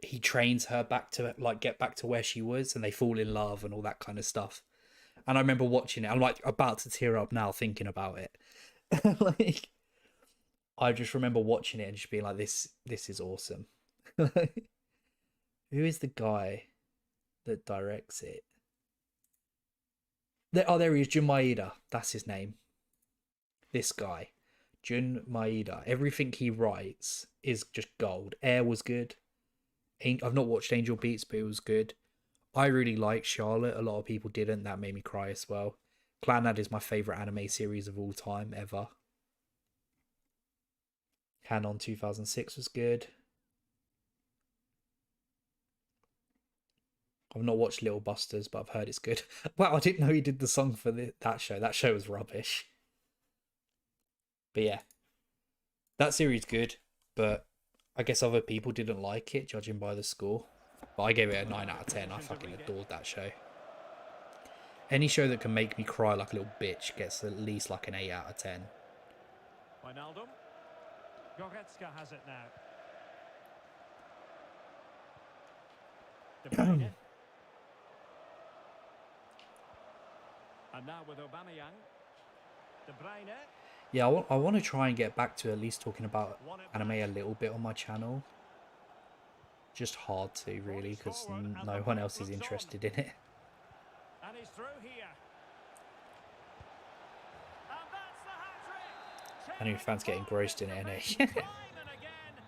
he trains her back to like get back to where she was, and they fall in love and all that kind of stuff. And I remember watching it. I'm like about to tear up now thinking about it. Like I just remember watching it and just being like, this is awesome. Who is the guy that directs it? There he is, Jun Maeda. That's his name. This guy, Jun Maeda. Everything he writes is just gold. Air was good. I've not watched Angel Beats, but it was good. I really liked Charlotte. A lot of people didn't. That made me cry as well. Clanad is my favourite anime series of all time, ever. Canon 2006 was good. I've not watched Little Busters, but I've heard it's good. Wow, I didn't know he did the song for that show. That show was rubbish. But yeah, that series good, but I guess other people didn't like it, judging by the score. But I gave it a 9 out of 10. I fucking adored that show. Any show that can make me cry like a little bitch gets at least like an 8 out of 10. Wijnaldum. Goretzka has it now. De Bruyne. And now with Aubameyang. De Bruyne. Yeah, I want to try and get back to at least talking about anime a little bit on my channel. Just hard to, really, because no one else is interested in it. And he's through here. And that's the hat-trick. I know fans get engrossed in it, innit?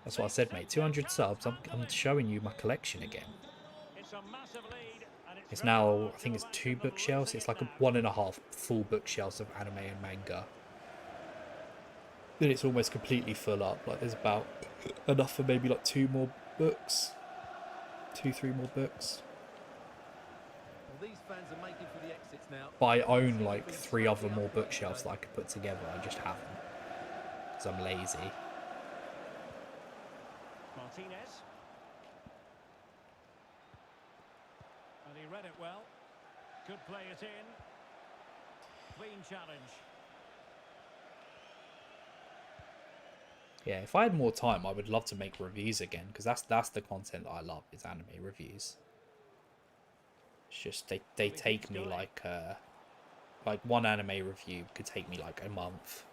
That's what I said, mate. 200 subs, I'm showing you my collection again. It's a massive lead, and It's now, I think it's 2 bookshelves. It's like a 1.5 full bookshelves of anime and manga. Then it's almost completely full up. Like, there's about enough for maybe like 2 more books. 2-3 more books. Well, these fans are making for the exits now. But I own like 3 other more bookshelves that I could put together. I just haven't. Because I'm lazy. Martinez. And he read it well. Could play it in. Clean challenge. Yeah, if I had more time, I would love to make reviews again, because that's the content that I love, is anime reviews. It's just they take me like one anime review could take me like a month.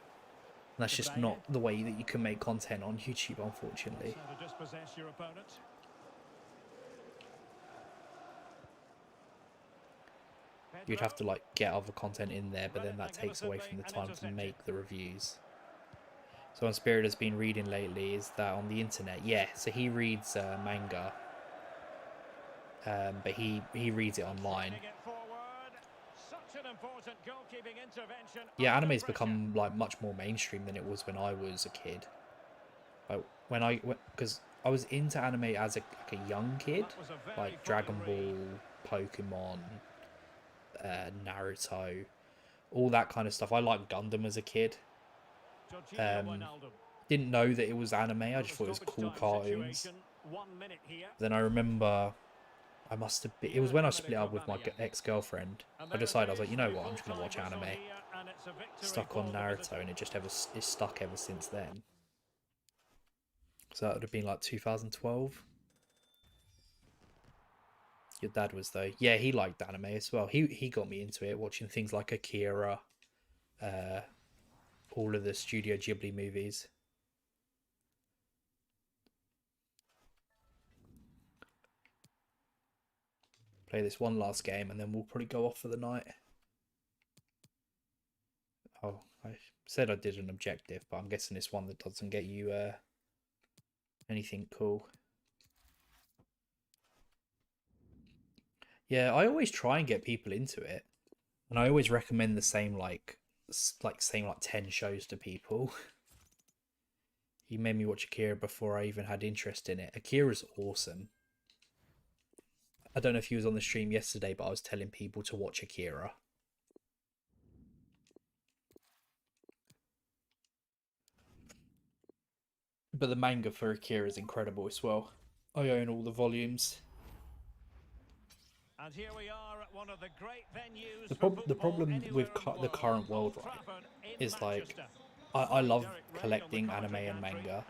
And that's just not the way that you can make content on YouTube, unfortunately. So to dispossess your opponent. You'd have to like get other content in there, but then that takes away from the time to make the reviews. So one Spirit has been reading lately is that on the internet, yeah. So he reads manga, but he reads it online. Yeah, anime's become like much more mainstream than it was when I was a kid. Like because I was into anime as like a young kid, like Dragon Ball, Pokemon, Naruto, all that kind of stuff. I liked Gundam as a kid. Didn't know that it was anime. I just thought it was cool cartoons. Then I remember it was when I split up with my ex-girlfriend. I decided, I was like, you know what, I'm just gonna watch anime. Stuck on Naruto, and it's stuck ever since then. So that would have been like 2012. Your dad was though. Yeah, he liked anime as well. He got me into it, watching things like Akira, all of the Studio Ghibli movies. Play this one last game and then we'll probably go off for the night. Oh, I said I did an objective, but I'm guessing it's one that doesn't get you anything cool. Yeah, I always try and get people into it, and I always recommend the same like 10 shows to people. He made me watch Akira before I even had interest in it. Akira's awesome. I don't know if he was on the stream yesterday, but I was telling people to watch Akira. But the manga for Akira is incredible as well. I own all the volumes. And here we are at one of the great venues. The problem with the current world, right, is like I love collecting anime and manga,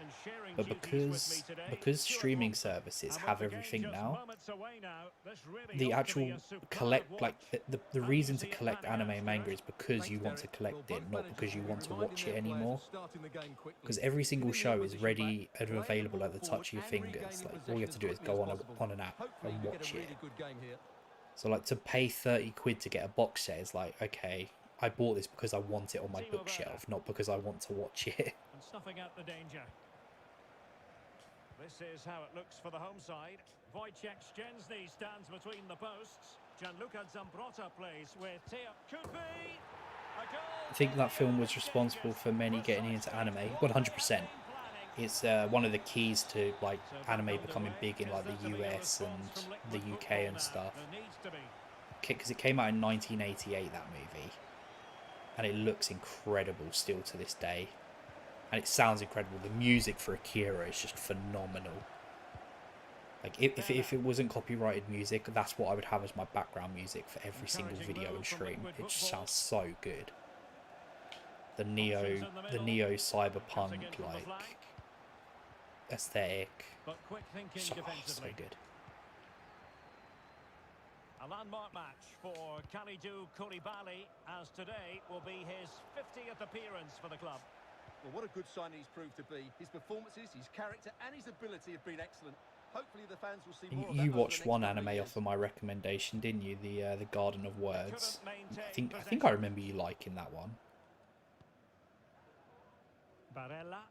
but because streaming services have everything now, the actual the reason to collect anime and manga is because you want to collect it, not because you want to watch it anymore. Because every single show is ready and available at the touch of your fingers. Like, all you have to do is go on an app and watch it. So like, to pay 30 quid to get a box set is like, okay, I bought this because I want it on my bookshelf, not because I want to watch it. And snuffing out the danger. This is how it looks for the home side. Wojciech Szczęsny stands between the posts. Gianluca Zambrotta plays with Teo. Could be a goal. I think that film was responsible for many getting into anime. 100%. It's one of the keys to like anime becoming big in like the US and the UK and stuff. Because it came out in 1988, that movie, and it looks incredible still to this day, and it sounds incredible. The music for Akira is just phenomenal. Like, if it wasn't copyrighted music, that's what I would have as my background music for every single video and stream. It just sounds so good. The neo cyberpunk like aesthetic, so good. A landmark match for Kalidou Koulibaly, as today will be his 50th appearance for the club. Well, what a good sign he's proved to be. His performances, his character and his ability have been excellent. Hopefully the fans will see more of that You over watched the next one couple of anime years. off of my recommendation, didn't you? The Garden of Words. Couldn't I maintain think I remember you liking that one Barella,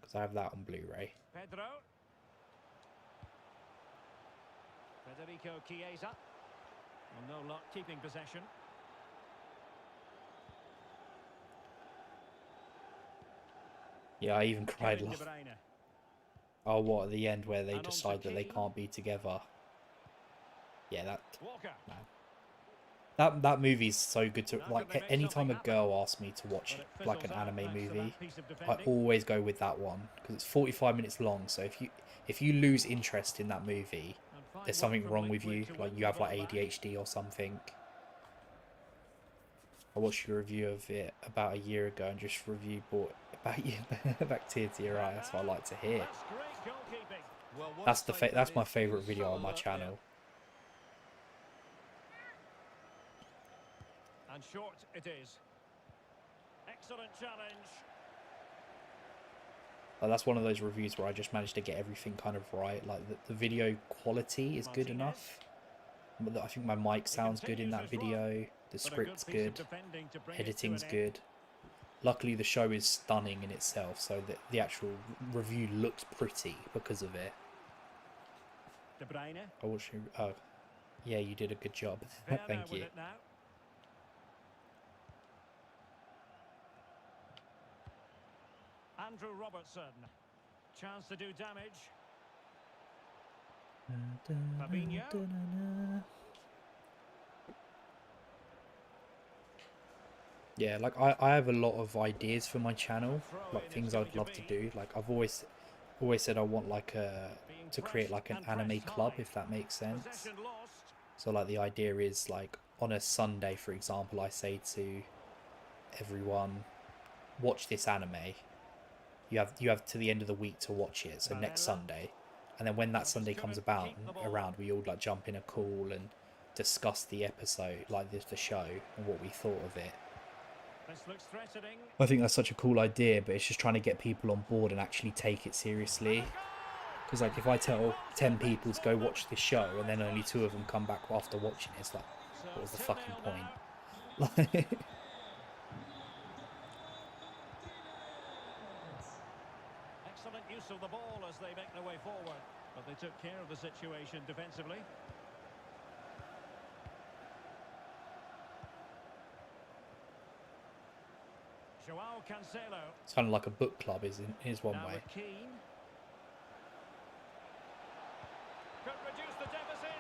because I have that on Blu-ray. Pedro, Federico Chiesa. Well, no luck keeping possession. Yeah, I even cried. Kevin De Bruyne. Oh, what at the end where they And on decide to that they Keane. can't be together? Yeah, Walker. that movie's so good to Now like. could they make Anytime a something girl asks me to watch But it like an fizzles out anime thanks to movie, that piece of I defending. always go with that one because it's 45 minutes long. So if you lose interest in that movie, And fine there's work something from wrong with you. Liquid to Like win you the have like ball back. ADHD or something. I watched your review of it about a year ago and just review brought back back tears to your eye. That's what I like to hear. That's great goalkeeping. Well, what That's a the save that's that my is. favourite He was video so on my alert there. channel. And short it is. Excellent challenge. Like, that's one of those reviews where I just managed to get everything kind of right. Like the video quality is good Martinez. enough. But I think my mic sounds good in that video. The But a script's good piece of good. defending to bring it to Editing's an end. good. Luckily, the show is stunning in itself, so the actual review looks pretty because of it. De Bruyne. I watched you. Oh, yeah, you did a good job. Werner Thank with you. it now. Andrew Robertson. Chance to do damage. Fabinho. Yeah, like I have a lot of ideas for my channel, Throw like in things it's I'd going love to to be. do. Like I've always said I want like to create like an anime club, if that makes sense. Possession lost. So like the idea is like on a Sunday, for example, I say to everyone, watch this anime. You have to the end of the week to watch it, so next Sunday. And then when that Sunday comes around, we all like jump in a call and discuss the episode, like the show, and what we thought of it. This looks threatening. I think that's such a cool idea, but it's just trying to get people on board and actually take it seriously. Because like if I tell 10 people to go watch this show and then only 2 of them come back after watching it, it's like, So what was the 2-0 fucking now. point? Like, Excellent use of the ball as they make their way forward. But they took care of the situation defensively. Joao Cancelo. it's kind of like a book club, is one Now way. with Keane. Could reduce the deficit.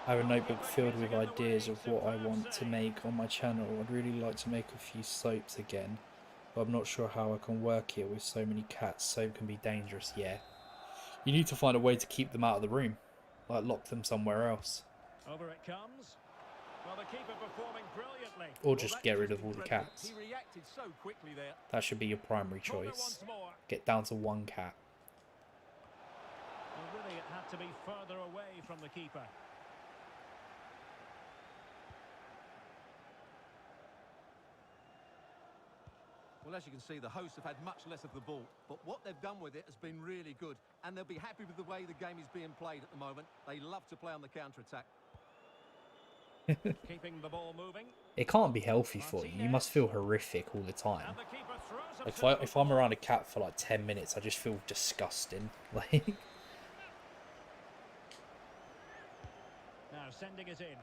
I have a notebook filled with ideas of what I want to make on my channel. I'd really like to make a few soaps again, but I'm not sure how I can work it with so many cats. Soap can be dangerous, yeah. You need to find a way to keep them out of the room, like lock them somewhere else, Over it comes. Well, the keeper performing brilliantly. or just get rid of all the cats. He reacted so quickly there. That should be your primary Corner choice. once more. Get down to 1 cat. Well, really, it had to be further away from the keeper. Well, as you can see, the hosts have had much less of the ball, but what they've done with it has been really good, and they'll be happy with the way the game is being played at the moment. They love to play on the counter-attack. Keeping the ball moving. It can't be healthy for you. You must feel horrific all the time. And the keeper throws Like himself if I'm forward. around a cat for like 10 minutes, I just feel disgusting. Like, Now sending it in.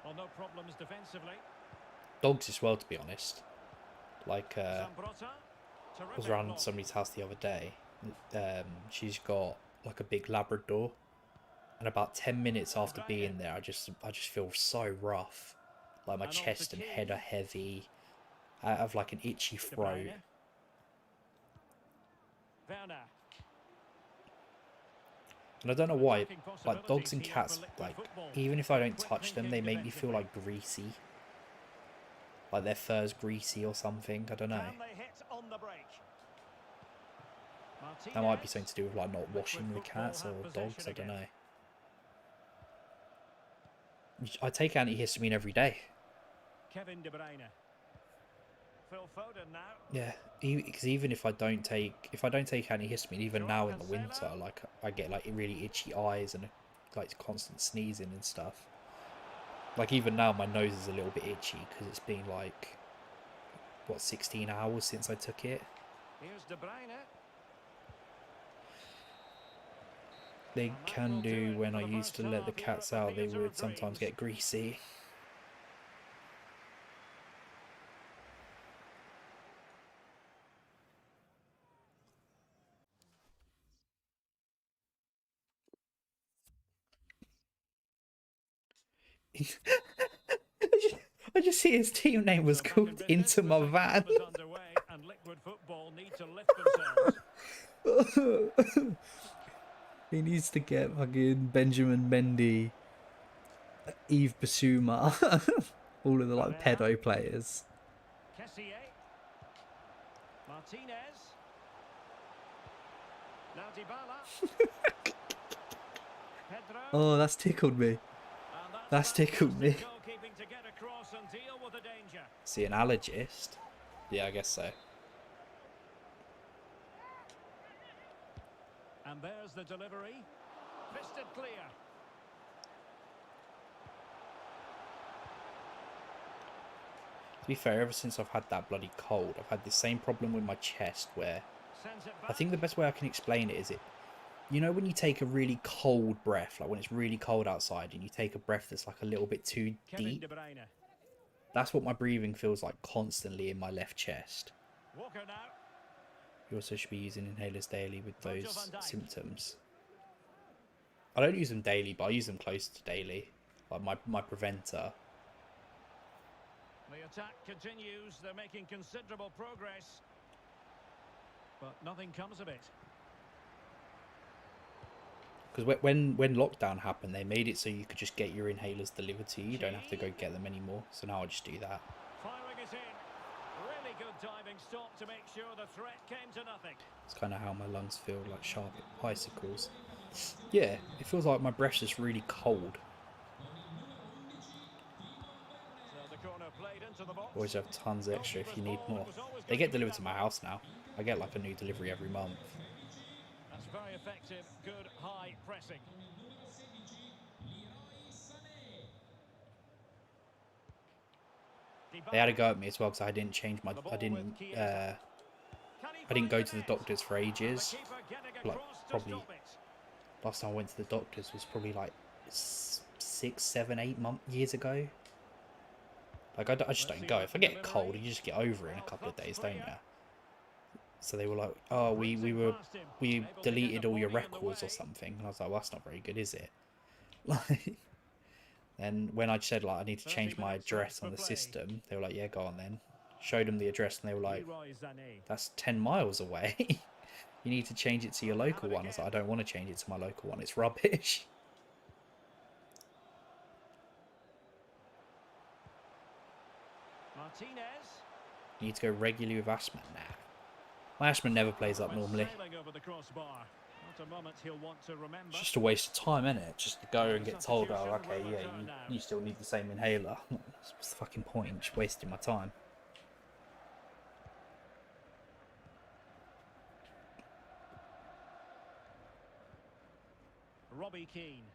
Well, no problems defensively. dogs as well, to be honest. Like, Zambrotta. I was Terrific around block. somebody's house the other day. She's got like a big Labrador, and about 10 minutes after being there, I just feel so rough. Like my And on chest to and Keane. head are heavy. I have like an itchy De throat. Bruyne. Werner. And I don't know why, Attacking like dogs and possibilities here cats, for Liquid like football. even if I don't Quick touch them, they thinking make me feel like greasy. Like their fur's greasy or something. I don't know. Can they hit on the break? That might be Martinez. something to do with like not washing the Liquid football cats or have dogs. possession I don't again. know. I take antihistamine every day. Kevin De Bruyne. Phil Foden now. Yeah, because even if I don't take antihistamine, even now in the winter, like I get like really itchy eyes and like constant sneezing and stuff. Like even now, my nose is a little bit itchy because it's been like what 16 hours since I took it. Here's De Bruyne. They can do when I used to let the cats out. They would sometimes get greasy. I just see his team name was called Into My Van. And liquid football need to lift themselves. He needs to get fucking Benjamin Mendy, Yves Bissouma, all of the like pedo players. Kessié. Martinez. Now Dybala. Pedro. Oh, that's tickled me. That's tickled me. To get across and deal with the danger. See, an allergist? Yeah, I guess so. And there's the delivery. Fisted clear. To be fair, ever since I've had that bloody cold, I've had the same problem with my chest where I think the best way I can explain it is you know when you take a really cold breath, like when it's really cold outside and you take a breath that's like a little bit too deep? That's what my breathing feels like constantly in my left chest. Walker now. You also should be using inhalers daily with those symptoms. I don't use them daily, but I use them close to daily. Like my preventer. The attack continues. They're making considerable progress. But nothing comes of it. Because when lockdown happened, they made it so you could just get your inhalers delivered to you. You don't have to go get them anymore. So now I just do that. Firing it in. Really good diving stop to make sure the threat came to nothing. It's kind of how my lungs feel, like sharp icicles. Yeah, it feels like my breath's just really cold. So the corner played into the box. Always have tons extra if you need more. They get delivered to my house now. I get like a new delivery every month. That's very effective. Good high pressing. They had to go at me as well because I didn't change my. I didn't go to the doctors for ages. Like probably last time I went to the doctors was probably like 6, 7, 8 years ago. Like I just don't go. If I get a cold, you just get over it in a couple of days, don't you? So they were like, "Oh, we deleted all your records or something," and I was like, "Well, that's not very good, is it?" Like, and when I said like I need to change my address on the system, they were like, "Yeah, go on then." Showed them the address, and they were like, "That's 10 miles away. You need to change it to your local one." I was like, "I don't want to change it to my local one. It's rubbish." Martinez. You need to go regularly with asthma now. My asthma never plays up normally. It's just a waste of time, isn't it? Just to go and get told, "Oh, okay, yeah, you still need the same inhaler." What's the fucking point? Just wasting my time. Robbie Keane.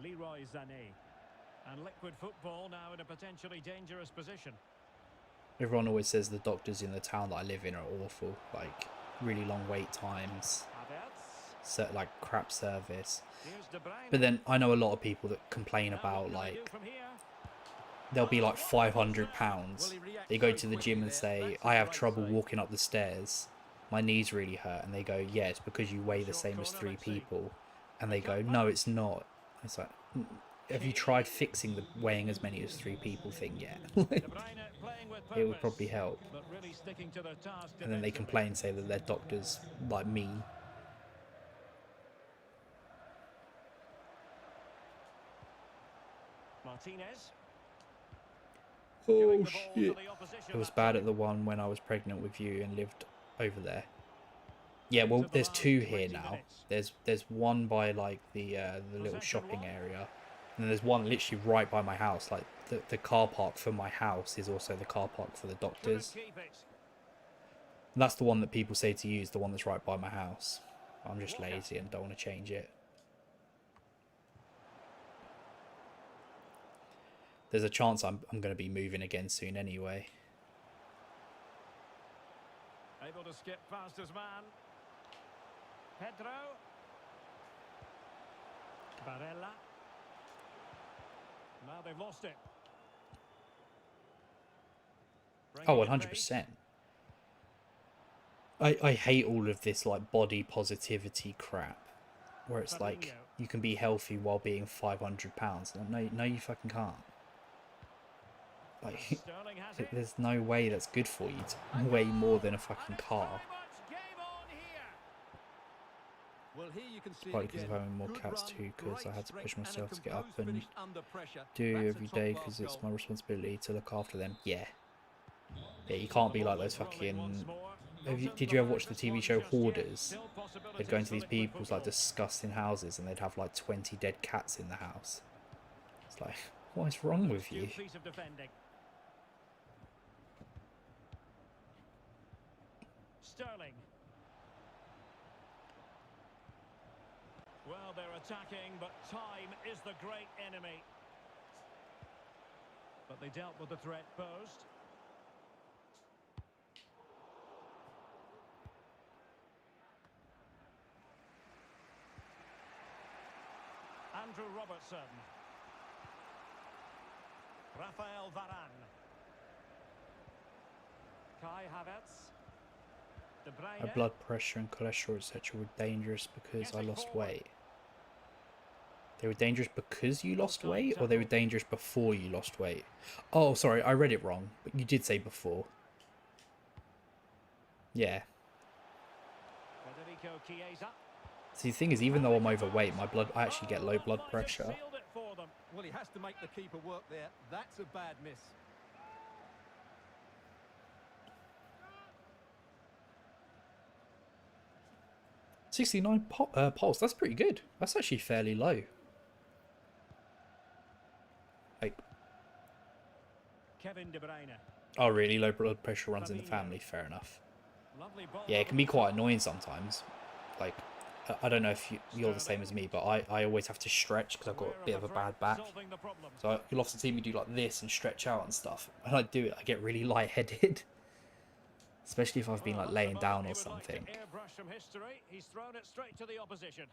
Leroy Sané. And liquid football now in a potentially dangerous position. Everyone always says the doctors in the town that I live in are awful. Like, really long wait times. Like, crap service. But then I know a lot of people that complain about, like, they'll be like £500. They go to the gym and say, "I have trouble walking up the stairs. My knees really hurt." And they go, "Yeah, it's because you weigh the same as 3 people." And they go, "No, it's not." It's like, have you tried fixing the weighing as many as 3 people thing yet? It would probably help. And then they complain, say that their doctors like mean. Martinez. Oh shit! It was bad at the one when I was pregnant with you and lived over there. Yeah, well, there's 2 here now. There's one by like the little shopping area, And there's one literally right by my house. Like the car park for my house is also the car park for the doctors. And that's the one that people say to use, the one that's right by my house. I'm just lazy and don't want to change it. There's a chance I'm going to be moving again soon anyway. Able to skip past his man. Pedro. Barella. Now they've lost it. Oh, 100%. I hate all of this like body positivity crap. Where it's like, you can be healthy while being 500 pounds. Like, no, you fucking can't. Like, there's no way that's good for you to weigh more than a fucking car. Probably because I'm having more cats too, because I had to push myself to get up and do every day because it's my responsibility to look after them. Yeah. Yeah, you can't be like those fucking... Did you ever watch the TV show Hoarders? They'd go into these people's like disgusting houses and they'd have like 20 dead cats in the house. It's like, what is wrong with you? Sterling. Well, they're attacking, but time is the great enemy. But they dealt with the threat posed. Andrew Robertson. Rafael Varane. Kai Havertz. De Bruyne. My blood pressure and cholesterol etc. were dangerous because I lost weight. They were dangerous because you lost weight, or they were dangerous before you lost weight? Oh, sorry, I read it wrong, but you did say before. Yeah. See, the thing is, even though I'm overweight, I actually get low blood pressure. Well, he has to make the keeper work there. That's a bad miss. .69 pulse. That's pretty good. That's actually fairly low. Like, Kevin De Bruyne. Oh, really? Low blood pressure runs in the family. Fair enough. Yeah, it can be quite annoying sometimes. Like, I don't know if you're the same as me, but I always have to stretch because I've got a bit of a bad back. So you'll often see me do like this and stretch out and stuff. When I do it, I get really lightheaded. Especially if I've been like laying down or something. He's thrown it straight to the opposition.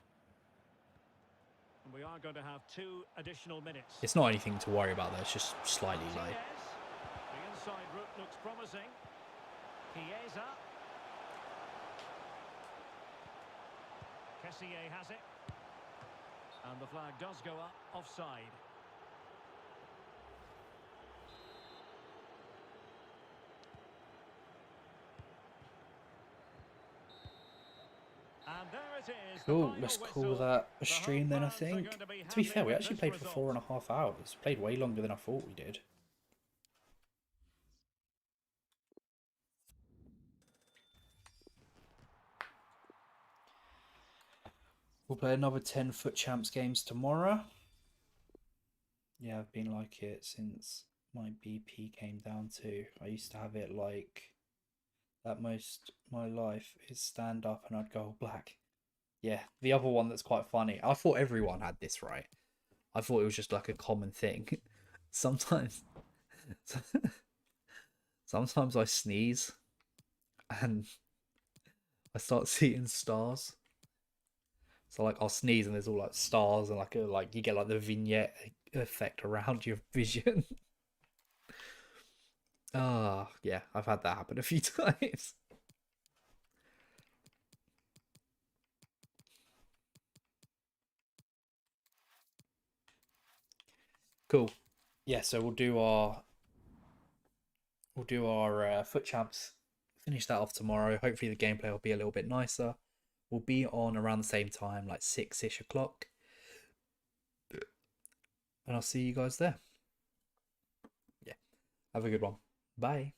And we are going to have 2 additional minutes. It's not anything to worry about though, it's just slightly low. The inside route looks promising. Chiesa. Kessié has it. And the flag does go up offside. And there it is. Cool, let's call that a stream then, I think. To be fair, we actually played for 4.5 hours. Played way longer than I thought we did. We'll play another 10 FUT-CHAMPS games tomorrow. Yeah, I've been like it since my BP came down to. I used to have it like that most my life is stand up and I'd go black. Yeah, the other one that's quite funny. I thought everyone had this right. I thought it was just like a common thing. Sometimes I sneeze and I start seeing stars. So like I'll sneeze and there's all like stars and like you get like the vignette effect around your vision. Ah, yeah, I've had that happen a few times. Cool. Yeah, so we'll do our FUT-CHAMPS. Finish that off tomorrow. Hopefully the gameplay will be a little bit nicer. We'll be on around the same time, like 6-ish o'clock. And I'll see you guys there. Yeah. Have a good one. Bye.